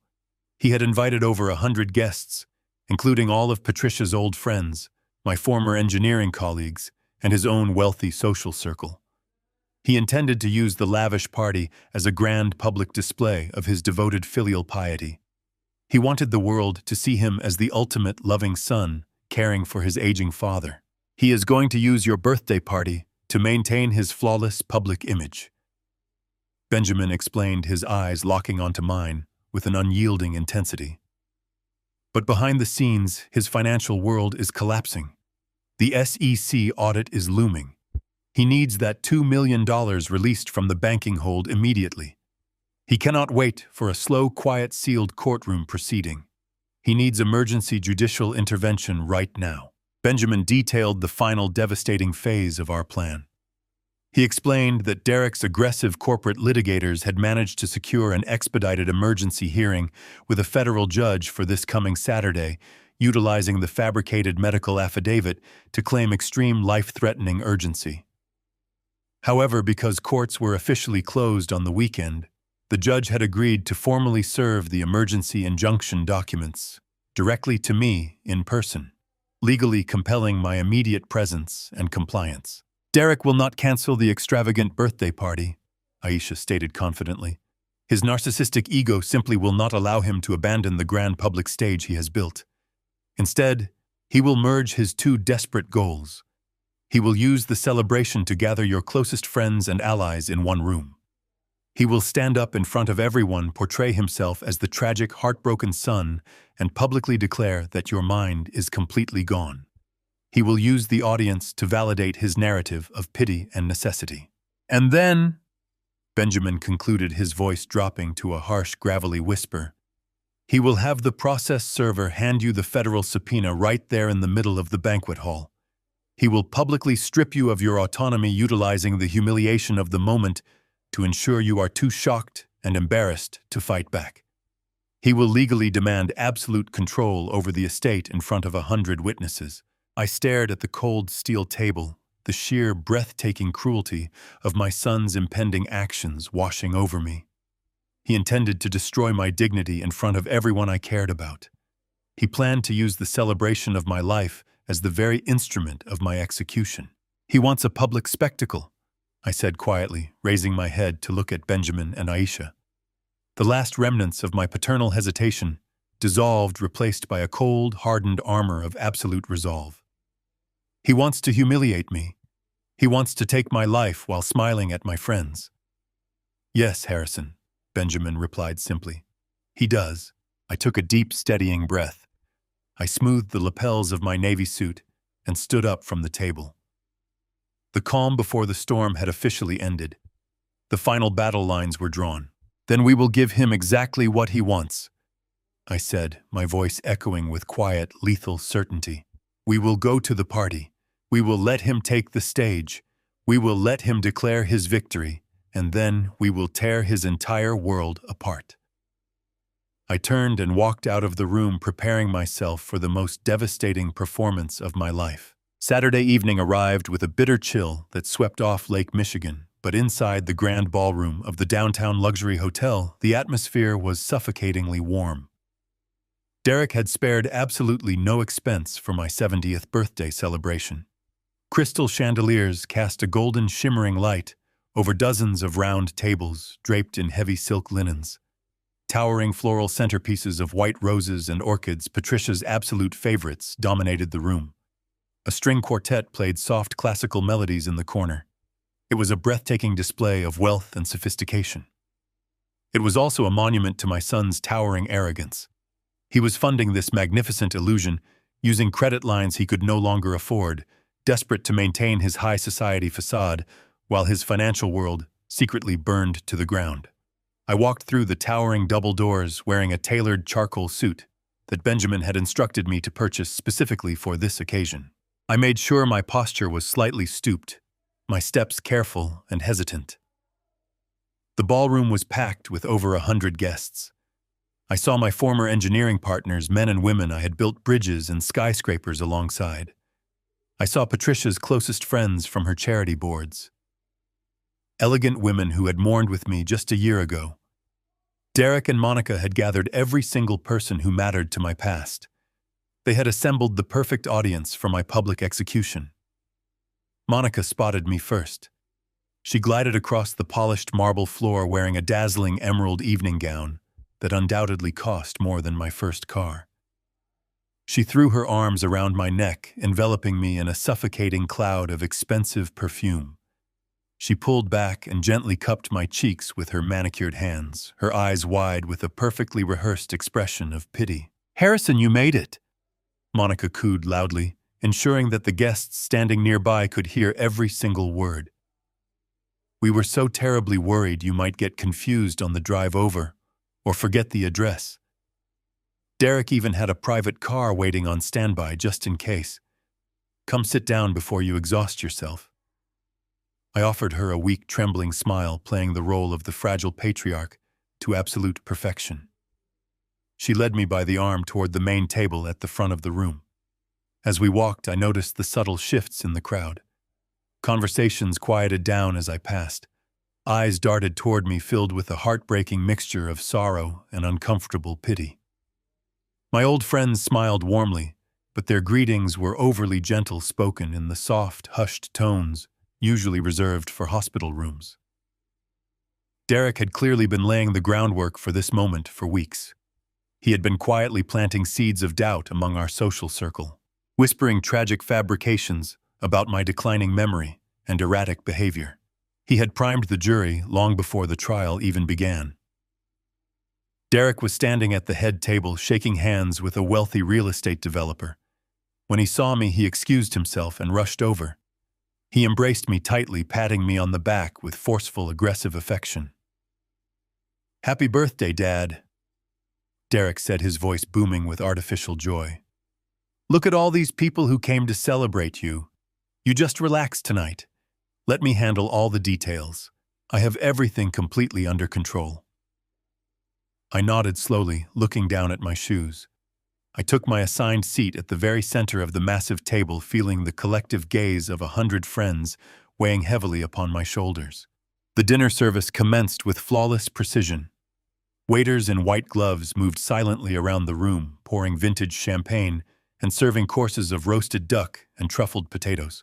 He had invited over 100 guests, including all of Patricia's old friends, my former engineering colleagues, and his own wealthy social circle. He intended to use the lavish party as a grand public display of his devoted filial piety. He wanted the world to see him as the ultimate loving son, caring for his aging father. "He is going to use your birthday party to maintain his flawless public image," Benjamin explained, his eyes locking onto mine with an unyielding intensity. "But behind the scenes, his financial world is collapsing. The SEC audit is looming. He needs that $2 million released from the banking hold immediately. He cannot wait for a slow, quiet, sealed courtroom proceeding. He needs emergency judicial intervention right now." Benjamin detailed the final devastating phase of our plan. He explained that Derek's aggressive corporate litigators had managed to secure an expedited emergency hearing with a federal judge for this coming Saturday, utilizing the fabricated medical affidavit to claim extreme life-threatening urgency. However, because courts were officially closed on the weekend, the judge had agreed to formally serve the emergency injunction documents directly to me in person, legally compelling my immediate presence and compliance. "Derek will not cancel the extravagant birthday party," Aisha stated confidently. "His narcissistic ego simply will not allow him to abandon the grand public stage he has built. Instead, he will merge his two desperate goals. He will use the celebration to gather your closest friends and allies in one room. He will stand up in front of everyone, portray himself as the tragic, heartbroken son, and publicly declare that your mind is completely gone. He will use the audience to validate his narrative of pity and necessity. And then," Benjamin concluded, his voice dropping to a harsh, gravelly whisper, "he will have the process server hand you the federal subpoena right there in the middle of the banquet hall. He will publicly strip you of your autonomy, utilizing the humiliation of the moment to ensure you are too shocked and embarrassed to fight back. He will legally demand absolute control over the estate in front of 100 witnesses." I stared at the cold steel table, the sheer, breathtaking cruelty of my son's impending actions washing over me. He intended to destroy my dignity in front of everyone I cared about. He planned to use the celebration of my life as the very instrument of my execution. "He wants a public spectacle," I said quietly, raising my head to look at Benjamin and Aisha. The last remnants of my paternal hesitation dissolved, replaced by a cold, hardened armor of absolute resolve. "He wants to humiliate me. He wants to take my life while smiling at my friends." "Yes, Harrison," Benjamin replied simply. "He does." I took a deep, steadying breath. I smoothed the lapels of my navy suit and stood up from the table. The calm before the storm had officially ended. The final battle lines were drawn. "Then we will give him exactly what he wants," I said, my voice echoing with quiet, lethal certainty. "We will go to the party. We will let him take the stage. We will let him declare his victory, and then we will tear his entire world apart. I turned and walked out of the room, preparing myself for the most devastating performance of my life. Saturday evening arrived with a bitter chill that swept off Lake Michigan, but inside the grand ballroom of the downtown luxury hotel, the atmosphere was suffocatingly warm. Derek had spared absolutely no expense for my 70th birthday celebration. Crystal chandeliers cast a golden shimmering light over dozens of round tables draped in heavy silk linens. Towering floral centerpieces of white roses and orchids, Patricia's absolute favorites, dominated the room. A string quartet played soft classical melodies in the corner. It was a breathtaking display of wealth and sophistication. It was also a monument to my son's towering arrogance. He was funding this magnificent illusion using credit lines he could no longer afford, desperate to maintain his high society facade while his financial world secretly burned to the ground. I walked through the towering double doors wearing a tailored charcoal suit that Benjamin had instructed me to purchase specifically for this occasion. I made sure my posture was slightly stooped, my steps careful and hesitant. The ballroom was packed with over 100 guests. I saw my former engineering partners, men and women I had built bridges and skyscrapers alongside. I saw Patricia's closest friends from her charity boards. Elegant women who had mourned with me just a year ago. Derek and Monica had gathered every single person who mattered to my past. They had assembled the perfect audience for my public execution. Monica spotted me first. She glided across the polished marble floor wearing a dazzling emerald evening gown that undoubtedly cost more than my first car. She threw her arms around my neck, enveloping me in a suffocating cloud of expensive perfume. She pulled back and gently cupped my cheeks with her manicured hands, her eyes wide with a perfectly rehearsed expression of pity. "Harrison, you made it!" Monica cooed loudly, ensuring that the guests standing nearby could hear every single word. "We were so terribly worried you might get confused on the drive over, or forget the address. Derek even had a private car waiting on standby just in case. Come sit down before you exhaust yourself." I offered her a weak, trembling smile, playing the role of the fragile patriarch to absolute perfection. She led me by the arm toward the main table at the front of the room. As we walked, I noticed the subtle shifts in the crowd. Conversations quieted down as I passed. Eyes darted toward me filled with a heartbreaking mixture of sorrow and uncomfortable pity. My old friends smiled warmly, but their greetings were overly gentle, spoken in the soft, hushed tones usually reserved for hospital rooms. Derek had clearly been laying the groundwork for this moment for weeks. He had been quietly planting seeds of doubt among our social circle, whispering tragic fabrications about my declining memory and erratic behavior. He had primed the jury long before the trial even began. Derek was standing at the head table, shaking hands with a wealthy real estate developer. When he saw me, he excused himself and rushed over. He embraced me tightly, patting me on the back with forceful, aggressive affection. "Happy birthday, Dad," Derek said, his voice booming with artificial joy. "Look at all these people who came to celebrate you. You just relax tonight. Let me handle all the details. I have everything completely under control." I nodded slowly, looking down at my shoes. I took my assigned seat at the very center of the massive table, feeling the collective gaze of 100 friends weighing heavily upon my shoulders. The dinner service commenced with flawless precision. Waiters in white gloves moved silently around the room, pouring vintage champagne and serving courses of roasted duck and truffled potatoes.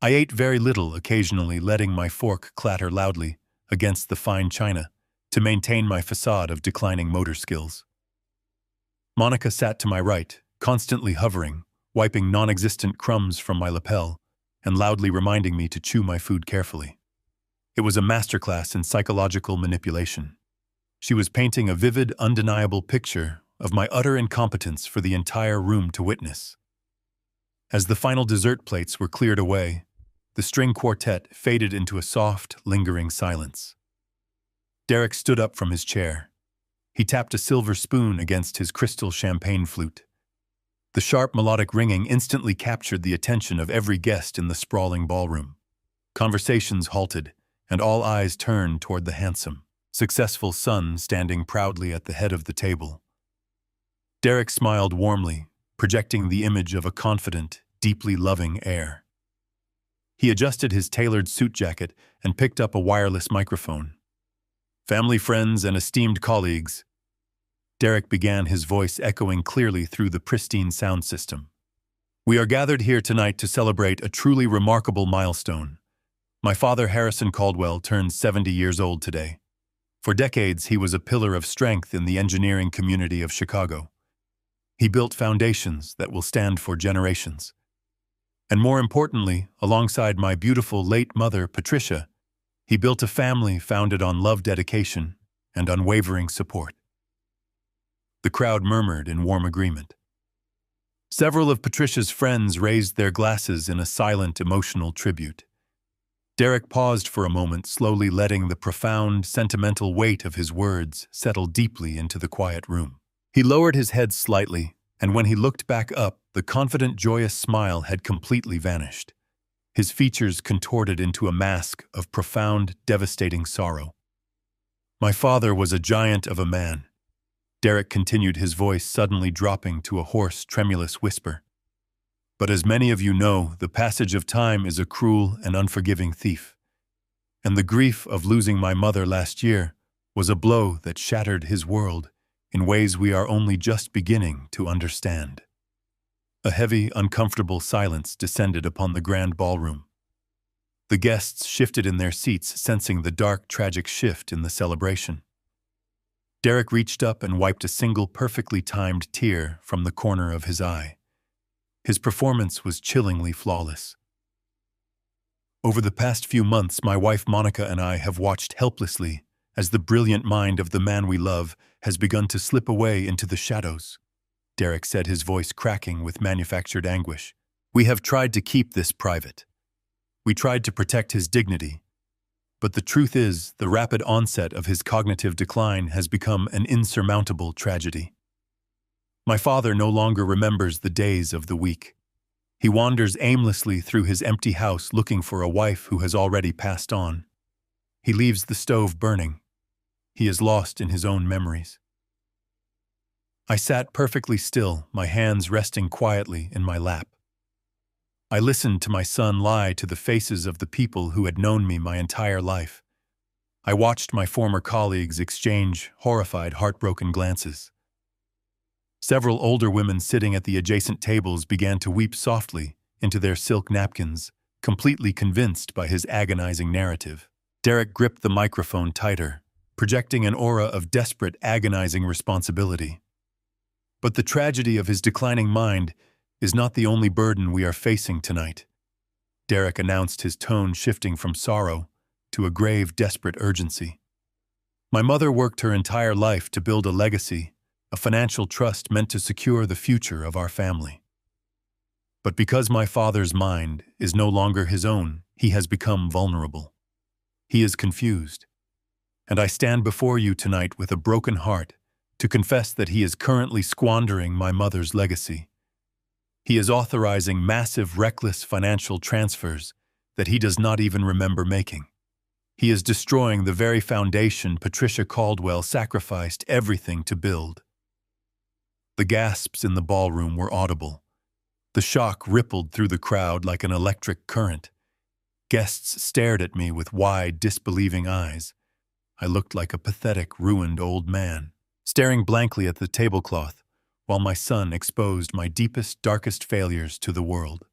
I ate very little, occasionally letting my fork clatter loudly against the fine china to maintain my facade of declining motor skills. Monica sat to my right, constantly hovering, wiping non-existent crumbs from my lapel and loudly reminding me to chew my food carefully. It was a masterclass in psychological manipulation. She was painting a vivid, undeniable picture of my utter incompetence for the entire room to witness. As the final dessert plates were cleared away, the string quartet faded into a soft, lingering silence. Derek stood up from his chair. He tapped a silver spoon against his crystal champagne flute. The sharp melodic ringing instantly captured the attention of every guest in the sprawling ballroom. Conversations halted, and all eyes turned toward the handsome, successful son standing proudly at the head of the table. Derek smiled warmly, projecting the image of a confident, deeply loving heir. He adjusted his tailored suit jacket and picked up a wireless microphone. "Family, friends, and esteemed colleagues," Derek began, his voice echoing clearly through the pristine sound system. "We are gathered here tonight to celebrate a truly remarkable milestone. My father, Harrison Caldwell, turned 70 years old today. For decades, he was a pillar of strength in the engineering community of Chicago. He built foundations that will stand for generations. And more importantly, alongside my beautiful late mother, Patricia, he built a family founded on love, dedication, and unwavering support." The crowd murmured in warm agreement. Several of Patricia's friends raised their glasses in a silent, emotional tribute. Derek paused for a moment, slowly letting the profound, sentimental weight of his words settle deeply into the quiet room. He lowered his head slightly, and when he looked back up, the confident, joyous smile had completely vanished. His features contorted into a mask of profound, devastating sorrow. "My father was a giant of a man," Derek continued, his voice suddenly dropping to a hoarse, tremulous whisper. "But as many of you know, the passage of time is a cruel and unforgiving thief. And the grief of losing my mother last year was a blow that shattered his world in ways we are only just beginning to understand." A heavy, uncomfortable silence descended upon the grand ballroom. The guests shifted in their seats, sensing the dark, tragic shift in the celebration. Derek reached up and wiped a single perfectly timed tear from the corner of his eye. His performance was chillingly flawless. "Over the past few months, my wife Monica and I have watched helplessly as the brilliant mind of the man we love has begun to slip away into the shadows," Derek said, his voice cracking with manufactured anguish. "We have tried to keep this private. We tried to protect his dignity. But the truth is, the rapid onset of his cognitive decline has become an insurmountable tragedy. My father no longer remembers the days of the week. He wanders aimlessly through his empty house looking for a wife who has already passed on. He leaves the stove burning. He is lost in his own memories." I sat perfectly still, my hands resting quietly in my lap. I listened to my son lie to the faces of the people who had known me my entire life. I watched my former colleagues exchange horrified, heartbroken glances. Several older women sitting at the adjacent tables began to weep softly into their silk napkins, completely convinced by his agonizing narrative. Derek gripped the microphone tighter, projecting an aura of desperate, agonizing responsibility. "But the tragedy of his declining mind is not the only burden we are facing tonight," Derek announced, his tone shifting from sorrow to a grave, desperate urgency. "My mother worked her entire life to build a legacy, a financial trust meant to secure the future of our family. But because my father's mind is no longer his own, he has become vulnerable. He is confused. And I stand before you tonight with a broken heart to confess that he is currently squandering my mother's legacy. He is authorizing massive, reckless financial transfers that he does not even remember making. He is destroying the very foundation Patricia Caldwell sacrificed everything to build." The gasps in the ballroom were audible. The shock rippled through the crowd like an electric current. Guests stared at me with wide, disbelieving eyes. I looked like a pathetic, ruined old man, staring blankly at the tablecloth, while my son exposed my deepest, darkest failures to the world.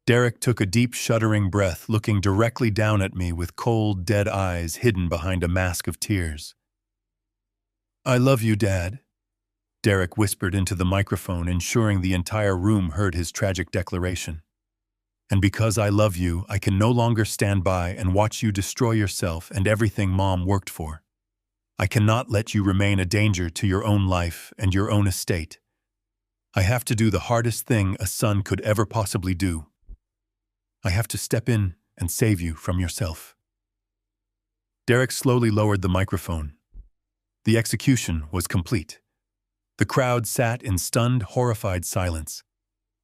Derek took a deep, shuddering breath, looking directly down at me with cold, dead eyes hidden behind a mask of tears. "I love you, Dad," Derek whispered into the microphone, ensuring the entire room heard his tragic declaration. "And because I love you, I can no longer stand by and watch you destroy yourself and everything Mom worked for. I cannot let you remain a danger to your own life and your own estate. I have to do the hardest thing a son could ever possibly do. I have to step in and save you from yourself." Derek slowly lowered the microphone. The execution was complete. The crowd sat in stunned, horrified silence.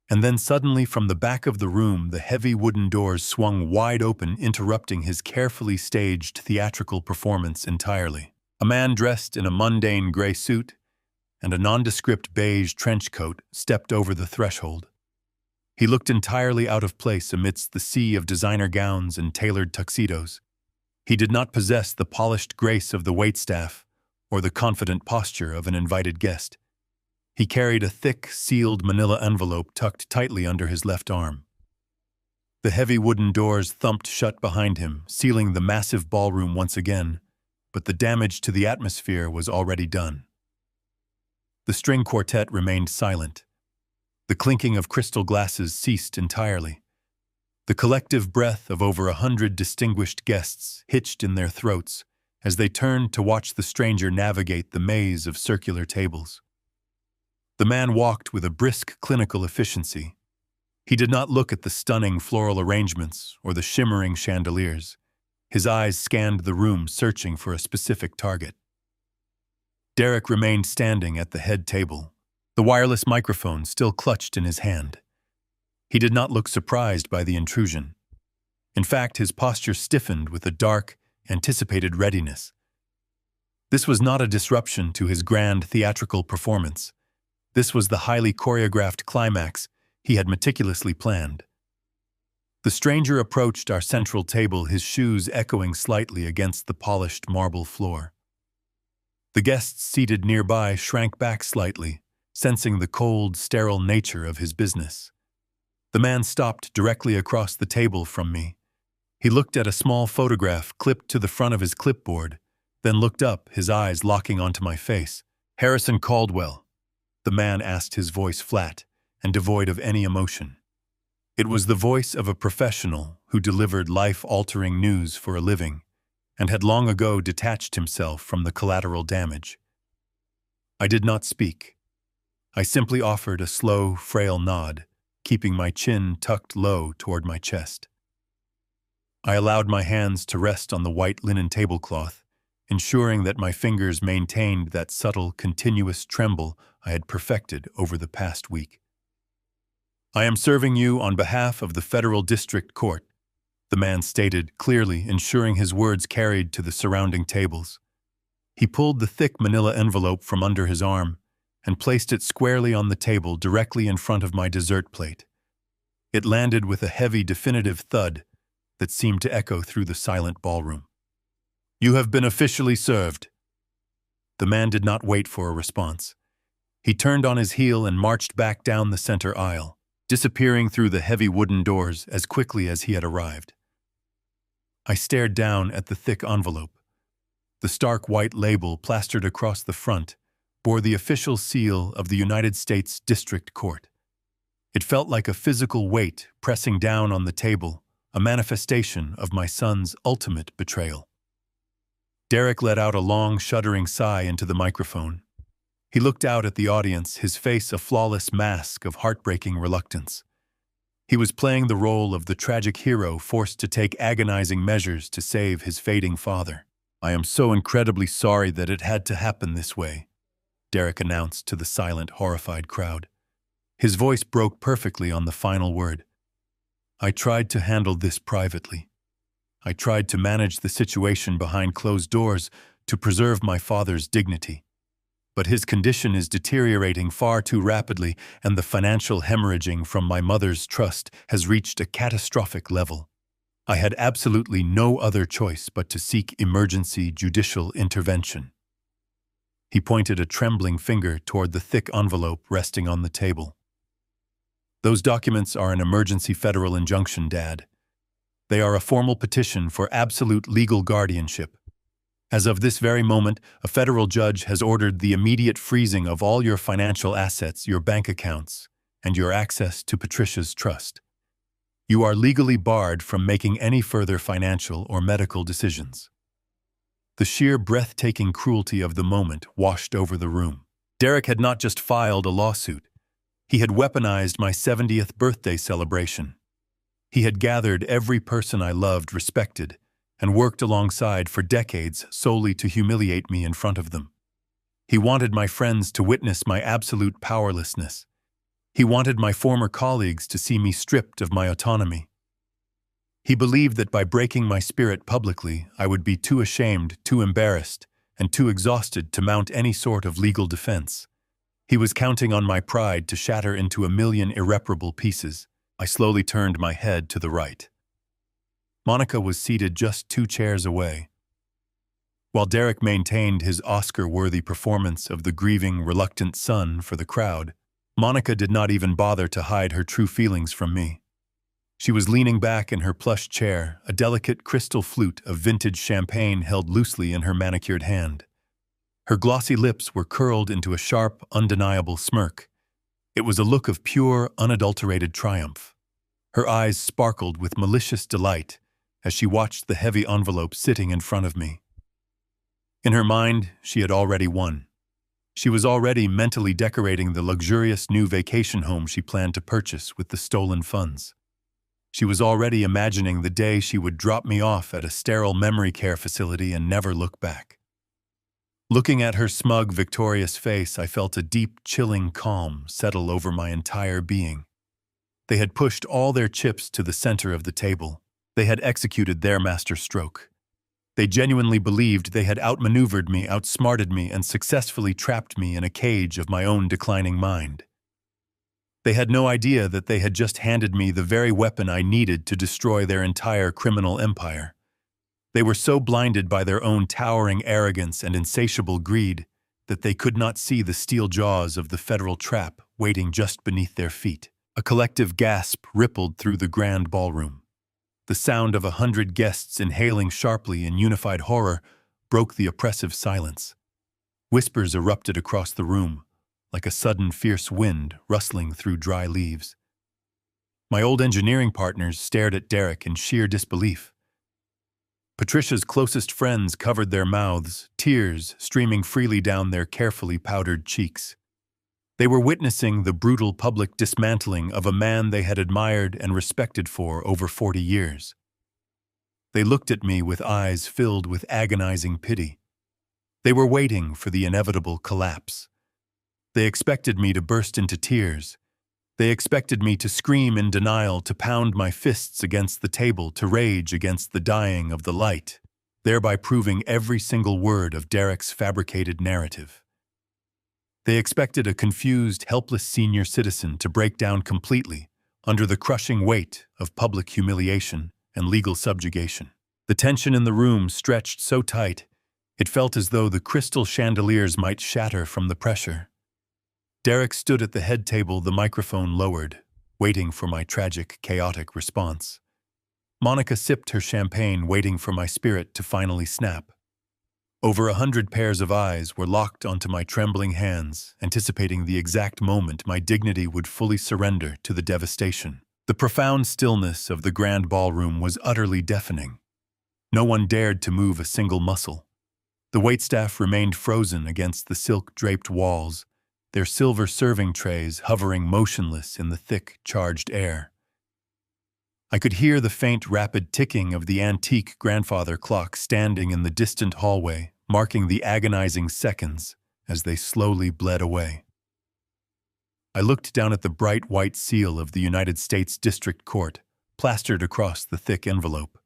And then suddenly from the back of the room, the heavy wooden doors swung wide open, interrupting his carefully staged theatrical performance entirely. A man dressed in a mundane gray suit and a nondescript beige trench coat stepped over the threshold. He looked entirely out of place amidst the sea of designer gowns and tailored tuxedos. He did not possess the polished grace of the waitstaff or the confident posture of an invited guest. He carried a thick, sealed manila envelope tucked tightly under his left arm. The heavy wooden doors thumped shut behind him, sealing the massive ballroom once again, but the damage to the atmosphere was already done. The string quartet remained silent. The clinking of crystal glasses ceased entirely. The collective breath of over 100 distinguished guests hitched in their throats as they turned to watch the stranger navigate the maze of circular tables. The man walked with a brisk clinical efficiency. He did not look at the stunning floral arrangements or the shimmering chandeliers. His eyes scanned the room, searching for a specific target. Derek remained standing at the head table, the wireless microphone still clutched in his hand. He did not look surprised by the intrusion. In fact, his posture stiffened with a dark, anticipated readiness. This was not a disruption to his grand theatrical performance. This was the highly choreographed climax he had meticulously planned. The stranger approached our central table, his shoes echoing slightly against the polished marble floor. The guests seated nearby shrank back slightly, sensing the cold, sterile nature of his business. The man stopped directly across the table from me. He looked at a small photograph clipped to the front of his clipboard, then looked up, his eyes locking onto my face. "Harrison Caldwell," the man asked, his voice flat and devoid of any emotion. It was the voice of a professional who delivered life-altering news for a living and had long ago detached himself from the collateral damage. I did not speak. I simply offered a slow, frail nod, keeping my chin tucked low toward my chest. I allowed my hands to rest on the white linen tablecloth, ensuring that my fingers maintained that subtle, continuous tremble I had perfected over the past week. "I am serving you on behalf of the Federal District Court," the man stated clearly, ensuring his words carried to the surrounding tables. He pulled the thick manila envelope from under his arm and placed it squarely on the table directly in front of my dessert plate. It landed with a heavy, definitive thud that seemed to echo through the silent ballroom. "You have been officially served." The man did not wait for a response. He turned on his heel and marched back down the center aisle, disappearing through the heavy wooden doors as quickly as he had arrived. I stared down at the thick envelope. The stark white label plastered across the front bore the official seal of the United States District Court. It felt like a physical weight pressing down on the table, a manifestation of my son's ultimate betrayal. Derek let out a long, shuddering sigh into the microphone. He looked out at the audience, his face a flawless mask of heartbreaking reluctance. He was playing the role of the tragic hero forced to take agonizing measures to save his fading father. "I am so incredibly sorry that it had to happen this way," Derek announced to the silent, horrified crowd. His voice broke perfectly on the final word. "I tried to handle this privately. I tried to manage the situation behind closed doors to preserve my father's dignity. But his condition is deteriorating far too rapidly, and the financial hemorrhaging from my mother's trust has reached a catastrophic level. I had absolutely no other choice but to seek emergency judicial intervention." He pointed a trembling finger toward the thick envelope resting on the table. "Those documents are an emergency federal injunction, Dad. They are a formal petition for absolute legal guardianship. As of this very moment, a federal judge has ordered the immediate freezing of all your financial assets, your bank accounts, and your access to Patricia's trust. You are legally barred from making any further financial or medical decisions." The sheer breathtaking cruelty of the moment washed over the room. Derek had not just filed a lawsuit. He had weaponized my 70th birthday celebration. He had gathered every person I loved, respected, and worked alongside for decades solely to humiliate me in front of them. He wanted my friends to witness my absolute powerlessness. He wanted my former colleagues to see me stripped of my autonomy. He believed that by breaking my spirit publicly, I would be too ashamed, too embarrassed, and too exhausted to mount any sort of legal defense. He was counting on my pride to shatter into a million irreparable pieces. I slowly turned my head to the right. Monica was seated just 2 chairs away. While Derek maintained his Oscar-worthy performance of the grieving, reluctant son for the crowd, Monica did not even bother to hide her true feelings from me. She was leaning back in her plush chair, a delicate crystal flute of vintage champagne held loosely in her manicured hand. Her glossy lips were curled into a sharp, undeniable smirk. It was a look of pure, unadulterated triumph. Her eyes sparkled with malicious delight as she watched the heavy envelope sitting in front of me. In her mind, she had already won. She was already mentally decorating the luxurious new vacation home she planned to purchase with the stolen funds. She was already imagining the day she would drop me off at a sterile memory care facility and never look back. Looking at her smug, victorious face, I felt a deep, chilling calm settle over my entire being. They had pushed all their chips to the center of the table. They had executed their master stroke. They genuinely believed they had outmaneuvered me, outsmarted me, and successfully trapped me in a cage of my own declining mind. They had no idea that they had just handed me the very weapon I needed to destroy their entire criminal empire. They were so blinded by their own towering arrogance and insatiable greed that they could not see the steel jaws of the federal trap waiting just beneath their feet. A collective gasp rippled through the grand ballroom. The sound of 100 guests inhaling sharply in unified horror broke the oppressive silence. Whispers erupted across the room, like a sudden fierce wind rustling through dry leaves. My old engineering partners stared at Derek in sheer disbelief. Patricia's closest friends covered their mouths, tears streaming freely down their carefully powdered cheeks. They were witnessing the brutal public dismantling of a man they had admired and respected for over 40 years. They looked at me with eyes filled with agonizing pity. They were waiting for the inevitable collapse. They expected me to burst into tears. They expected me to scream in denial, to pound my fists against the table, to rage against the dying of the light, thereby proving every single word of Derek's fabricated narrative. They expected a confused, helpless senior citizen to break down completely under the crushing weight of public humiliation and legal subjugation. The tension in the room stretched so tight, it felt as though the crystal chandeliers might shatter from the pressure. Derek stood at the head table, the microphone lowered, waiting for my tragic, chaotic response. Monica sipped her champagne, waiting for my spirit to finally snap. Over 100 pairs of eyes were locked onto my trembling hands, anticipating the exact moment my dignity would fully surrender to the devastation. The profound stillness of the grand ballroom was utterly deafening. No one dared to move a single muscle. The waitstaff remained frozen against the silk-draped walls, their silver serving trays hovering motionless in the thick, charged air. I could hear the faint, rapid ticking of the antique grandfather clock standing in the distant hallway, marking the agonizing seconds as they slowly bled away. I looked down at the bright white seal of the United States District Court, plastered across the thick envelope.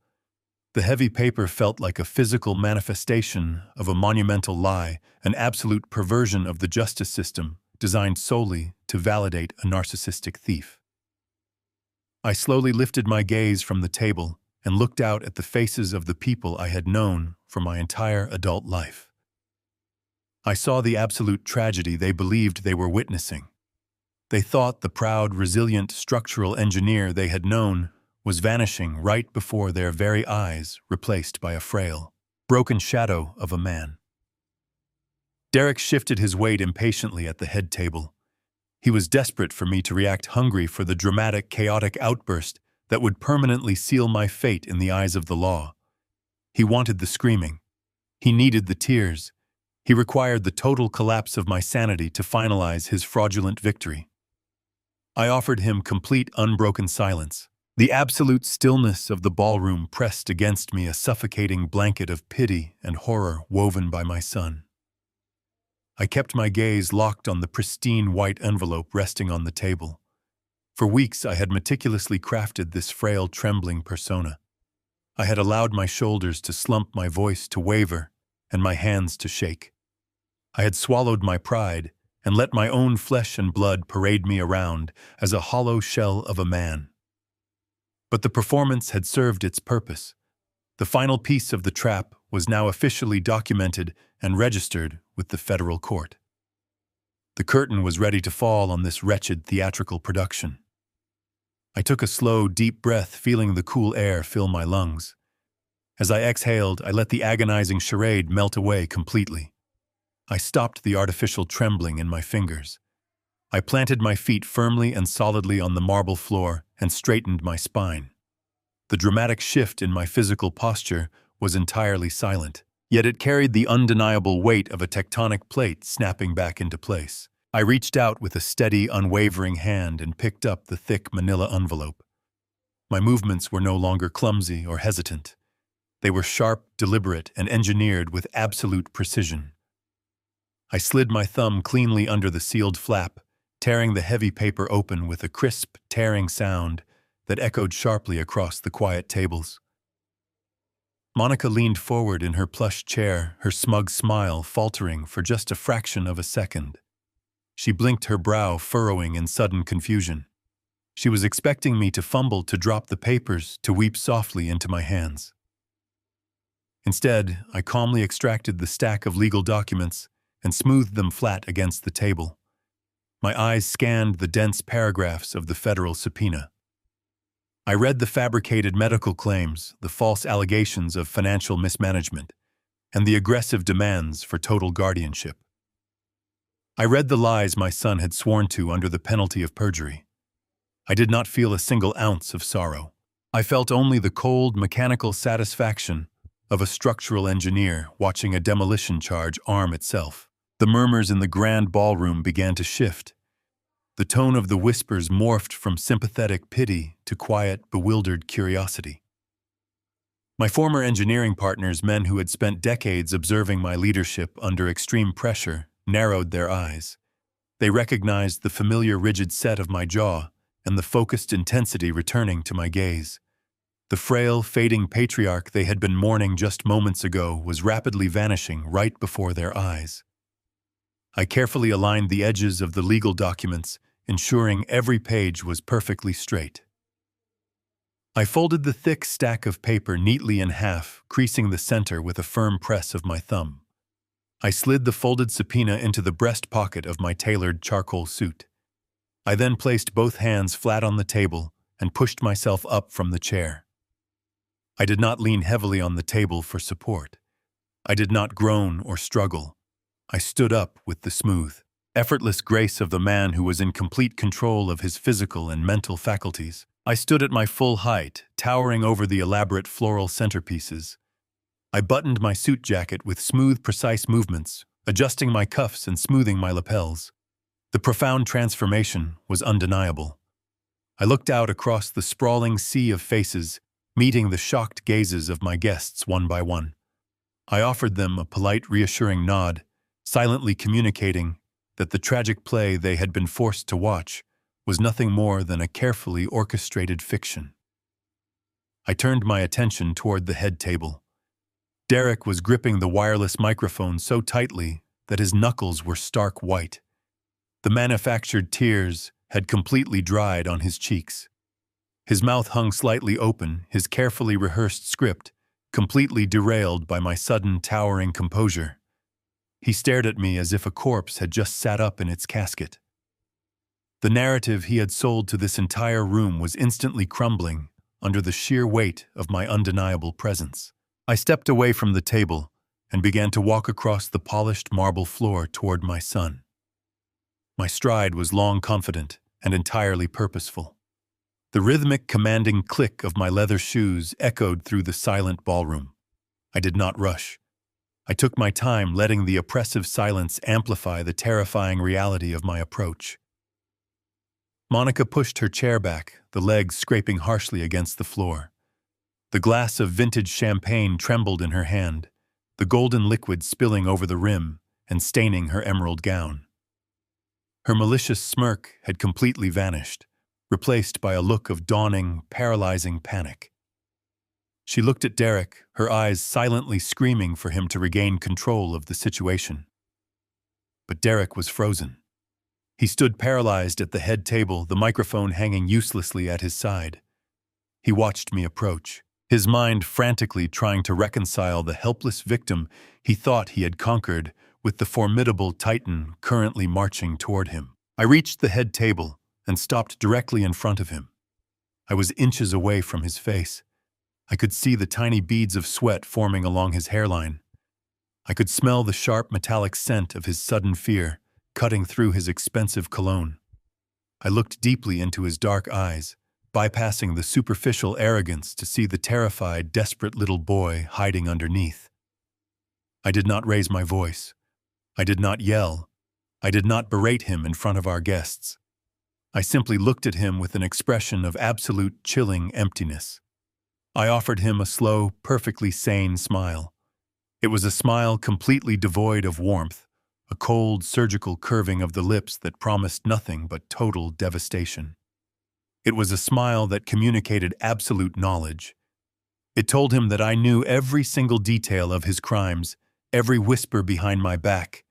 The heavy paper felt like a physical manifestation of a monumental lie, an absolute perversion of the justice system designed solely to validate a narcissistic thief. I slowly lifted my gaze from the table and looked out at the faces of the people I had known for my entire adult life. I saw the absolute tragedy they believed they were witnessing. They thought the proud, resilient structural engineer they had known was vanishing right before their very eyes, replaced by a frail, broken shadow of a man. Derek shifted his weight impatiently at the head table. He was desperate for me to react, hungry for the dramatic, chaotic outburst that would permanently seal my fate in the eyes of the law. He wanted the screaming. He needed the tears. He required the total collapse of my sanity to finalize his fraudulent victory. I offered him complete, unbroken silence. The absolute stillness of the ballroom pressed against me, a suffocating blanket of pity and horror woven by my son. I kept my gaze locked on the pristine white envelope resting on the table. For weeks I had meticulously crafted this frail, trembling persona. I had allowed my shoulders to slump, my voice to waver, and my hands to shake. I had swallowed my pride and let my own flesh and blood parade me around as a hollow shell of a man. But the performance had served its purpose. The final piece of the trap was now officially documented and registered with the federal court. The curtain was ready to fall on this wretched theatrical production. I took a slow, deep breath, feeling the cool air fill my lungs. As I exhaled, I let the agonizing charade melt away completely. I stopped the artificial trembling in my fingers. I planted my feet firmly and solidly on the marble floor and straightened my spine. The dramatic shift in my physical posture was entirely silent, yet it carried the undeniable weight of a tectonic plate snapping back into place. I reached out with a steady, unwavering hand and picked up the thick manila envelope. My movements were no longer clumsy or hesitant. They were sharp, deliberate, and engineered with absolute precision. I slid my thumb cleanly under the sealed flap, tearing the heavy paper open with a crisp, tearing sound that echoed sharply across the quiet tables. Monica leaned forward in her plush chair, her smug smile faltering for just a fraction of a second. She blinked, her brow furrowing in sudden confusion. She was expecting me to fumble, to drop the papers, to weep softly into my hands. Instead, I calmly extracted the stack of legal documents and smoothed them flat against the table. My eyes scanned the dense paragraphs of the federal subpoena. I read the fabricated medical claims, the false allegations of financial mismanagement, and the aggressive demands for total guardianship. I read the lies my son had sworn to under the penalty of perjury. I did not feel a single ounce of sorrow. I felt only the cold, mechanical satisfaction of a structural engineer watching a demolition charge arm itself. The murmurs in the grand ballroom began to shift. The tone of the whispers morphed from sympathetic pity to quiet, bewildered curiosity. My former engineering partners, men who had spent decades observing my leadership under extreme pressure, narrowed their eyes. They recognized the familiar rigid set of my jaw and the focused intensity returning to my gaze. The frail, fading patriarch they had been mourning just moments ago was rapidly vanishing right before their eyes. I carefully aligned the edges of the legal documents, ensuring every page was perfectly straight. I folded the thick stack of paper neatly in half, creasing the center with a firm press of my thumb. I slid the folded subpoena into the breast pocket of my tailored charcoal suit. I then placed both hands flat on the table and pushed myself up from the chair. I did not lean heavily on the table for support. I did not groan or struggle. I stood up with the smooth, effortless grace of the man who was in complete control of his physical and mental faculties. I stood at my full height, towering over the elaborate floral centerpieces. I buttoned my suit jacket with smooth, precise movements, adjusting my cuffs and smoothing my lapels. The profound transformation was undeniable. I looked out across the sprawling sea of faces, meeting the shocked gazes of my guests one by one. I offered them a polite, reassuring nod, silently communicating that the tragic play they had been forced to watch was nothing more than a carefully orchestrated fiction. I turned my attention toward the head table. Derek was gripping the wireless microphone so tightly that his knuckles were stark white. The manufactured tears had completely dried on his cheeks. His mouth hung slightly open, his carefully rehearsed script completely derailed by my sudden towering composure. He stared at me as if a corpse had just sat up in its casket. The narrative he had sold to this entire room was instantly crumbling under the sheer weight of my undeniable presence. I stepped away from the table and began to walk across the polished marble floor toward my son. My stride was long, confident, and entirely purposeful. The rhythmic, commanding click of my leather shoes echoed through the silent ballroom. I did not rush. I took my time, letting the oppressive silence amplify the terrifying reality of my approach. Monica pushed her chair back, the legs scraping harshly against the floor. The glass of vintage champagne trembled in her hand, the golden liquid spilling over the rim and staining her emerald gown. Her malicious smirk had completely vanished, replaced by a look of dawning, paralyzing panic. She looked at Derek, her eyes silently screaming for him to regain control of the situation. But Derek was frozen. He stood paralyzed at the head table, the microphone hanging uselessly at his side. He watched me approach, his mind frantically trying to reconcile the helpless victim he thought he had conquered with the formidable titan currently marching toward him. I reached the head table and stopped directly in front of him. I was inches away from his face. I could see the tiny beads of sweat forming along his hairline. I could smell the sharp metallic scent of his sudden fear cutting through his expensive cologne. I looked deeply into his dark eyes, bypassing the superficial arrogance to see the terrified, desperate little boy hiding underneath. I did not raise my voice. I did not yell. I did not berate him in front of our guests. I simply looked at him with an expression of absolute chilling emptiness. I offered him a slow, perfectly sane smile. It was a smile completely devoid of warmth, a cold, surgical curving of the lips that promised nothing but total devastation. It was a smile that communicated absolute knowledge. It told him that I knew every single detail of his crimes, every whisper behind my back,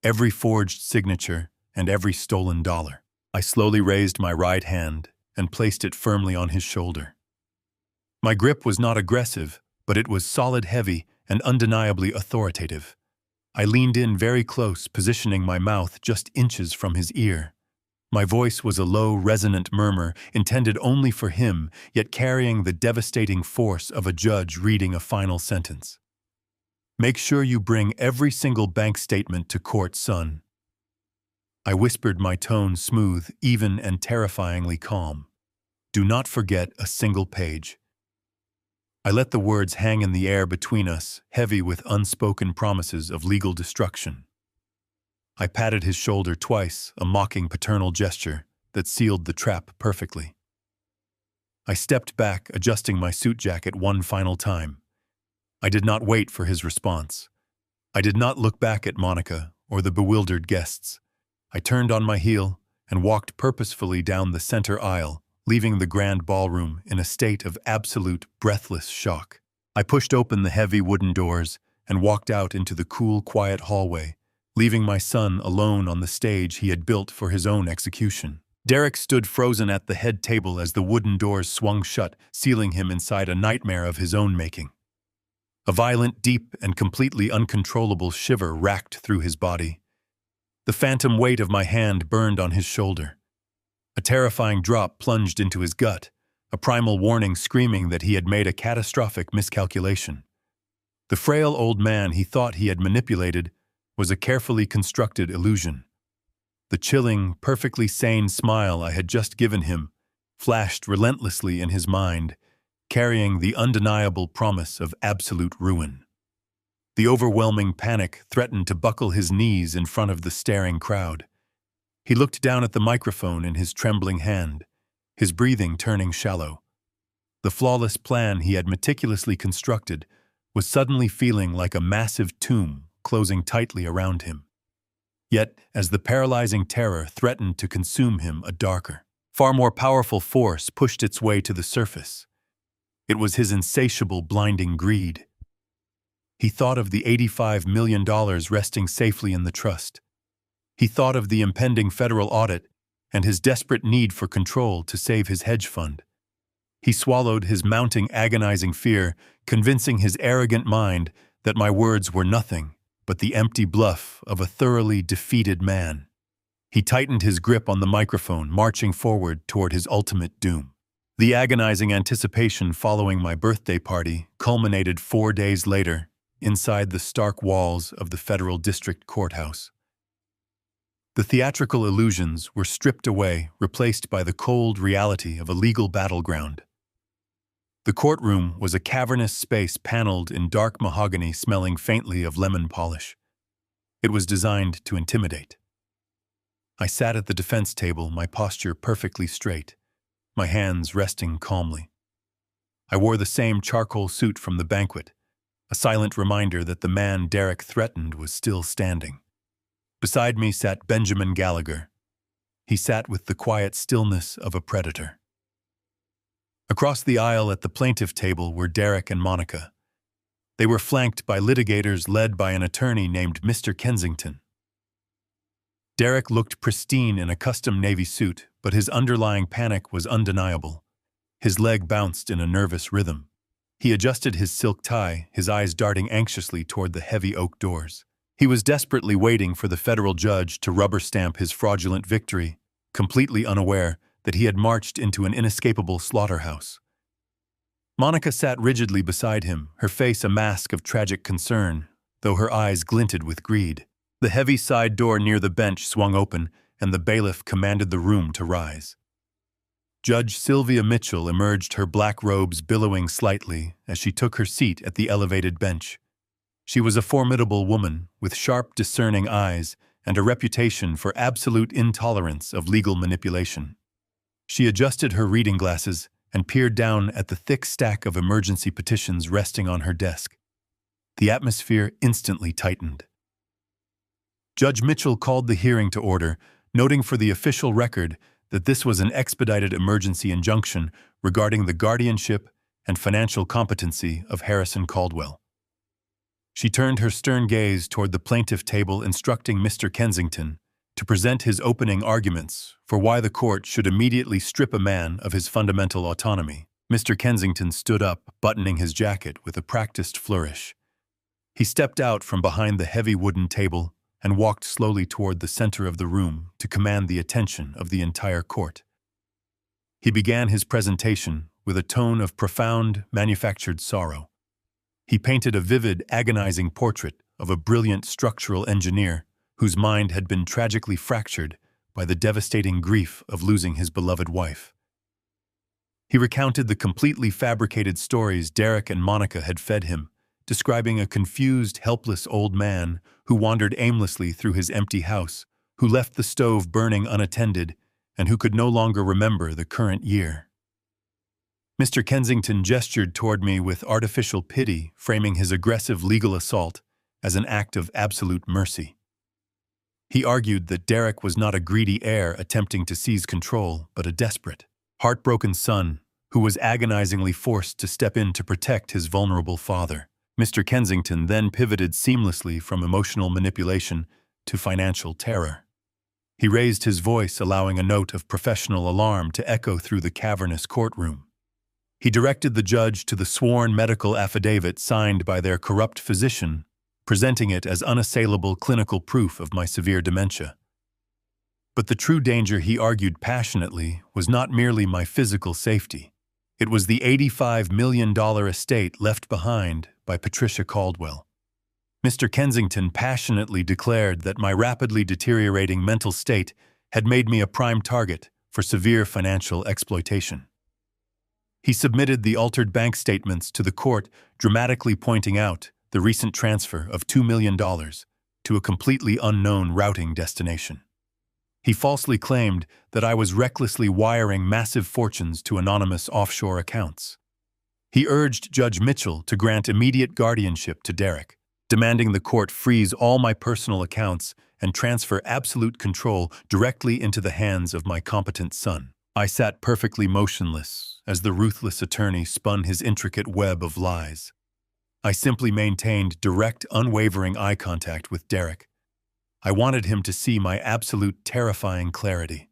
every forged signature, and every stolen dollar. I slowly raised my right hand and placed it firmly on his shoulder. My grip was not aggressive, but it was solid, heavy, and undeniably authoritative. I leaned in very close, positioning my mouth just inches from his ear. My voice was a low, resonant murmur intended only for him, yet carrying the devastating force of a judge reading a final sentence. Make sure you bring every single bank statement to court, son. I whispered, my tone smooth, even, and terrifyingly calm. Do not forget a single page. I let the words hang in the air between us, heavy with unspoken promises of legal destruction. I patted his shoulder twice, a mocking paternal gesture that sealed the trap perfectly. I stepped back, adjusting my suit jacket one final time. I did not wait for his response. I did not look back at Monica or the bewildered guests. I turned on my heel and walked purposefully down the center aisle, leaving the grand ballroom in a state of absolute, breathless shock. I pushed open the heavy wooden doors and walked out into the cool, quiet hallway, leaving my son alone on the stage he had built for his own execution. Derek stood frozen at the head table as the wooden doors swung shut, sealing him inside a nightmare of his own making. A violent, deep, and completely uncontrollable shiver racked through his body. The phantom weight of my hand burned on his shoulder. A terrifying drop plunged into his gut, a primal warning screaming that he had made a catastrophic miscalculation. The frail old man he thought he had manipulated was a carefully constructed illusion. The chilling, perfectly sane smile I had just given him flashed relentlessly in his mind, carrying the undeniable promise of absolute ruin. The overwhelming panic threatened to buckle his knees in front of the staring crowd. He looked down at the microphone in his trembling hand, his breathing turning shallow. The flawless plan he had meticulously constructed was suddenly feeling like a massive tomb closing tightly around him. Yet, as the paralyzing terror threatened to consume him, a darker, far more powerful force pushed its way to the surface. It was his insatiable, blinding greed. He thought of the $85 million resting safely in the trust. He thought of the impending federal audit and his desperate need for control to save his hedge fund. He swallowed his mounting, agonizing fear, convincing his arrogant mind that my words were nothing but the empty bluff of a thoroughly defeated man. He tightened his grip on the microphone, marching forward toward his ultimate doom. The agonizing anticipation following my birthday party culminated 4 days later inside the stark walls of the federal district courthouse. The theatrical illusions were stripped away, replaced by the cold reality of a legal battleground. The courtroom was a cavernous space paneled in dark mahogany smelling faintly of lemon polish. It was designed to intimidate. I sat at the defense table, my posture perfectly straight, my hands resting calmly. I wore the same charcoal suit from the banquet, a silent reminder that the man Derek threatened was still standing. Beside me sat Benjamin Gallagher, He sat with the quiet stillness of a predator. Across the aisle at the plaintiff table were Derek and Monica. They were flanked by litigators led by an attorney named Mr. Kensington. Derek looked pristine in a custom navy suit, but his underlying panic was undeniable. His leg bounced in a nervous rhythm. He adjusted his silk tie, his eyes darting anxiously toward the heavy oak doors. He was desperately waiting for the federal judge to rubber stamp his fraudulent victory, completely unaware that he had marched into an inescapable slaughterhouse. Monica sat rigidly beside him, her face a mask of tragic concern, though her eyes glinted with greed. The heavy side door near the bench swung open, and the bailiff commanded the room to rise. Judge Sylvia Mitchell emerged, her black robes billowing slightly as she took her seat at the elevated bench. She was a formidable woman with sharp, discerning eyes and a reputation for absolute intolerance of legal manipulation. She adjusted her reading glasses and peered down at the thick stack of emergency petitions resting on her desk. The atmosphere instantly tightened. Judge Mitchell called the hearing to order, noting for the official record that this was an expedited emergency injunction regarding the guardianship and financial competency of Harrison Caldwell. She turned her stern gaze toward the plaintiff table, instructing Mr. Kensington to present his opening arguments for why the court should immediately strip a man of his fundamental autonomy. Mr. Kensington stood up, buttoning his jacket with a practiced flourish. He stepped out from behind the heavy wooden table and walked slowly toward the center of the room to command the attention of the entire court. He began his presentation with a tone of profound, manufactured sorrow. He painted a vivid, agonizing portrait of a brilliant structural engineer whose mind had been tragically fractured by the devastating grief of losing his beloved wife. He recounted the completely fabricated stories Derek and Monica had fed him, describing a confused, helpless old man who wandered aimlessly through his empty house, who left the stove burning unattended, and who could no longer remember the current year. Mr. Kensington gestured toward me with artificial pity, framing his aggressive legal assault as an act of absolute mercy. He argued that Derek was not a greedy heir attempting to seize control, but a desperate, heartbroken son who was agonizingly forced to step in to protect his vulnerable father. Mr. Kensington then pivoted seamlessly from emotional manipulation to financial terror. He raised his voice, allowing a note of professional alarm to echo through the cavernous courtroom. He directed the judge to the sworn medical affidavit signed by their corrupt physician, presenting it as unassailable clinical proof of my severe dementia. But the true danger, he argued passionately, was not merely my physical safety. It was the $85 million estate left behind by Patricia Caldwell. Mr. Kensington passionately declared that my rapidly deteriorating mental state had made me a prime target for severe financial exploitation. He submitted the altered bank statements to the court, dramatically pointing out the recent transfer of $2 million to a completely unknown routing destination. He falsely claimed that I was recklessly wiring massive fortunes to anonymous offshore accounts. He urged Judge Mitchell to grant immediate guardianship to Derek, demanding the court freeze all my personal accounts and transfer absolute control directly into the hands of my competent son. I sat perfectly motionless as the ruthless attorney spun his intricate web of lies. I simply maintained direct, unwavering eye contact with Derek. I wanted him to see my absolute terrifying clarity.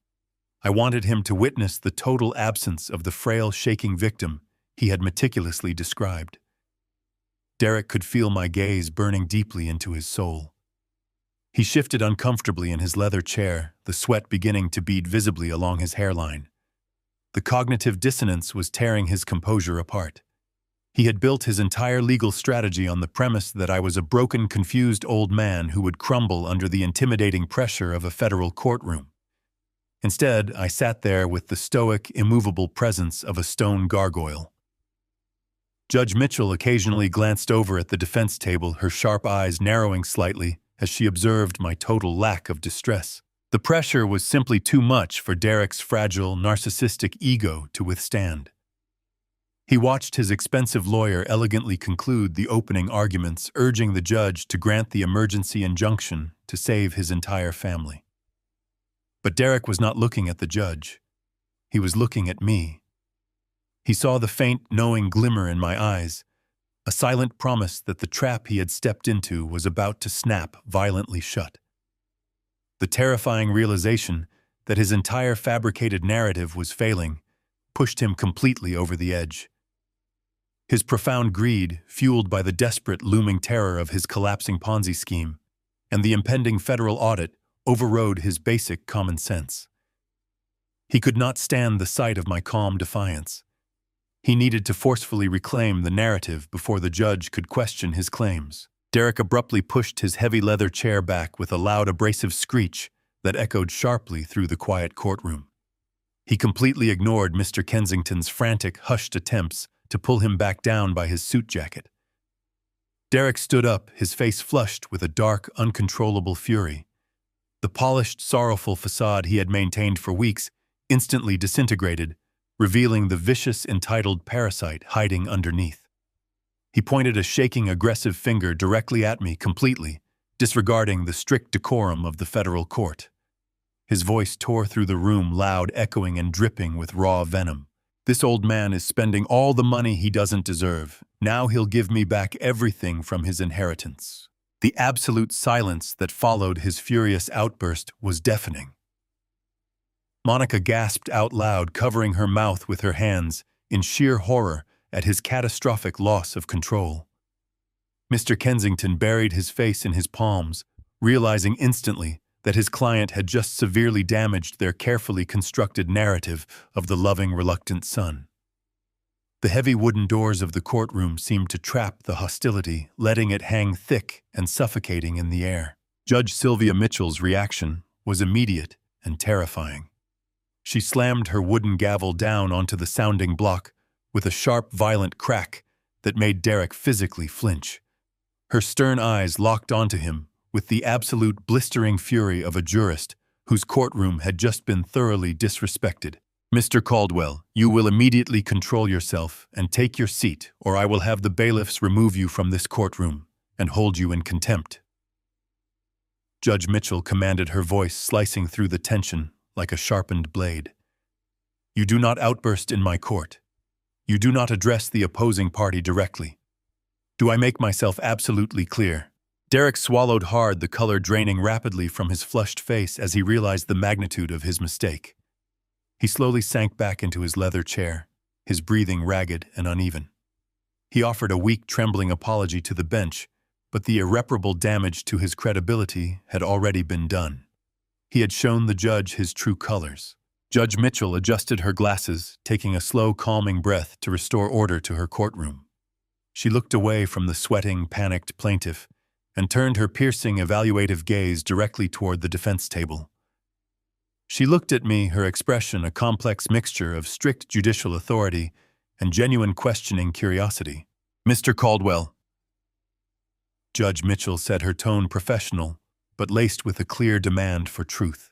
I wanted him to witness the total absence of the frail, shaking victim he had meticulously described. Derek could feel my gaze burning deeply into his soul. He shifted uncomfortably in his leather chair, the sweat beginning to bead visibly along his hairline. The cognitive dissonance was tearing his composure apart. He had built his entire legal strategy on the premise that I was a broken, confused old man who would crumble under the intimidating pressure of a federal courtroom. Instead, I sat there with the stoic, immovable presence of a stone gargoyle. Judge Mitchell occasionally glanced over at the defense table, her sharp eyes narrowing slightly as she observed my total lack of distress. The pressure was simply too much for Derek's fragile, narcissistic ego to withstand. He watched his expensive lawyer elegantly conclude the opening arguments, urging the judge to grant the emergency injunction to save his entire family. But Derek was not looking at the judge. He was looking at me. He saw the faint, knowing glimmer in my eyes, a silent promise that the trap he had stepped into was about to snap violently shut. The terrifying realization that his entire fabricated narrative was failing pushed him completely over the edge. His profound greed, fueled by the desperate looming terror of his collapsing Ponzi scheme, and the impending federal audit, overrode his basic common sense. He could not stand the sight of my calm defiance. He needed to forcefully reclaim the narrative before the judge could question his claims. Derek abruptly pushed his heavy leather chair back with a loud abrasive screech that echoed sharply through the quiet courtroom. He completely ignored Mr. Kensington's frantic, hushed attempts to pull him back down by his suit jacket. Derek stood up, his face flushed with a dark, uncontrollable fury. The polished, sorrowful facade he had maintained for weeks instantly disintegrated, revealing the vicious, entitled parasite hiding underneath. He pointed a shaking, aggressive finger directly at me completely, disregarding the strict decorum of the federal court. His voice tore through the room, loud, echoing, and dripping with raw venom. "This old man is spending all the money he doesn't deserve. Now he'll give me back everything from his inheritance." The absolute silence that followed his furious outburst was deafening. Monica gasped out loud, covering her mouth with her hands, in sheer horror at his catastrophic loss of control. Mr. Kensington buried his face in his palms, realizing instantly that his client had just severely damaged their carefully constructed narrative of the loving, reluctant son. The heavy wooden doors of the courtroom seemed to trap the hostility, letting it hang thick and suffocating in the air. Judge Sylvia Mitchell's reaction was immediate and terrifying. She slammed her wooden gavel down onto the sounding block with a sharp, violent crack that made Derek physically flinch. Her stern eyes locked onto him with the absolute blistering fury of a jurist whose courtroom had just been thoroughly disrespected. "Mr. Caldwell, you will immediately control yourself and take your seat, or I will have the bailiffs remove you from this courtroom and hold you in contempt." Judge Mitchell commanded, her voice slicing through the tension like a sharpened blade. "You do not outburst in my court. You do not address the opposing party directly. Do I make myself absolutely clear?" Derek swallowed hard, the color draining rapidly from his flushed face as he realized the magnitude of his mistake. He slowly sank back into his leather chair, his breathing ragged and uneven. He offered a weak, trembling apology to the bench, but the irreparable damage to his credibility had already been done. He had shown the judge his true colors. Judge Mitchell adjusted her glasses, taking a slow, calming breath to restore order to her courtroom. She looked away from the sweating, panicked plaintiff and turned her piercing, evaluative gaze directly toward the defense table. She looked at me, her expression a complex mixture of strict judicial authority and genuine questioning curiosity. "Mr. Caldwell," Judge Mitchell said, her tone professional, but laced with a clear demand for truth.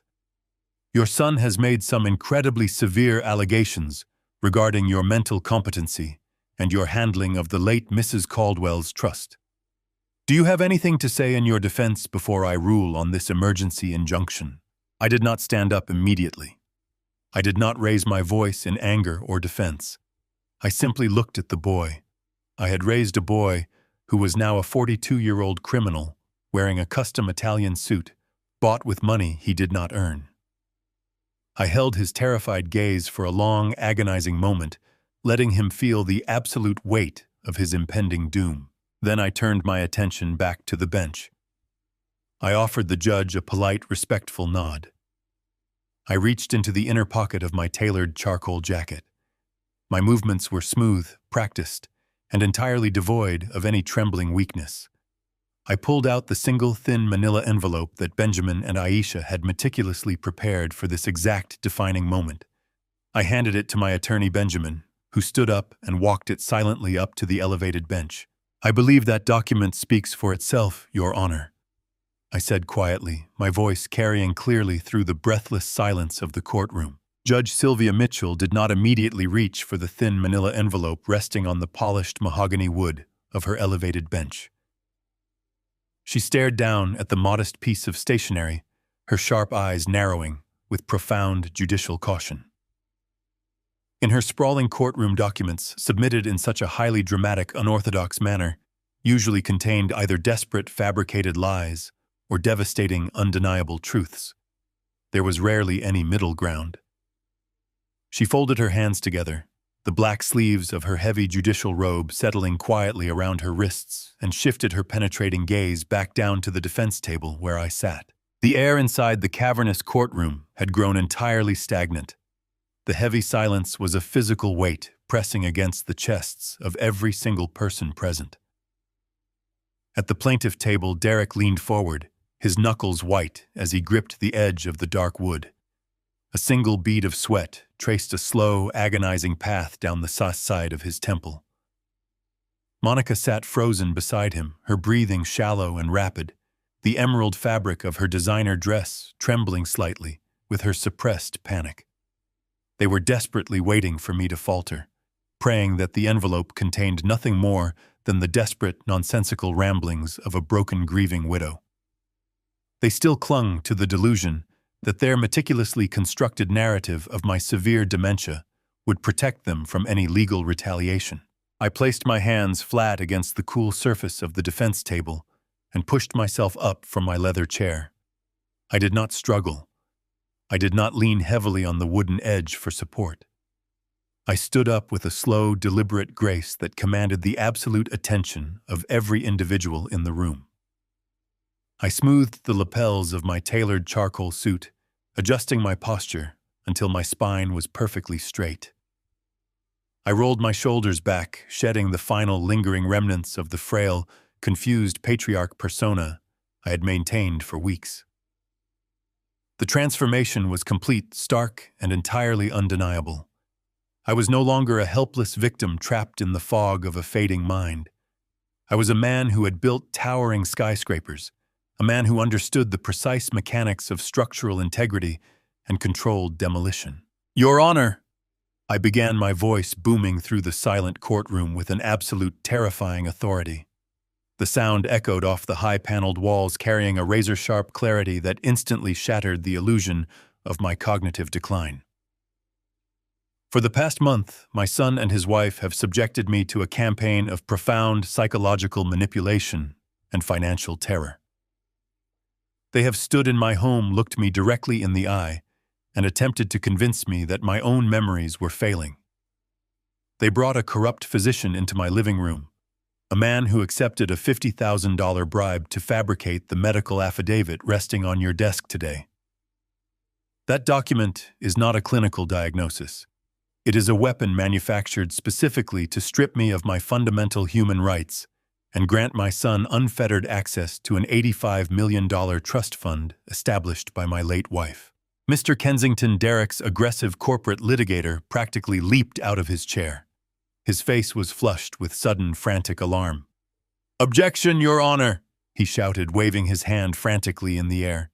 "Your son has made some incredibly severe allegations regarding your mental competency and your handling of the late Mrs. Caldwell's trust. Do you have anything to say in your defense before I rule on this emergency injunction?" I did not stand up immediately. I did not raise my voice in anger or defense. I simply looked at the boy. I had raised a boy who was now a 42-year-old criminal wearing a custom Italian suit, bought with money he did not earn. I held his terrified gaze for a long, agonizing moment, letting him feel the absolute weight of his impending doom. Then I turned my attention back to the bench. I offered the judge a polite, respectful nod. I reached into the inner pocket of my tailored charcoal jacket. My movements were smooth, practiced, and entirely devoid of any trembling weakness. I pulled out the single thin manila envelope that Benjamin and Aisha had meticulously prepared for this exact defining moment. I handed it to my attorney Benjamin, who stood up and walked it silently up to the elevated bench. "I believe that document speaks for itself, Your Honor," I said quietly, my voice carrying clearly through the breathless silence of the courtroom. Judge Sylvia Mitchell did not immediately reach for the thin manila envelope resting on the polished mahogany wood of her elevated bench. She stared down at the modest piece of stationery, her sharp eyes narrowing with profound judicial caution. In her sprawling courtroom documents, submitted in such a highly dramatic, unorthodox manner, usually contained either desperate, fabricated lies or devastating, undeniable truths. There was rarely any middle ground. She folded her hands together, the black sleeves of her heavy judicial robe settling quietly around her wrists, and shifted her penetrating gaze back down to the defense table where I sat. The air inside the cavernous courtroom had grown entirely stagnant. The heavy silence was a physical weight pressing against the chests of every single person present. At the plaintiff table, Derek leaned forward, his knuckles white as he gripped the edge of the dark wood. A single bead of sweat traced a slow, agonizing path down the side of his temple. Monica sat frozen beside him, her breathing shallow and rapid, the emerald fabric of her designer dress trembling slightly with her suppressed panic. They were desperately waiting for me to falter, praying that the envelope contained nothing more than the desperate, nonsensical ramblings of a broken, grieving widow. They still clung to the delusion that their meticulously constructed narrative of my severe dementia would protect them from any legal retaliation. I placed my hands flat against the cool surface of the defense table and pushed myself up from my leather chair. I did not struggle. I did not lean heavily on the wooden edge for support. I stood up with a slow, deliberate grace that commanded the absolute attention of every individual in the room. I smoothed the lapels of my tailored charcoal suit, adjusting my posture until my spine was perfectly straight. I rolled my shoulders back, shedding the final lingering remnants of the frail, confused patriarch persona I had maintained for weeks. The transformation was complete, stark, and entirely undeniable. I was no longer a helpless victim trapped in the fog of a fading mind. I was a man who had built towering skyscrapers, a man who understood the precise mechanics of structural integrity and controlled demolition. "Your Honor!" I began, my voice booming through the silent courtroom with an absolute terrifying authority. The sound echoed off the high-paneled walls, carrying a razor-sharp clarity that instantly shattered the illusion of my cognitive decline. For the past month, my son and his wife have subjected me to a campaign of profound psychological manipulation and financial terror. They have stood in my home, looked me directly in the eye, and attempted to convince me that my own memories were failing. They brought a corrupt physician into my living room, a man who accepted a $50,000 bribe to fabricate the medical affidavit resting on your desk today. That document is not a clinical diagnosis. It is a weapon manufactured specifically to strip me of my fundamental human rights and grant my son unfettered access to an $85 million trust fund established by my late wife. Mr. Kensington, Derek's aggressive corporate litigator, practically leaped out of his chair. His face was flushed with sudden, frantic alarm. "Objection, Your Honor!" he shouted, waving his hand frantically in the air.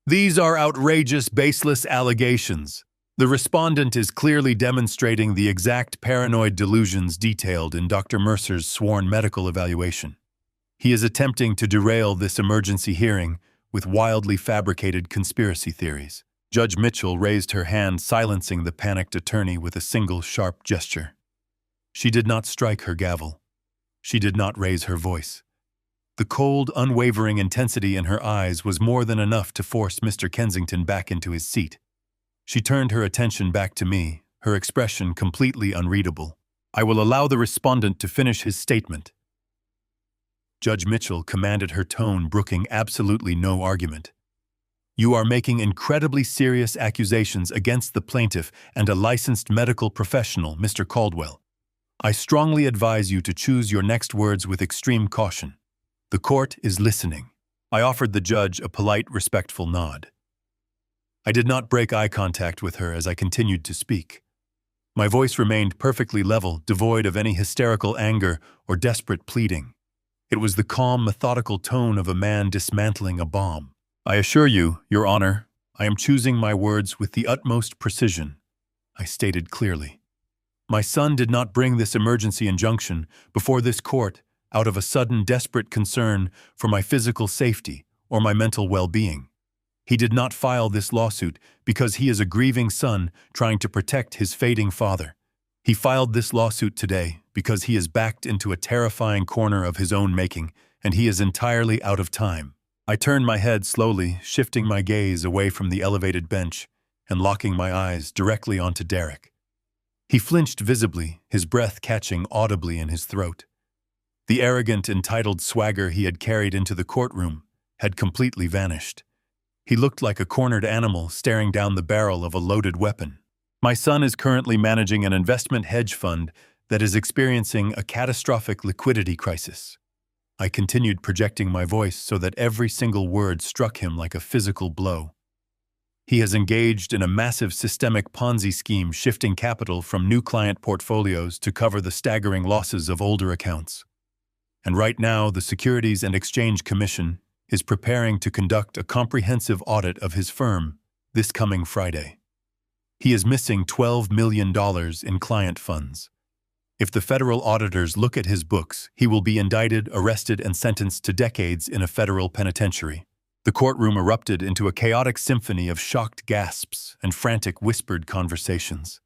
"These are outrageous, baseless allegations. The respondent is clearly demonstrating the exact paranoid delusions detailed in Dr. Mercer's sworn medical evaluation. He is attempting to derail this emergency hearing with wildly fabricated conspiracy theories." Judge Mitchell raised her hand, silencing the panicked attorney with a single sharp gesture. She did not strike her gavel. She did not raise her voice. The cold, unwavering intensity in her eyes was more than enough to force Mr. Kensington back into his seat. She turned her attention back to me, her expression completely unreadable. "I will allow the respondent to finish his statement." Judge Mitchell commanded, her tone brooking absolutely no argument. "You are making incredibly serious accusations against the plaintiff and a licensed medical professional, Mr. Caldwell. I strongly advise you to choose your next words with extreme caution. The court is listening." I offered the judge a polite, respectful nod. I did not break eye contact with her as I continued to speak. My voice remained perfectly level, devoid of any hysterical anger or desperate pleading. It was the calm, methodical tone of a man dismantling a bomb. "I assure you, Your Honor, I am choosing my words with the utmost precision," I stated clearly. "My son did not bring this emergency injunction before this court out of a sudden, desperate concern for my physical safety or my mental well-being. He did not file this lawsuit because he is a grieving son trying to protect his fading father. He filed this lawsuit today because he is backed into a terrifying corner of his own making, and he is entirely out of time. I turned my head slowly, shifting my gaze away from the elevated bench and locking my eyes directly onto Derek. He flinched visibly, his breath catching audibly in his throat. The arrogant, entitled swagger he had carried into the courtroom had completely vanished. He looked like a cornered animal staring down the barrel of a loaded weapon. My son is currently managing an investment hedge fund that is experiencing a catastrophic liquidity crisis. I continued projecting my voice so that every single word struck him like a physical blow. He has engaged in a massive systemic Ponzi scheme, shifting capital from new client portfolios to cover the staggering losses of older accounts. And right now, the Securities and Exchange Commission is preparing to conduct a comprehensive audit of his firm this coming Friday. He is missing $12 million in client funds. If the federal auditors look at his books, he will be indicted, arrested, and sentenced to decades in a federal penitentiary. The courtroom erupted into a chaotic symphony of shocked gasps and frantic whispered conversations.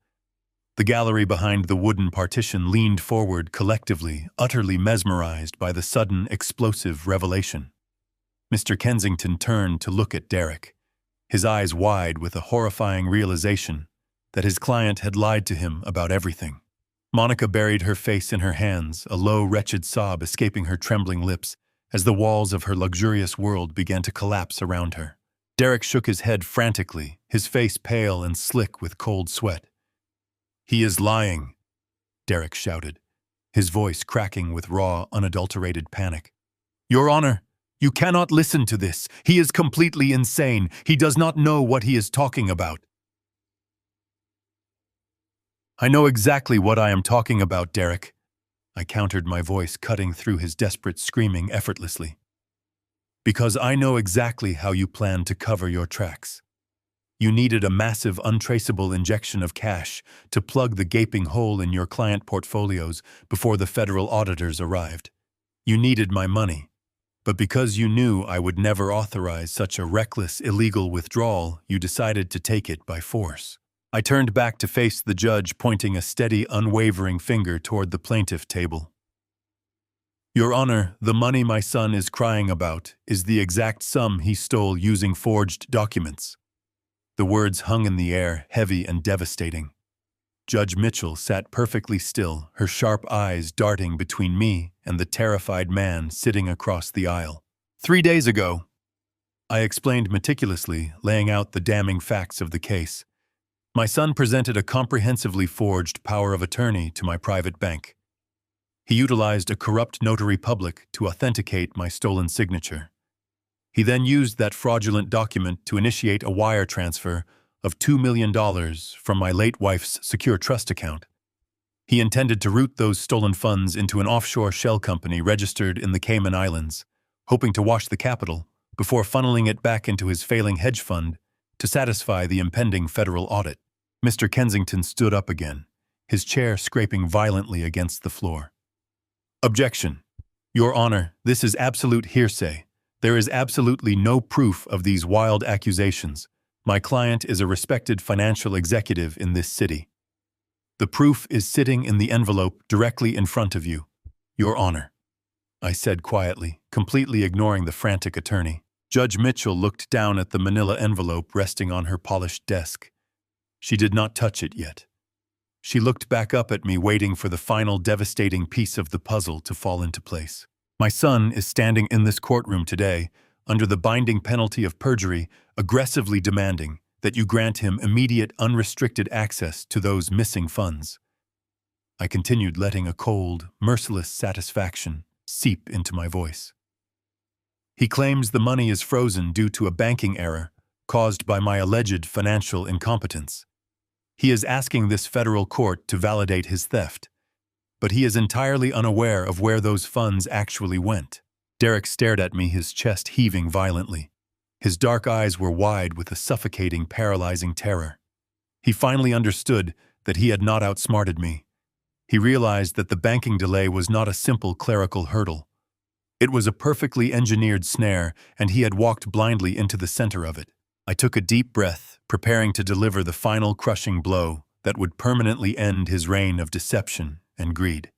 The gallery behind the wooden partition leaned forward collectively, utterly mesmerized by the sudden, explosive revelation. Mr. Kensington turned to look at Derek, his eyes wide with a horrifying realization that his client had lied to him about everything. Monica buried her face in her hands, a low, wretched sob escaping her trembling lips as the walls of her luxurious world began to collapse around her. Derek shook his head frantically, his face pale and slick with cold sweat. "He is lying," Derek shouted, his voice cracking with raw, unadulterated panic. "Your Honor, you cannot listen to this. He is completely insane. He does not know what he is talking about." "I know exactly what I am talking about, Derek," I countered, my voice cutting through his desperate screaming effortlessly. "Because I know exactly how you plan to cover your tracks. You needed a massive, untraceable injection of cash to plug the gaping hole in your client portfolios before the federal auditors arrived. You needed my money. But because you knew I would never authorize such a reckless, illegal withdrawal, you decided to take it by force." I turned back to face the judge, pointing a steady, unwavering finger toward the plaintiff table. "Your Honor, the money my son is crying about is the exact sum he stole using forged documents." The words hung in the air, heavy and devastating. Judge Mitchell sat perfectly still, her sharp eyes darting between me and the terrified man sitting across the aisle. 3 days ago," I explained meticulously, laying out the damning facts of the case, "my son presented a comprehensively forged power of attorney to my private bank. He utilized a corrupt notary public to authenticate my stolen signature. He then used that fraudulent document to initiate a wire transfer of $2 million from my late wife's secure trust account. He intended to route those stolen funds into an offshore shell company registered in the Cayman Islands, hoping to wash the capital before funneling it back into his failing hedge fund to satisfy the impending federal audit." Mr. Kensington stood up again, his chair scraping violently against the floor. "Objection. Your Honor, this is absolute hearsay. There is absolutely no proof of these wild accusations. My client is a respected financial executive in this city. The proof is sitting in the envelope directly in front of you, Your Honor," I said quietly, completely ignoring the frantic attorney. Judge Mitchell looked down at the manila envelope resting on her polished desk. She did not touch it yet. She looked back up at me, waiting for the final devastating piece of the puzzle to fall into place. "My son is standing in this courtroom today, under the binding penalty of perjury, aggressively demanding that you grant him immediate, unrestricted access to those missing funds." I continued, letting a cold, merciless satisfaction seep into my voice. "He claims the money is frozen due to a banking error caused by my alleged financial incompetence. He is asking this federal court to validate his theft, but he is entirely unaware of where those funds actually went." Derek stared at me, his chest heaving violently. His dark eyes were wide with a suffocating, paralyzing terror. He finally understood that he had not outsmarted me. He realized that the banking delay was not a simple clerical hurdle. It was a perfectly engineered snare, and he had walked blindly into the center of it. I took a deep breath, preparing to deliver the final crushing blow that would permanently end his reign of deception and greed.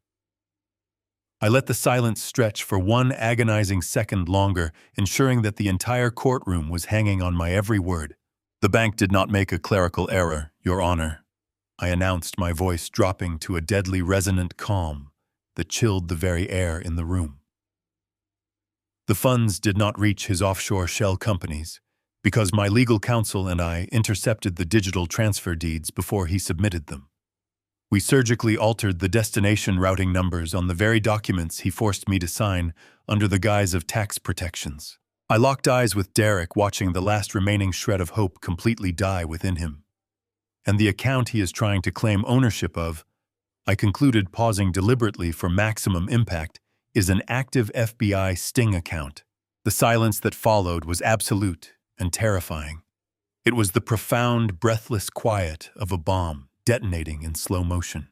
I let the silence stretch for one agonizing second longer, ensuring that the entire courtroom was hanging on my every word. "The bank did not make a clerical error, Your Honor," I announced, my voice dropping to a deadly resonant calm that chilled the very air in the room. "The funds did not reach his offshore shell companies because my legal counsel and I intercepted the digital transfer deeds before he submitted them. We surgically altered the destination routing numbers on the very documents he forced me to sign under the guise of tax protections." I locked eyes with Derek, watching the last remaining shred of hope completely die within him. "And the account he is trying to claim ownership of," I concluded, pausing deliberately for maximum impact, "is an active FBI sting account." The silence that followed was absolute and terrifying. It was the profound, breathless quiet of a bomb detonating in slow motion.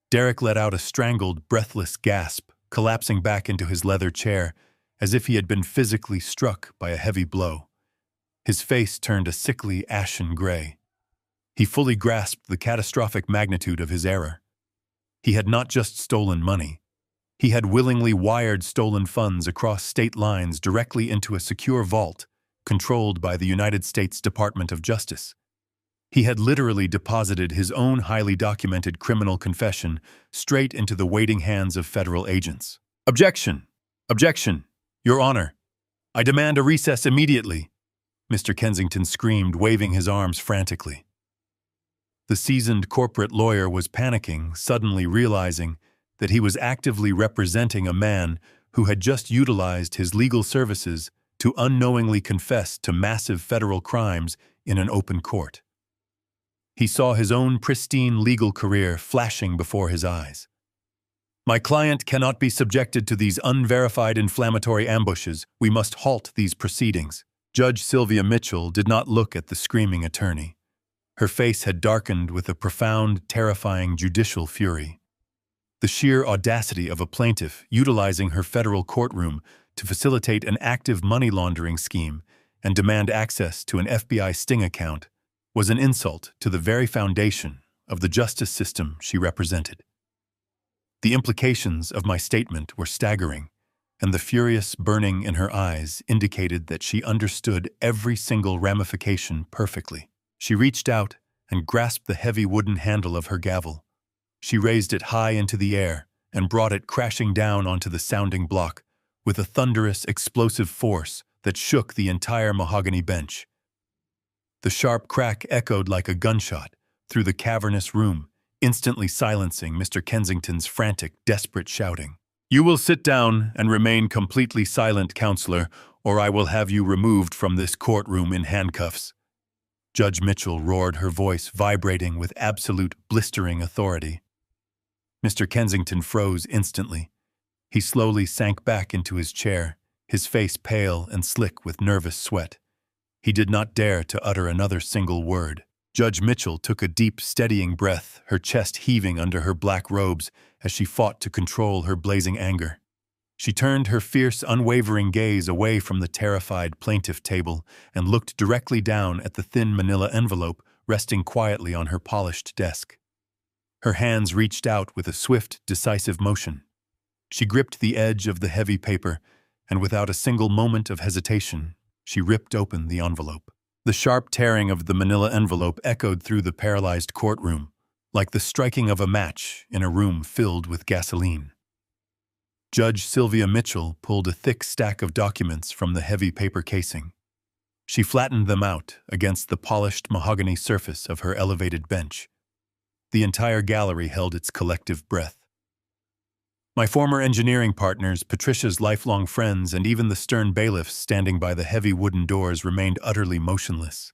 Derek let out a strangled, breathless gasp, collapsing back into his leather chair as if he had been physically struck by a heavy blow. His face turned a sickly, ashen gray. He fully grasped the catastrophic magnitude of his error. He had not just stolen money. He had willingly wired stolen funds across state lines directly into a secure vault controlled by the United States Department of Justice. He had literally deposited his own highly documented criminal confession straight into the waiting hands of federal agents. "Objection! Objection! Your Honor! I demand a recess immediately!" Mr. Kensington screamed, waving his arms frantically. The seasoned corporate lawyer was panicking, suddenly realizing that he was actively representing a man who had just utilized his legal services to unknowingly confess to massive federal crimes in an open court. He saw his own pristine legal career flashing before his eyes. "My client cannot be subjected to these unverified inflammatory ambushes. We must halt these proceedings." Judge Sylvia Mitchell did not look at the screaming attorney. Her face had darkened with a profound, terrifying judicial fury. The sheer audacity of a plaintiff utilizing her federal courtroom to facilitate an active money laundering scheme and demand access to an FBI sting account was an insult to the very foundation of the justice system she represented. The implications of my statement were staggering, and the furious burning in her eyes indicated that she understood every single ramification perfectly. She reached out and grasped the heavy wooden handle of her gavel. She raised it high into the air and brought it crashing down onto the sounding block with a thunderous, explosive force that shook the entire mahogany bench. The sharp crack echoed like a gunshot through the cavernous room, instantly silencing Mr. Kensington's frantic, desperate shouting. "You will sit down and remain completely silent, counselor, or I will have you removed from this courtroom in handcuffs." Judge Mitchell roared, her voice vibrating with absolute, blistering authority. Mr. Kensington froze instantly. He slowly sank back into his chair, his face pale and slick with nervous sweat. He did not dare to utter another single word. Judge Mitchell took a deep, steadying breath, her chest heaving under her black robes as she fought to control her blazing anger. She turned her fierce, unwavering gaze away from the terrified plaintiff table and looked directly down at the thin manila envelope resting quietly on her polished desk. Her hands reached out with a swift, decisive motion. She gripped the edge of the heavy paper, and without a single moment of hesitation, she ripped open the envelope. The sharp tearing of the manila envelope echoed through the paralyzed courtroom, like the striking of a match in a room filled with gasoline. Judge Sylvia Mitchell pulled a thick stack of documents from the heavy paper casing. She flattened them out against the polished mahogany surface of her elevated bench. The entire gallery held its collective breath. My former engineering partners, Patricia's lifelong friends, and even the stern bailiffs standing by the heavy wooden doors remained utterly motionless.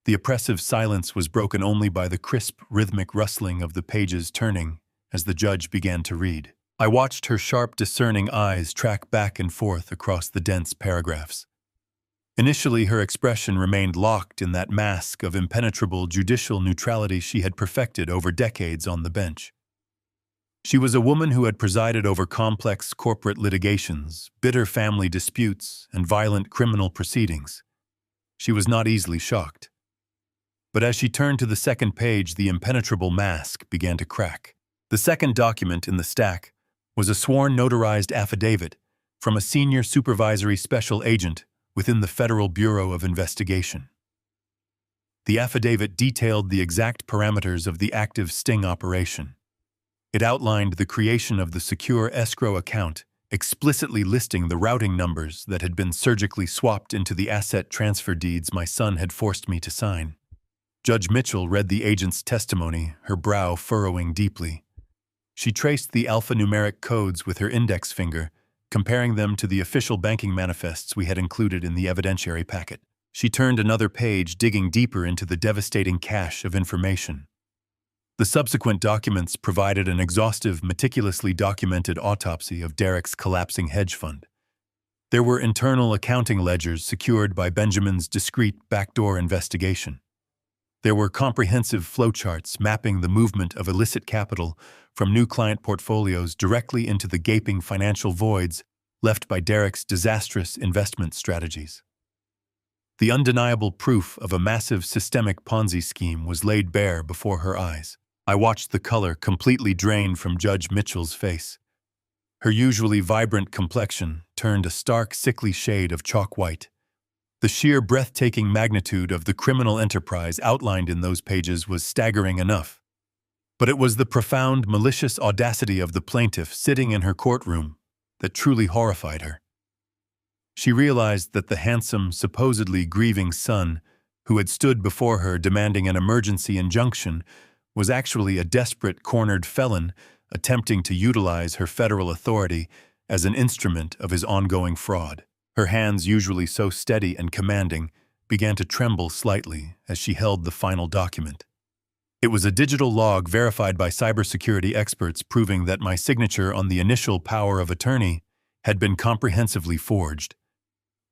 The oppressive silence was broken only by the crisp, rhythmic rustling of the pages turning as the judge began to read. I watched her sharp, discerning eyes track back and forth across the dense paragraphs. Initially, her expression remained locked in that mask of impenetrable judicial neutrality she had perfected over decades on the bench. She was a woman who had presided over complex corporate litigations, bitter family disputes, and violent criminal proceedings. She was not easily shocked. But as she turned to the second page, the impenetrable mask began to crack. The second document in the stack was a sworn notarized affidavit from a senior supervisory special agent within the Federal Bureau of Investigation. The affidavit detailed the exact parameters of the active sting operation. It outlined the creation of the secure escrow account, explicitly listing the routing numbers that had been surgically swapped into the asset transfer deeds my son had forced me to sign. Judge Mitchell read the agent's testimony, her brow furrowing deeply. She traced the alphanumeric codes with her index finger, comparing them to the official banking manifests we had included in the evidentiary packet. She turned another page, digging deeper into the devastating cache of information. The subsequent documents provided an exhaustive, meticulously documented autopsy of Derek's collapsing hedge fund. There were internal accounting ledgers secured by Benjamin's discreet backdoor investigation. There were comprehensive flowcharts mapping the movement of illicit capital from new client portfolios directly into the gaping financial voids left by Derek's disastrous investment strategies. The undeniable proof of a massive systemic Ponzi scheme was laid bare before her eyes. I watched the color completely drain from Judge Mitchell's face. Her usually vibrant complexion turned a stark, sickly shade of chalk white. The sheer breathtaking magnitude of the criminal enterprise outlined in those pages was staggering enough. But it was the profound, malicious audacity of the plaintiff sitting in her courtroom that truly horrified her. She realized that the handsome, supposedly grieving son, who had stood before her demanding an emergency injunction, was actually a desperate, cornered felon attempting to utilize her federal authority as an instrument of his ongoing fraud. Her hands, usually so steady and commanding, began to tremble slightly as she held the final document. It was a digital log verified by cybersecurity experts proving that my signature on the initial power of attorney had been comprehensively forged.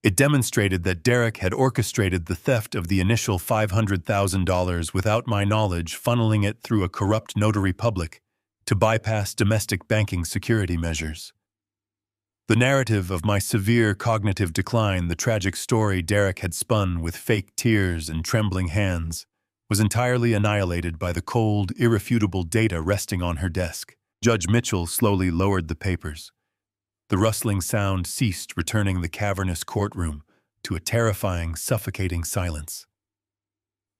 It demonstrated that Derek had orchestrated the theft of the initial $500,000 without my knowledge, funneling it through a corrupt notary public to bypass domestic banking security measures. The narrative of my severe cognitive decline, the tragic story Derek had spun with fake tears and trembling hands, was entirely annihilated by the cold, irrefutable data resting on her desk. Judge Mitchell slowly lowered the papers. The rustling sound ceased, returning the cavernous courtroom to a terrifying, suffocating silence.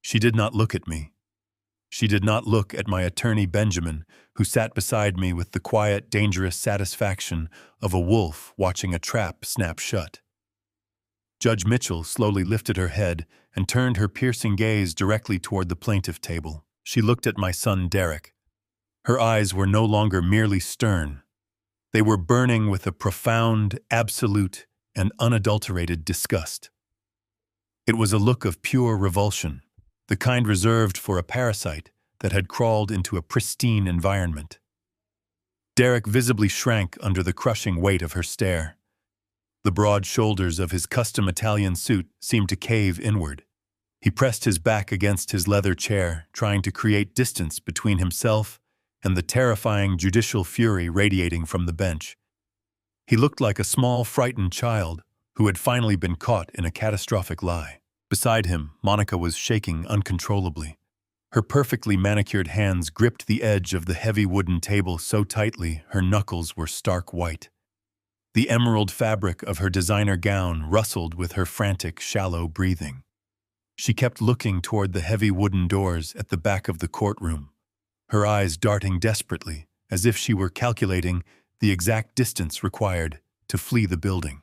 She did not look at me. She did not look at my attorney Benjamin, who sat beside me with the quiet, dangerous satisfaction of a wolf watching a trap snap shut. Judge Mitchell slowly lifted her head and turned her piercing gaze directly toward the plaintiff table. She looked at my son Derek. Her eyes were no longer merely stern. They were burning with a profound, absolute, and unadulterated disgust. It was a look of pure revulsion, the kind reserved for a parasite that had crawled into a pristine environment. Derek visibly shrank under the crushing weight of her stare. The broad shoulders of his custom Italian suit seemed to cave inward. He pressed his back against his leather chair, trying to create distance between himself and the terrifying judicial fury radiating from the bench. He looked like a small, frightened child who had finally been caught in a catastrophic lie. Beside him, Monica was shaking uncontrollably. Her perfectly manicured hands gripped the edge of the heavy wooden table so tightly her knuckles were stark white. The emerald fabric of her designer gown rustled with her frantic, shallow breathing. She kept looking toward the heavy wooden doors at the back of the courtroom, her eyes darting desperately, as if she were calculating the exact distance required to flee the building.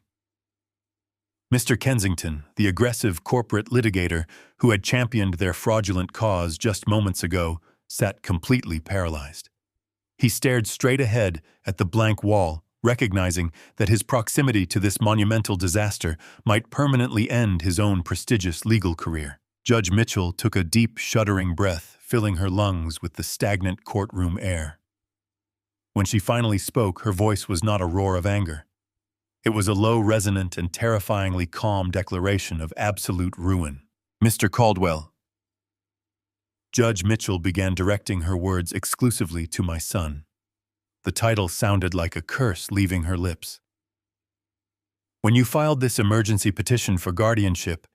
Mr. Kensington, the aggressive corporate litigator who had championed their fraudulent cause just moments ago, sat completely paralyzed. He stared straight ahead at the blank wall, recognizing that his proximity to this monumental disaster might permanently end his own prestigious legal career. Judge Mitchell took a deep, shuddering breath, filling her lungs with the stagnant courtroom air. When she finally spoke, her voice was not a roar of anger. It was a low, resonant, and terrifyingly calm declaration of absolute ruin. Mr. Caldwell. Judge Mitchell began directing her words exclusively to my son. The title sounded like a curse leaving her lips. When you filed this emergency petition for guardianship,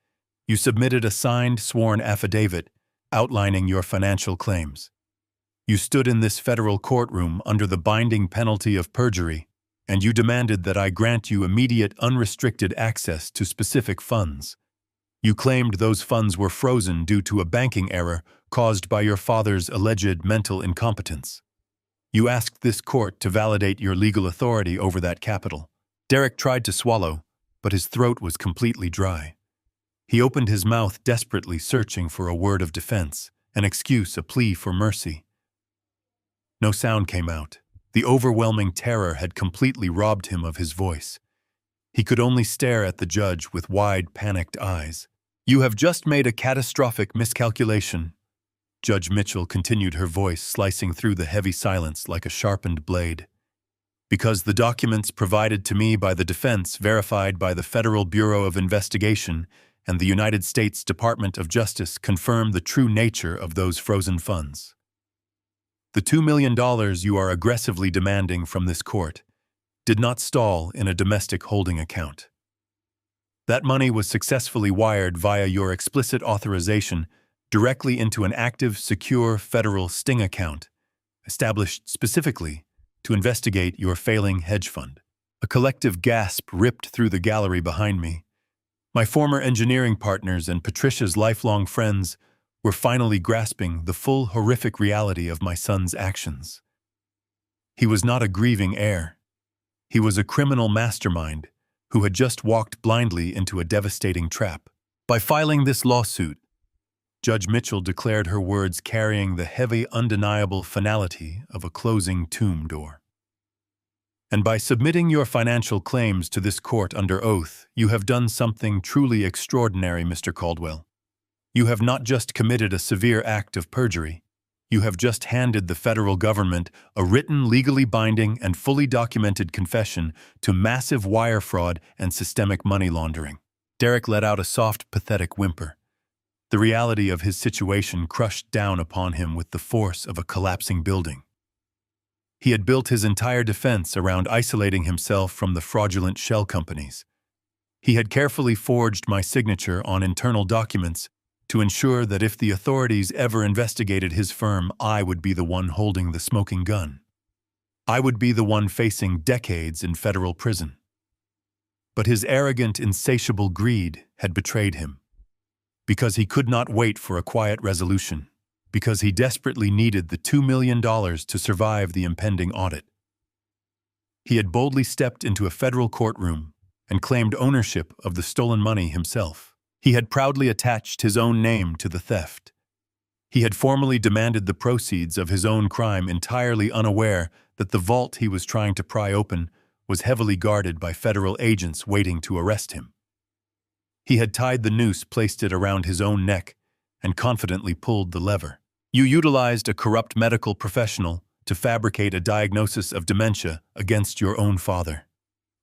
You submitted a signed, sworn affidavit outlining your financial claims. You stood in this federal courtroom under the binding penalty of perjury, and you demanded that I grant you immediate, unrestricted access to specific funds. You claimed those funds were frozen due to a banking error caused by your father's alleged mental incompetence. You asked this court to validate your legal authority over that capital. Derek tried to swallow, but his throat was completely dry. He opened his mouth desperately, searching for a word of defense, an excuse, a plea for mercy. No sound came out. The overwhelming terror had completely robbed him of his voice. He could only stare at the judge with wide, panicked eyes. You have just made a catastrophic miscalculation. Judge Mitchell continued, her voice slicing through the heavy silence like a sharpened blade. Because the documents provided to me by the defense, verified by the Federal Bureau of Investigation and the United States Department of Justice, confirm the true nature of those frozen funds. The $2 million you are aggressively demanding from this court did not stall in a domestic holding account. That money was successfully wired via your explicit authorization directly into an active, secure federal sting account, established specifically to investigate your failing hedge fund. A collective gasp ripped through the gallery behind me. My former engineering partners and Patricia's lifelong friends were finally grasping the full horrific reality of my son's actions. He was not a grieving heir. He was a criminal mastermind who had just walked blindly into a devastating trap. By filing this lawsuit, Judge Mitchell declared, her words carrying the heavy, undeniable finality of a closing tomb door. And by submitting your financial claims to this court under oath, you have done something truly extraordinary, Mr. Caldwell. You have not just committed a severe act of perjury. You have just handed the federal government a written, legally binding, and fully documented confession to massive wire fraud and systemic money laundering. Derek let out a soft, pathetic whimper. The reality of his situation crushed down upon him with the force of a collapsing building. He had built his entire defense around isolating himself from the fraudulent shell companies. He had carefully forged my signature on internal documents to ensure that if the authorities ever investigated his firm, I would be the one holding the smoking gun. I would be the one facing decades in federal prison. But his arrogant, insatiable greed had betrayed him. Because he could not wait for a quiet resolution. Because he desperately needed the $2 million to survive the impending audit. He had boldly stepped into a federal courtroom and claimed ownership of the stolen money himself. He had proudly attached his own name to the theft. He had formally demanded the proceeds of his own crime, entirely unaware that the vault he was trying to pry open was heavily guarded by federal agents waiting to arrest him. He had tied the noose, placed it around his own neck, and confidently pulled the lever. You utilized a corrupt medical professional to fabricate a diagnosis of dementia against your own father.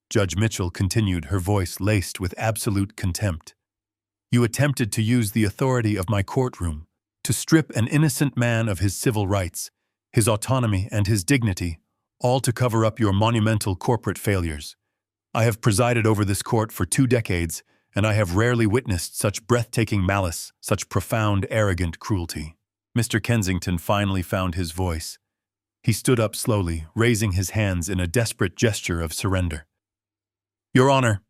Judge Mitchell continued, her voice laced with absolute contempt. You attempted to use the authority of my courtroom to strip an innocent man of his civil rights, his autonomy, and his dignity, all to cover up your monumental corporate failures. I have presided over this court for 2 decades, and I have rarely witnessed such breathtaking malice, such profound, arrogant cruelty. Mr. Kensington finally found his voice. He stood up slowly, raising his hands in a desperate gesture of surrender. Your Honor,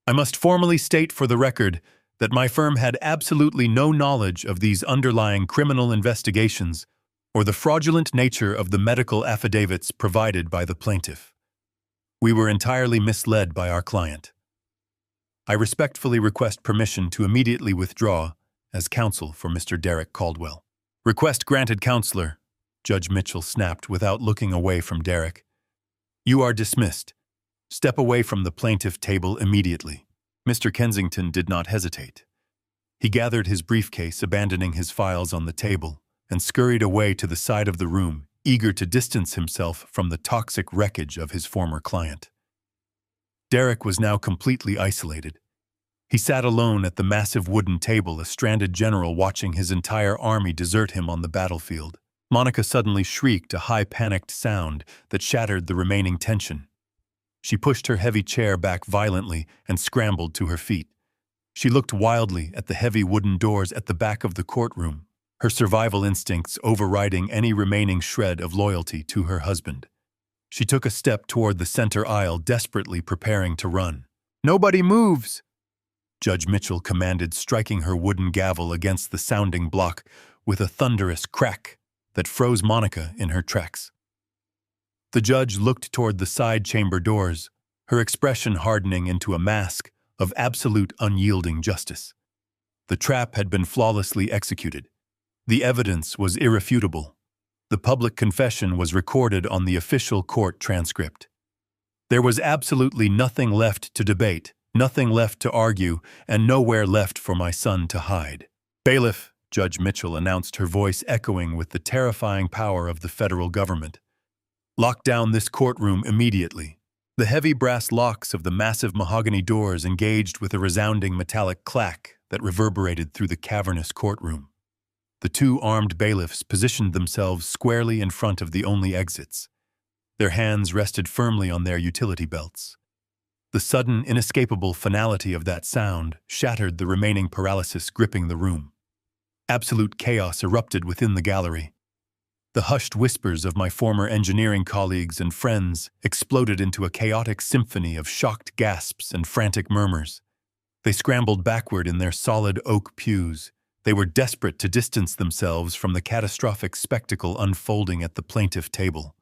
I must formally state for the record that my firm had absolutely no knowledge of these underlying criminal investigations or the fraudulent nature of the medical affidavits provided by the plaintiff. We were entirely misled by our client. I respectfully request permission to immediately withdraw as counsel for Mr. Derek Caldwell. Request granted, Counselor, Judge Mitchell snapped without looking away from Derek. You are dismissed. Step away from the plaintiff table immediately. Mr. Kensington did not hesitate. He gathered his briefcase, abandoning his files on the table, and scurried away to the side of the room, eager to distance himself from the toxic wreckage of his former client. Derek was now completely isolated. He sat alone at the massive wooden table, a stranded general watching his entire army desert him on the battlefield. Monica suddenly shrieked, a high, panicked sound that shattered the remaining tension. She pushed her heavy chair back violently and scrambled to her feet. She looked wildly at the heavy wooden doors at the back of the courtroom, her survival instincts overriding any remaining shred of loyalty to her husband. She took a step toward the center aisle, desperately preparing to run. "Nobody moves!" Judge Mitchell commanded, striking her wooden gavel against the sounding block with a thunderous crack that froze Monica in her tracks. The judge looked toward the side chamber doors, her expression hardening into a mask of absolute unyielding justice. The trap had been flawlessly executed. The evidence was irrefutable. The public confession was recorded on the official court transcript. There was absolutely nothing left to debate, nothing left to argue, and nowhere left for my son to hide. "Bailiff," Judge Mitchell announced, her voice echoing with the terrifying power of the federal government. "Lock down this courtroom immediately." The heavy brass locks of the massive mahogany doors engaged with a resounding metallic clack that reverberated through the cavernous courtroom. The two armed bailiffs positioned themselves squarely in front of the only exits. Their hands rested firmly on their utility belts. The sudden, inescapable finality of that sound shattered the remaining paralysis gripping the room. Absolute chaos erupted within the gallery. The hushed whispers of my former engineering colleagues and friends exploded into a chaotic symphony of shocked gasps and frantic murmurs. They scrambled backward in their solid oak pews. They were desperate to distance themselves from the catastrophic spectacle unfolding at the plaintiff table.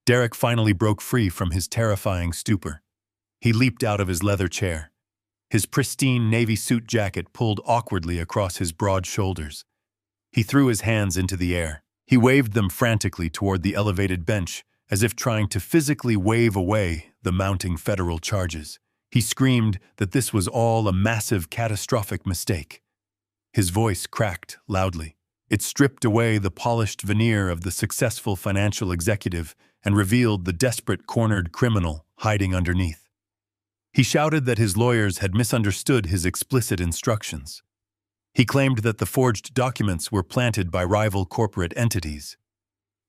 Derek finally broke free from his terrifying stupor. He leaped out of his leather chair. His pristine navy suit jacket pulled awkwardly across his broad shoulders. He threw his hands into the air. He waved them frantically toward the elevated bench, as if trying to physically wave away the mounting federal charges. He screamed that this was all a massive, catastrophic mistake. His voice cracked loudly. It stripped away the polished veneer of the successful financial executive and revealed the desperate, cornered criminal hiding underneath. He shouted that his lawyers had misunderstood his explicit instructions. He claimed that the forged documents were planted by rival corporate entities.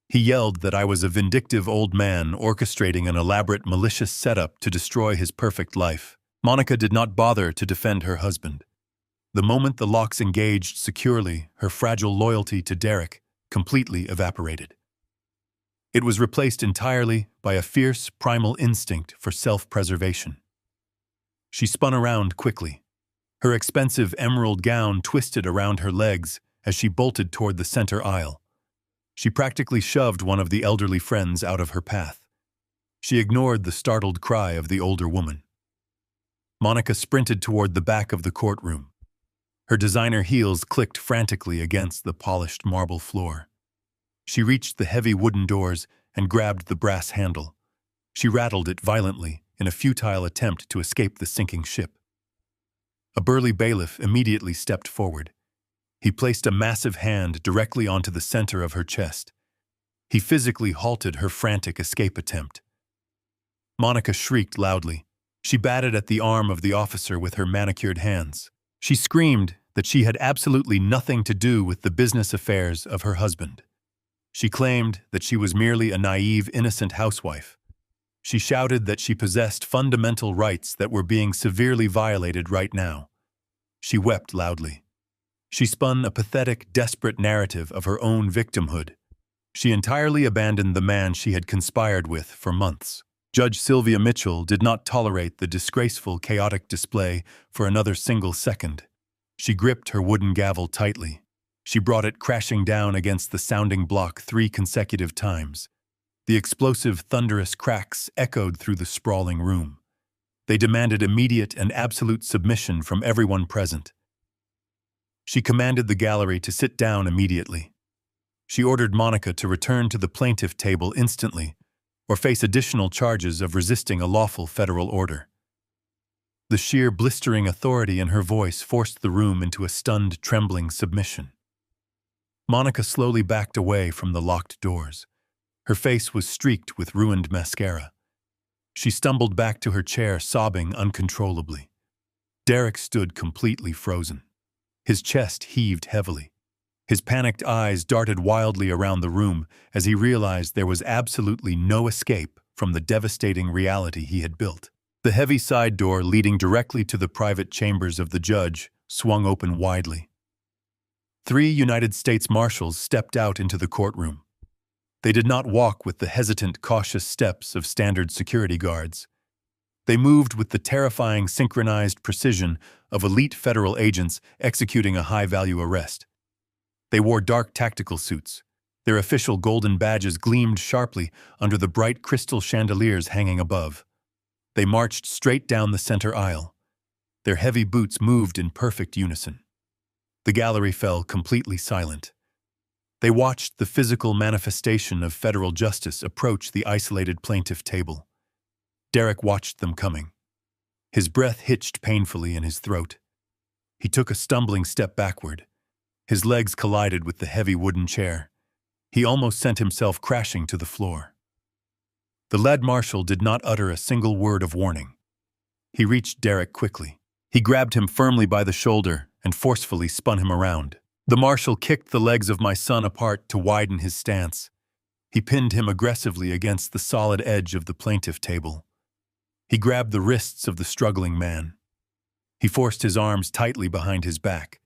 He yelled that I was a vindictive old man orchestrating an elaborate malicious setup to destroy his perfect life. Monica did not bother to defend her husband. The moment the locks engaged securely, her fragile loyalty to Derek completely evaporated. It was replaced entirely by a fierce, primal instinct for self-preservation. She spun around quickly. Her expensive emerald gown twisted around her legs as she bolted toward the center aisle. She practically shoved one of the elderly friends out of her path. She ignored the startled cry of the older woman. Monica sprinted toward the back of the courtroom. Her designer heels clicked frantically against the polished marble floor. She reached the heavy wooden doors and grabbed the brass handle. She rattled it violently in a futile attempt to escape the sinking ship. A burly bailiff immediately stepped forward. He placed a massive hand directly onto the center of her chest. He physically halted her frantic escape attempt. Monica shrieked loudly. She batted at the arm of the officer with her manicured hands. She screamed that she had absolutely nothing to do with the business affairs of her husband. She claimed that she was merely a naive, innocent housewife. She shouted that she possessed fundamental rights that were being severely violated right now. She wept loudly. She spun a pathetic, desperate narrative of her own victimhood. She entirely abandoned the man she had conspired with for months. Judge Sylvia Mitchell did not tolerate the disgraceful, chaotic display for another single second. She gripped her wooden gavel tightly. She brought it crashing down against the sounding block 3 consecutive times. The explosive, thunderous cracks echoed through the sprawling room. They demanded immediate and absolute submission from everyone present. She commanded the gallery to sit down immediately. She ordered Monica to return to the plaintiff table instantly, or face additional charges of resisting a lawful federal order. The sheer, blistering authority in her voice forced the room into a stunned, trembling submission. Monica slowly backed away from the locked doors. Her face was streaked with ruined mascara. She stumbled back to her chair, sobbing uncontrollably. Derek stood completely frozen. His chest heaved heavily. His panicked eyes darted wildly around the room as he realized there was absolutely no escape from the devastating reality he had built. The heavy side door leading directly to the private chambers of the judge swung open widely. 3 United States Marshals stepped out into the courtroom. They did not walk with the hesitant, cautious steps of standard security guards. They moved with the terrifying, synchronized precision of elite federal agents executing a high-value arrest. They wore dark tactical suits. Their official golden badges gleamed sharply under the bright crystal chandeliers hanging above. They marched straight down the center aisle. Their heavy boots moved in perfect unison. The gallery fell completely silent. They watched the physical manifestation of federal justice approach the isolated plaintiff table. Derek watched them coming. His breath hitched painfully in his throat. He took a stumbling step backward. His legs collided with the heavy wooden chair. He almost sent himself crashing to the floor. The lead marshal did not utter a single word of warning. He reached Derek quickly. He grabbed him firmly by the shoulder and forcefully spun him around. The marshal kicked the legs of my son apart to widen his stance. He pinned him aggressively against the solid edge of the plaintiff table. He grabbed the wrists of the struggling man. He forced his arms tightly behind his back.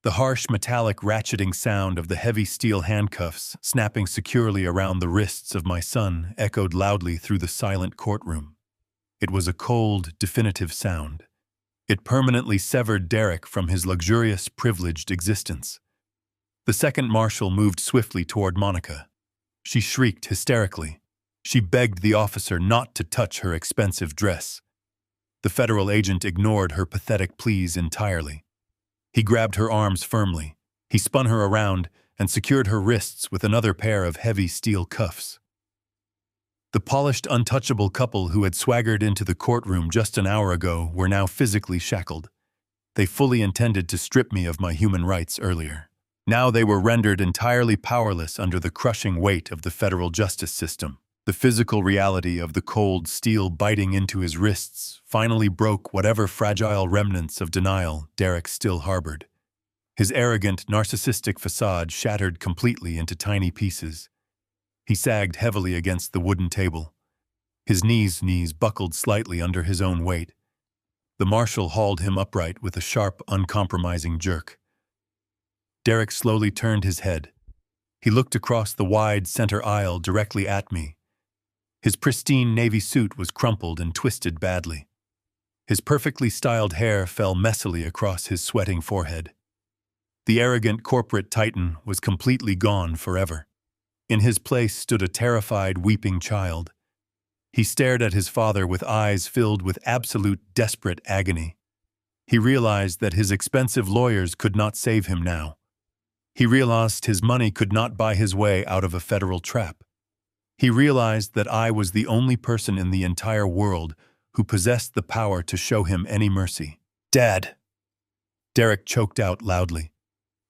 The harsh metallic ratcheting sound of the heavy steel handcuffs snapping securely around the wrists of my son echoed loudly through the silent courtroom. It was a cold, definitive sound. It permanently severed Derek from his luxurious, privileged existence. The second marshal moved swiftly toward Monica. She shrieked hysterically. She begged the officer not to touch her expensive dress. The federal agent ignored her pathetic pleas entirely. He grabbed her arms firmly. He spun her around and secured her wrists with another pair of heavy steel cuffs. The polished, untouchable couple who had swaggered into the courtroom just an hour ago were now physically shackled. They fully intended to strip me of my human rights earlier. Now they were rendered entirely powerless under the crushing weight of the federal justice system. The physical reality of the cold steel biting into his wrists finally broke whatever fragile remnants of denial Derek still harbored. His arrogant, narcissistic facade shattered completely into tiny pieces. He sagged heavily against the wooden table. His knees buckled slightly under his own weight. The marshal hauled him upright with a sharp, uncompromising jerk. Derek slowly turned his head. He looked across the wide center aisle directly at me. His pristine navy suit was crumpled and twisted badly. His perfectly styled hair fell messily across his sweating forehead. The arrogant corporate titan was completely gone forever. In his place stood a terrified, weeping child. He stared at his father with eyes filled with absolute, desperate agony. He realized that his expensive lawyers could not save him now. He realized his money could not buy his way out of a federal trap. He realized that I was the only person in the entire world who possessed the power to show him any mercy. "Dad!" Derek choked out loudly.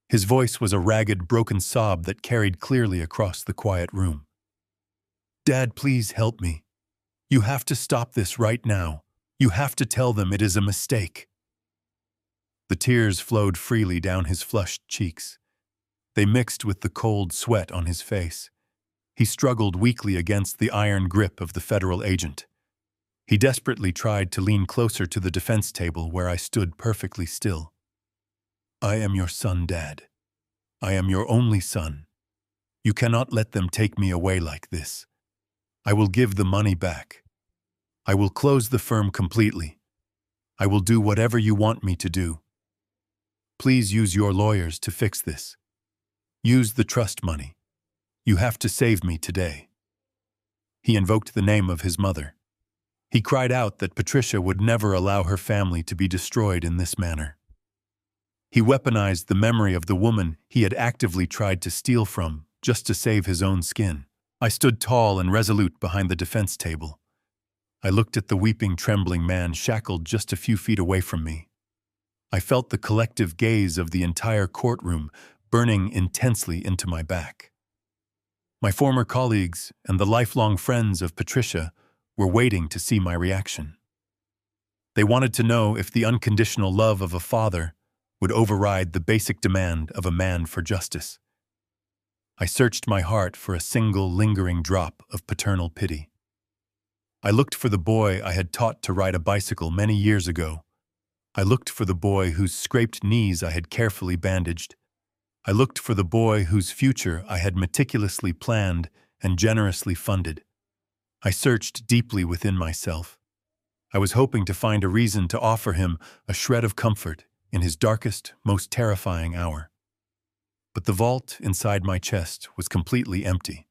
His voice was a ragged, broken sob that carried clearly across the quiet room. "Dad, please help me. You have to stop this right now. You have to tell them it is a mistake." The tears flowed freely down his flushed cheeks. They mixed with the cold sweat on his face. He struggled weakly against the iron grip of the federal agent. He desperately tried to lean closer to the defense table where I stood perfectly still. "I am your son, Dad. I am your only son. You cannot let them take me away like this. I will give the money back. I will close the firm completely. I will do whatever you want me to do. Please use your lawyers to fix this. Use the trust money. You have to save me today." He invoked the name of his mother. He cried out that Patricia would never allow her family to be destroyed in this manner. He weaponized the memory of the woman he had actively tried to steal from just to save his own skin. I stood tall and resolute behind the defense table. I looked at the weeping, trembling man shackled just a few feet away from me. I felt the collective gaze of the entire courtroom burning intensely into my back. My former colleagues and the lifelong friends of Patricia were waiting to see my reaction. They wanted to know if the unconditional love of a father would override the basic demand of a man for justice. I searched my heart for a single lingering drop of paternal pity. I looked for the boy I had taught to ride a bicycle many years ago. I looked for the boy whose scraped knees I had carefully bandaged. I looked for the boy whose future I had meticulously planned and generously funded. I searched deeply within myself. I was hoping to find a reason to offer him a shred of comfort in his darkest, most terrifying hour. But the vault inside my chest was completely empty.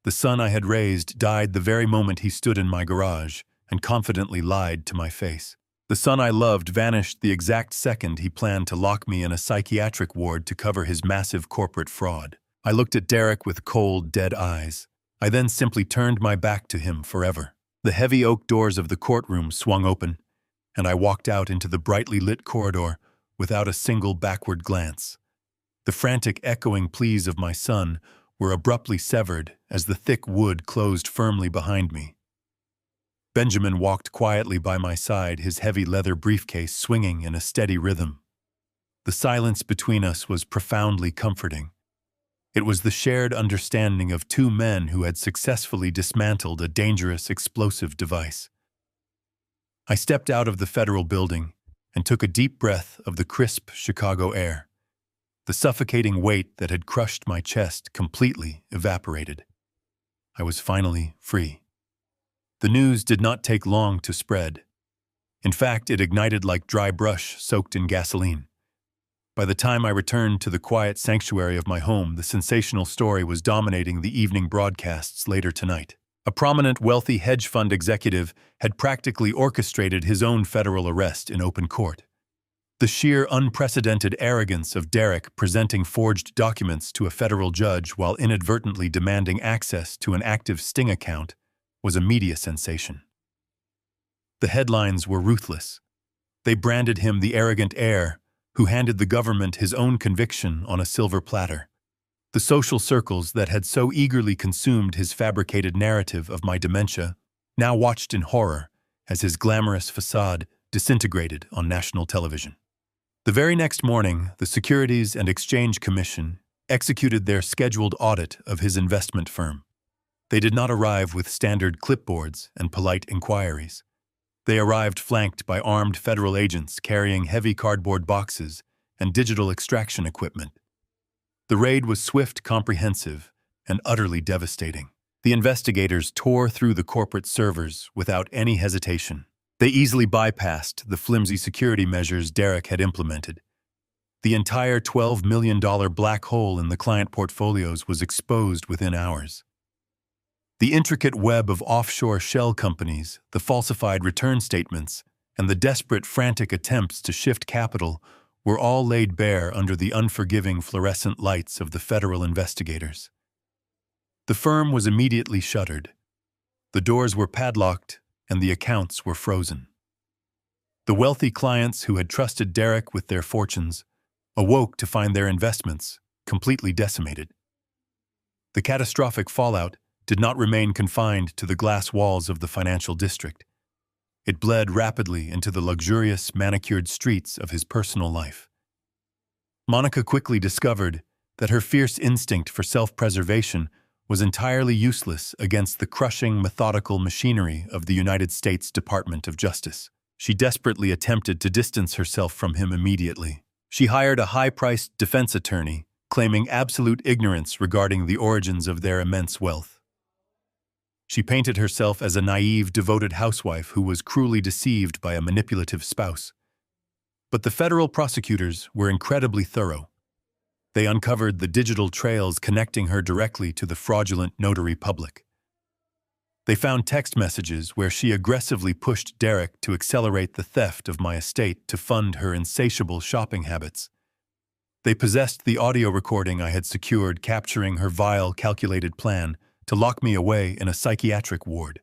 The son I had raised died the very moment he stood in my garage and confidently lied to my face. The son I loved vanished the exact second he planned to lock me in a psychiatric ward to cover his massive corporate fraud. I looked at Derek with cold, dead eyes. I then simply turned my back to him forever. The heavy oak doors of the courtroom swung open, and I walked out into the brightly lit corridor without a single backward glance. The frantic, echoing pleas of my son were abruptly severed as the thick wood closed firmly behind me. Benjamin walked quietly by my side, his heavy leather briefcase swinging in a steady rhythm. The silence between us was profoundly comforting. It was the shared understanding of two men who had successfully dismantled a dangerous explosive device. I stepped out of the federal building and took a deep breath of the crisp Chicago air. The suffocating weight that had crushed my chest completely evaporated. I was finally free. The news did not take long to spread. In fact, it ignited like dry brush soaked in gasoline. By the time I returned to the quiet sanctuary of my home, the sensational story was dominating the evening broadcasts later tonight. A prominent, wealthy hedge fund executive had practically orchestrated his own federal arrest in open court. The sheer unprecedented arrogance of Derek presenting forged documents to a federal judge while inadvertently demanding access to an active Sting account was a media sensation. The headlines were ruthless. They branded him the arrogant heir who handed the government his own conviction on a silver platter. The social circles that had so eagerly consumed his fabricated narrative of my dementia now watched in horror as his glamorous facade disintegrated on national television. The very next morning, the Securities and Exchange Commission executed their scheduled audit of his investment firm. They did not arrive with standard clipboards and polite inquiries. They arrived flanked by armed federal agents carrying heavy cardboard boxes and digital extraction equipment. The raid was swift, comprehensive, and utterly devastating. The investigators tore through the corporate servers without any hesitation. They easily bypassed the flimsy security measures Derek had implemented. The entire $12 million black hole in the client portfolios was exposed within hours. The intricate web of offshore shell companies, the falsified return statements, and the desperate, frantic attempts to shift capital were all laid bare under the unforgiving fluorescent lights of the federal investigators. The firm was immediately shuttered. The doors were padlocked, and the accounts were frozen. The wealthy clients who had trusted Derek with their fortunes awoke to find their investments completely decimated. The catastrophic fallout did not remain confined to the glass walls of the financial district. It bled rapidly into the luxurious, manicured streets of his personal life. Monica quickly discovered that her fierce instinct for self-preservation was entirely useless against the crushing, methodical machinery of the United States Department of Justice. She desperately attempted to distance herself from him immediately. She hired a high-priced defense attorney, claiming absolute ignorance regarding the origins of their immense wealth. She painted herself as a naive, devoted housewife who was cruelly deceived by a manipulative spouse. But the federal prosecutors were incredibly thorough. They uncovered the digital trails connecting her directly to the fraudulent notary public. They found text messages where she aggressively pushed Derek to accelerate the theft of my estate to fund her insatiable shopping habits. They possessed the audio recording I had secured capturing her vile, calculated plan to lock me away in a psychiatric ward.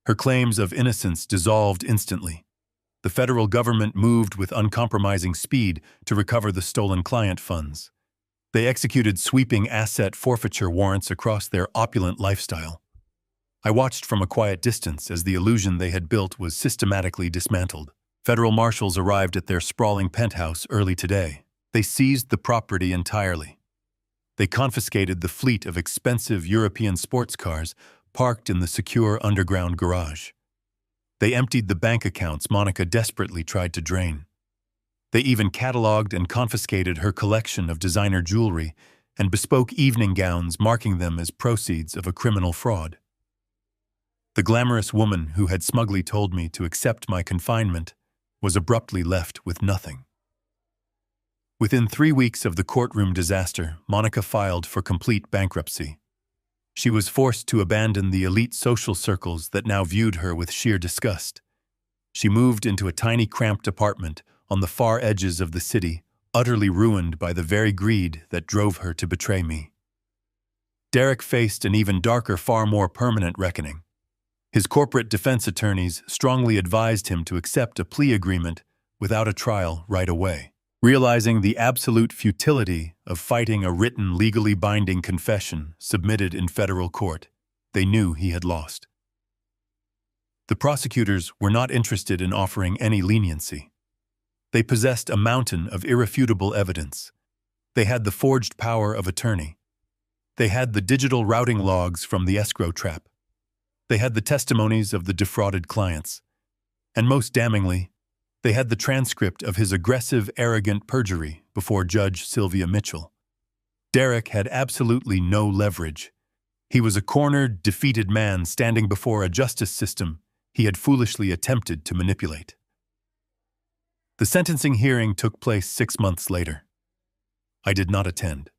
Her claims of innocence dissolved instantly. The federal government moved with uncompromising speed to recover the stolen client funds. They executed sweeping asset forfeiture warrants across their opulent lifestyle. I watched from a quiet distance as the illusion they had built was systematically dismantled. Federal marshals arrived at their sprawling penthouse early today. They seized the property entirely. They confiscated the fleet of expensive European sports cars parked in the secure underground garage. They emptied the bank accounts Monica desperately tried to drain. They even cataloged and confiscated her collection of designer jewelry and bespoke evening gowns, marking them as proceeds of a criminal fraud. The glamorous woman who had smugly told me to accept my confinement was abruptly left with nothing. Within 3 weeks of the courtroom disaster, Monica filed for complete bankruptcy. She was forced to abandon the elite social circles that now viewed her with sheer disgust. She moved into a tiny cramped apartment on the far edges of the city, utterly ruined by the very greed that drove her to betray me. Derek faced an even darker, far more permanent reckoning. His corporate defense attorneys strongly advised him to accept a plea agreement without a trial right away. Realizing the absolute futility of fighting a written, legally binding confession submitted in federal court, they knew he had lost. The prosecutors were not interested in offering any leniency. They possessed a mountain of irrefutable evidence. They had the forged power of attorney. They had the digital routing logs from the escrow trap. They had the testimonies of the defrauded clients. And most damningly, they had the transcript of his aggressive, arrogant perjury before Judge Sylvia Mitchell. Derek had absolutely no leverage. He was a cornered, defeated man standing before a justice system he had foolishly attempted to manipulate. The sentencing hearing took place 6 months later. I did not attend.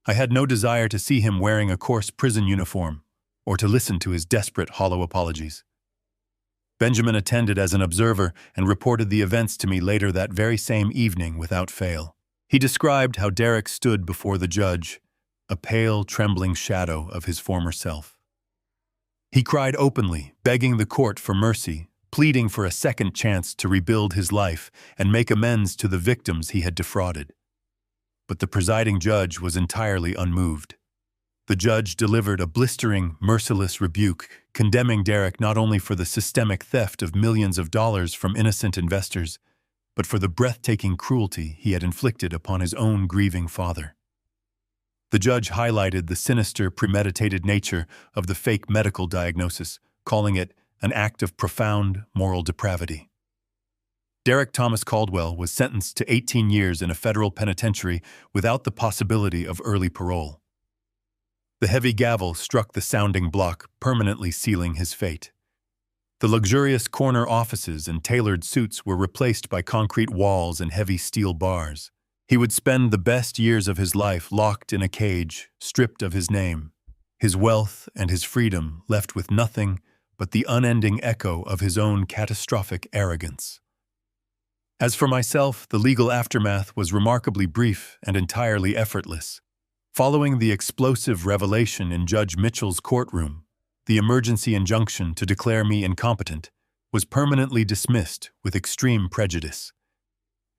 I had no desire to see him wearing a coarse prison uniform or to listen to his desperate, hollow apologies. Benjamin attended as an observer and reported the events to me later that very same evening without fail. He described how Derek stood before the judge, a pale, trembling shadow of his former self. He cried openly, begging the court for mercy, pleading for a second chance to rebuild his life and make amends to the victims he had defrauded. But the presiding judge was entirely unmoved. The judge delivered a blistering, merciless rebuke, condemning Derek not only for the systemic theft of millions of dollars from innocent investors, but for the breathtaking cruelty he had inflicted upon his own grieving father. The judge highlighted the sinister, premeditated nature of the fake medical diagnosis, calling it an act of profound moral depravity. Derek Thomas Caldwell was sentenced to 18 years in a federal penitentiary without the possibility of early parole. The heavy gavel struck the sounding block, permanently sealing his fate. The luxurious corner offices and tailored suits were replaced by concrete walls and heavy steel bars. He would spend the best years of his life locked in a cage, stripped of his name, his wealth and his freedom left with nothing but the unending echo of his own catastrophic arrogance. As for myself, the legal aftermath was remarkably brief and entirely effortless. Following the explosive revelation in Judge Mitchell's courtroom, the emergency injunction to declare me incompetent was permanently dismissed with extreme prejudice.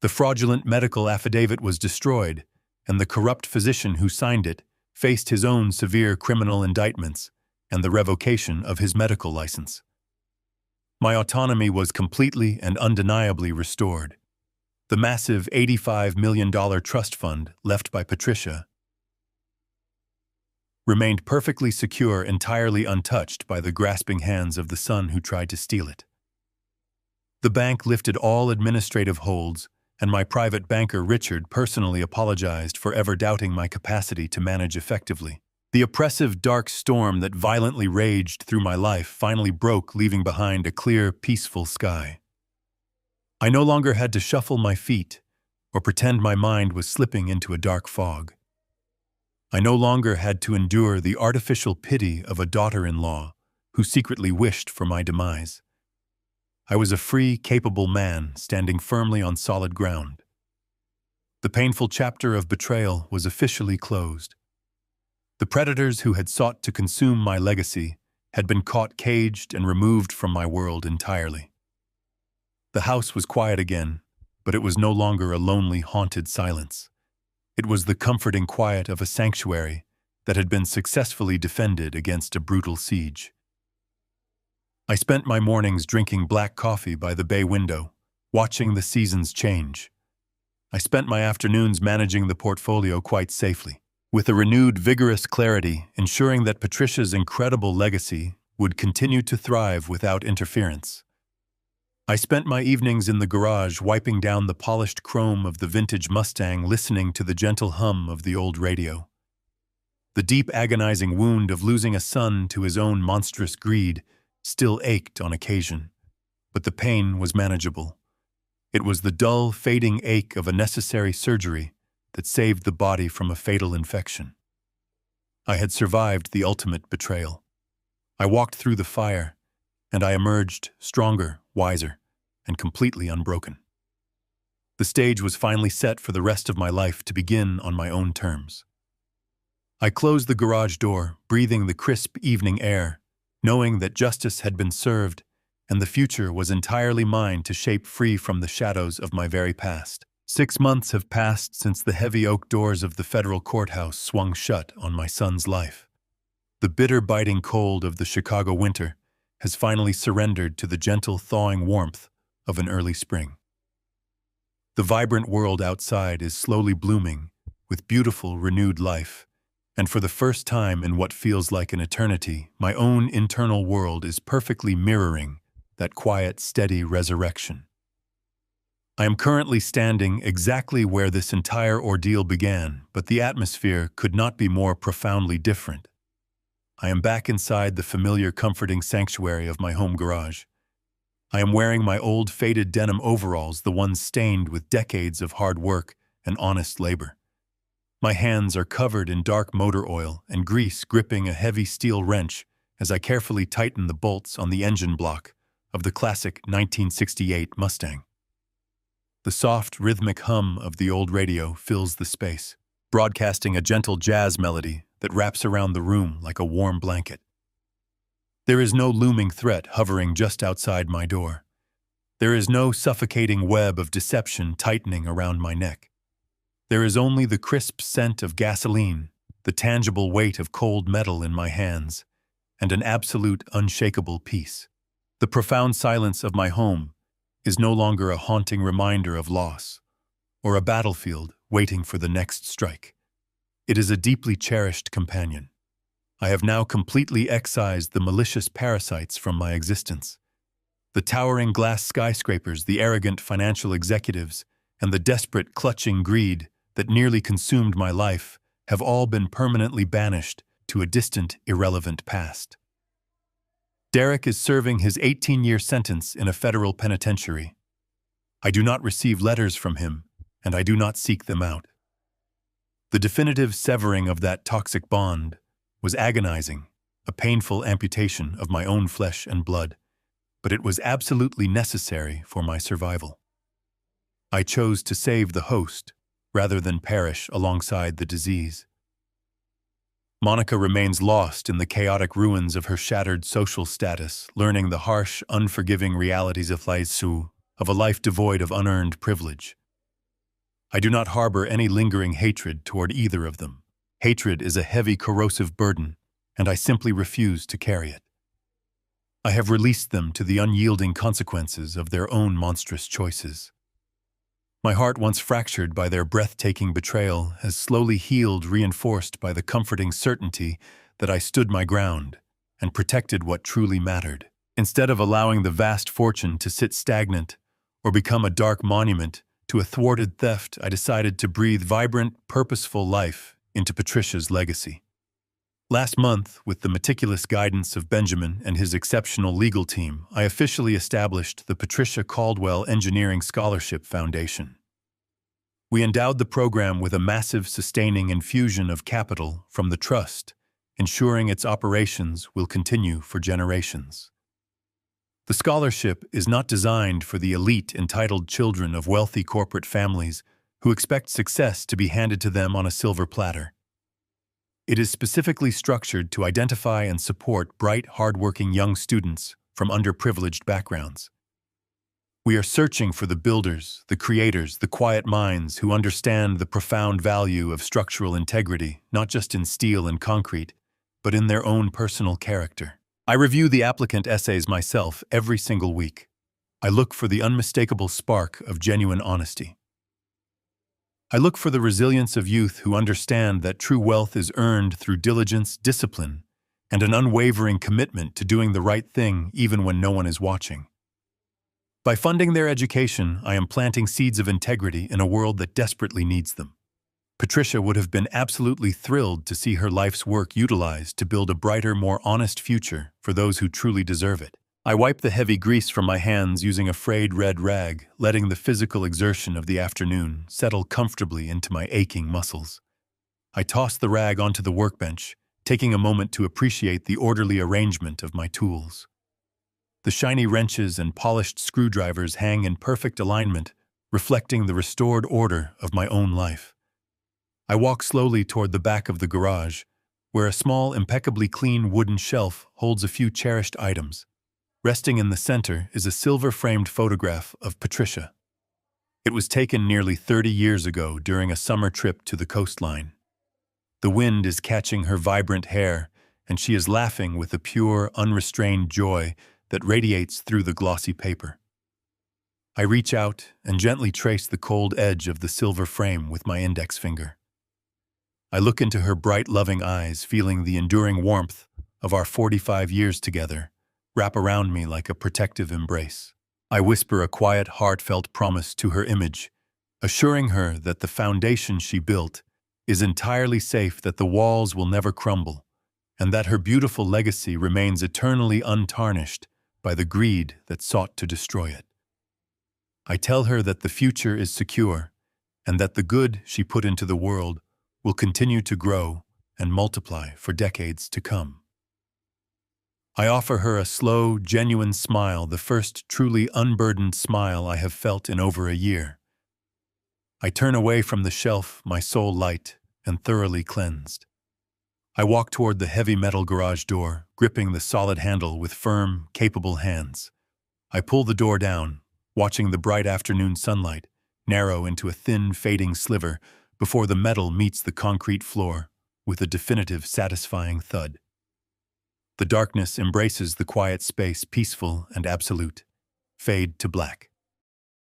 The fraudulent medical affidavit was destroyed, and the corrupt physician who signed it faced his own severe criminal indictments and the revocation of his medical license. My autonomy was completely and undeniably restored. The massive $85 million trust fund left by Patricia remained perfectly secure, entirely untouched by the grasping hands of the son who tried to steal it. The bank lifted all administrative holds, and my private banker Richard personally apologized for ever doubting my capacity to manage effectively. The oppressive dark storm that violently raged through my life finally broke, leaving behind a clear, peaceful sky. I no longer had to shuffle my feet or pretend my mind was slipping into a dark fog. I no longer had to endure the artificial pity of a daughter-in-law who secretly wished for my demise. I was a free, capable man standing firmly on solid ground. The painful chapter of betrayal was officially closed. The predators who had sought to consume my legacy had been caught, caged, and removed from my world entirely. The house was quiet again, but it was no longer a lonely, haunted silence. It was the comforting quiet of a sanctuary that had been successfully defended against a brutal siege. I spent my mornings drinking black coffee by the bay window, watching the seasons change. I spent my afternoons managing the portfolio quite safely. with a renewed, vigorous clarity, ensuring that Patricia's incredible legacy would continue to thrive without interference. I spent my evenings in the garage wiping down the polished chrome of the vintage Mustang, listening to the gentle hum of the old radio. The deep, agonizing wound of losing a son to his own monstrous greed still ached on occasion, but the pain was manageable. It was the dull, fading ache of a necessary surgery that saved the body from a fatal infection. I had survived the ultimate betrayal. I walked through the fire, and I emerged stronger, wiser, and completely unbroken. The stage was finally set for the rest of my life to begin on my own terms. I closed the garage door, breathing the crisp evening air, knowing that justice had been served and the future was entirely mine to shape, free from the shadows of my very past. 6 months have passed since the heavy oak doors of the federal courthouse swung shut on my son's life. The bitter, biting cold of the Chicago winter has finally surrendered to the gentle, thawing warmth of an early spring. The vibrant world outside is slowly blooming with beautiful, renewed life, and for the first time in what feels like an eternity, my own internal world is perfectly mirroring that quiet, steady resurrection. I am currently standing exactly where this entire ordeal began, but the atmosphere could not be more profoundly different. I am back inside the familiar, comforting sanctuary of my home garage. I am wearing my old, faded denim overalls, the ones stained with decades of hard work and honest labor. My hands are covered in dark motor oil and grease, gripping a heavy steel wrench as I carefully tighten the bolts on the engine block of the classic 1968 Mustang. The soft, rhythmic hum of the old radio fills the space, broadcasting a gentle jazz melody that wraps around the room like a warm blanket. There is no looming threat hovering just outside my door. There is no suffocating web of deception tightening around my neck. There is only the crisp scent of gasoline, the tangible weight of cold metal in my hands, and an absolute, unshakable peace. The profound silence of my home is no longer a haunting reminder of loss or a battlefield waiting for the next strike. It is a deeply cherished companion. I have now completely excised the malicious parasites from my existence. The towering glass skyscrapers, the arrogant financial executives, and the desperate, clutching greed that nearly consumed my life have all been permanently banished to a distant, irrelevant past. Derek is serving his 18-year sentence in a federal penitentiary. I do not receive letters from him, and I do not seek them out. The definitive severing of that toxic bond was agonizing, a painful amputation of my own flesh and blood, but it was absolutely necessary for my survival. I chose to save the host rather than perish alongside the disease. Monica remains lost in the chaotic ruins of her shattered social status, learning the harsh, unforgiving realities of a life devoid of unearned privilege. I do not harbor any lingering hatred toward either of them. Hatred is a heavy, corrosive burden, and I simply refuse to carry it. I have released them to the unyielding consequences of their own monstrous choices. My heart, once fractured by their breathtaking betrayal, has slowly healed, reinforced by the comforting certainty that I stood my ground and protected what truly mattered. Instead of allowing the vast fortune to sit stagnant or become a dark monument to a thwarted theft, I decided to breathe vibrant, purposeful life into Patricia's legacy. Last month, with the meticulous guidance of Benjamin and his exceptional legal team, I officially established the Patricia Caldwell Engineering Scholarship Foundation. We endowed the program with a massive, sustaining infusion of capital from the trust, ensuring its operations will continue for generations. The scholarship is not designed for the elite, entitled children of wealthy corporate families who expect success to be handed to them on a silver platter. It is specifically structured to identify and support bright, hardworking young students from underprivileged backgrounds. We are searching for the builders, the creators, the quiet minds who understand the profound value of structural integrity, not just in steel and concrete, but in their own personal character. I review the applicant essays myself every single week. I look for the unmistakable spark of genuine honesty. I look for the resilience of youth who understand that true wealth is earned through diligence, discipline, and an unwavering commitment to doing the right thing even when no one is watching. By funding their education, I am planting seeds of integrity in a world that desperately needs them. Patricia would have been absolutely thrilled to see her life's work utilized to build a brighter, more honest future for those who truly deserve it. I wipe the heavy grease from my hands using a frayed red rag, letting the physical exertion of the afternoon settle comfortably into my aching muscles. I toss the rag onto the workbench, taking a moment to appreciate the orderly arrangement of my tools. The shiny wrenches and polished screwdrivers hang in perfect alignment, reflecting the restored order of my own life. I walk slowly toward the back of the garage, where a small, impeccably clean wooden shelf holds a few cherished items. Resting in the center is a silver-framed photograph of Patricia. It was taken nearly 30 years ago during a summer trip to the coastline. The wind is catching her vibrant hair, and she is laughing with a pure, unrestrained joy that radiates through the glossy paper. I reach out and gently trace the cold edge of the silver frame with my index finger. I look into her bright, loving eyes, feeling the enduring warmth of our 45 years together wrap around me like a protective embrace. I whisper a quiet, heartfelt promise to her image, assuring her that the foundation she built is entirely safe, that the walls will never crumble, and that her beautiful legacy remains eternally untarnished by the greed that sought to destroy it. I tell her that the future is secure, and that the good she put into the world will continue to grow and multiply for decades to come. I offer her a slow, genuine smile, the first truly unburdened smile I have felt in over a year. I turn away from the shelf, my soul light and thoroughly cleansed. I walk toward the heavy metal garage door, gripping the solid handle with firm, capable hands. I pull the door down, watching the bright afternoon sunlight narrow into a thin, fading sliver before the metal meets the concrete floor with a definitive, satisfying thud. The darkness embraces the quiet space, peaceful and absolute. Fade to black.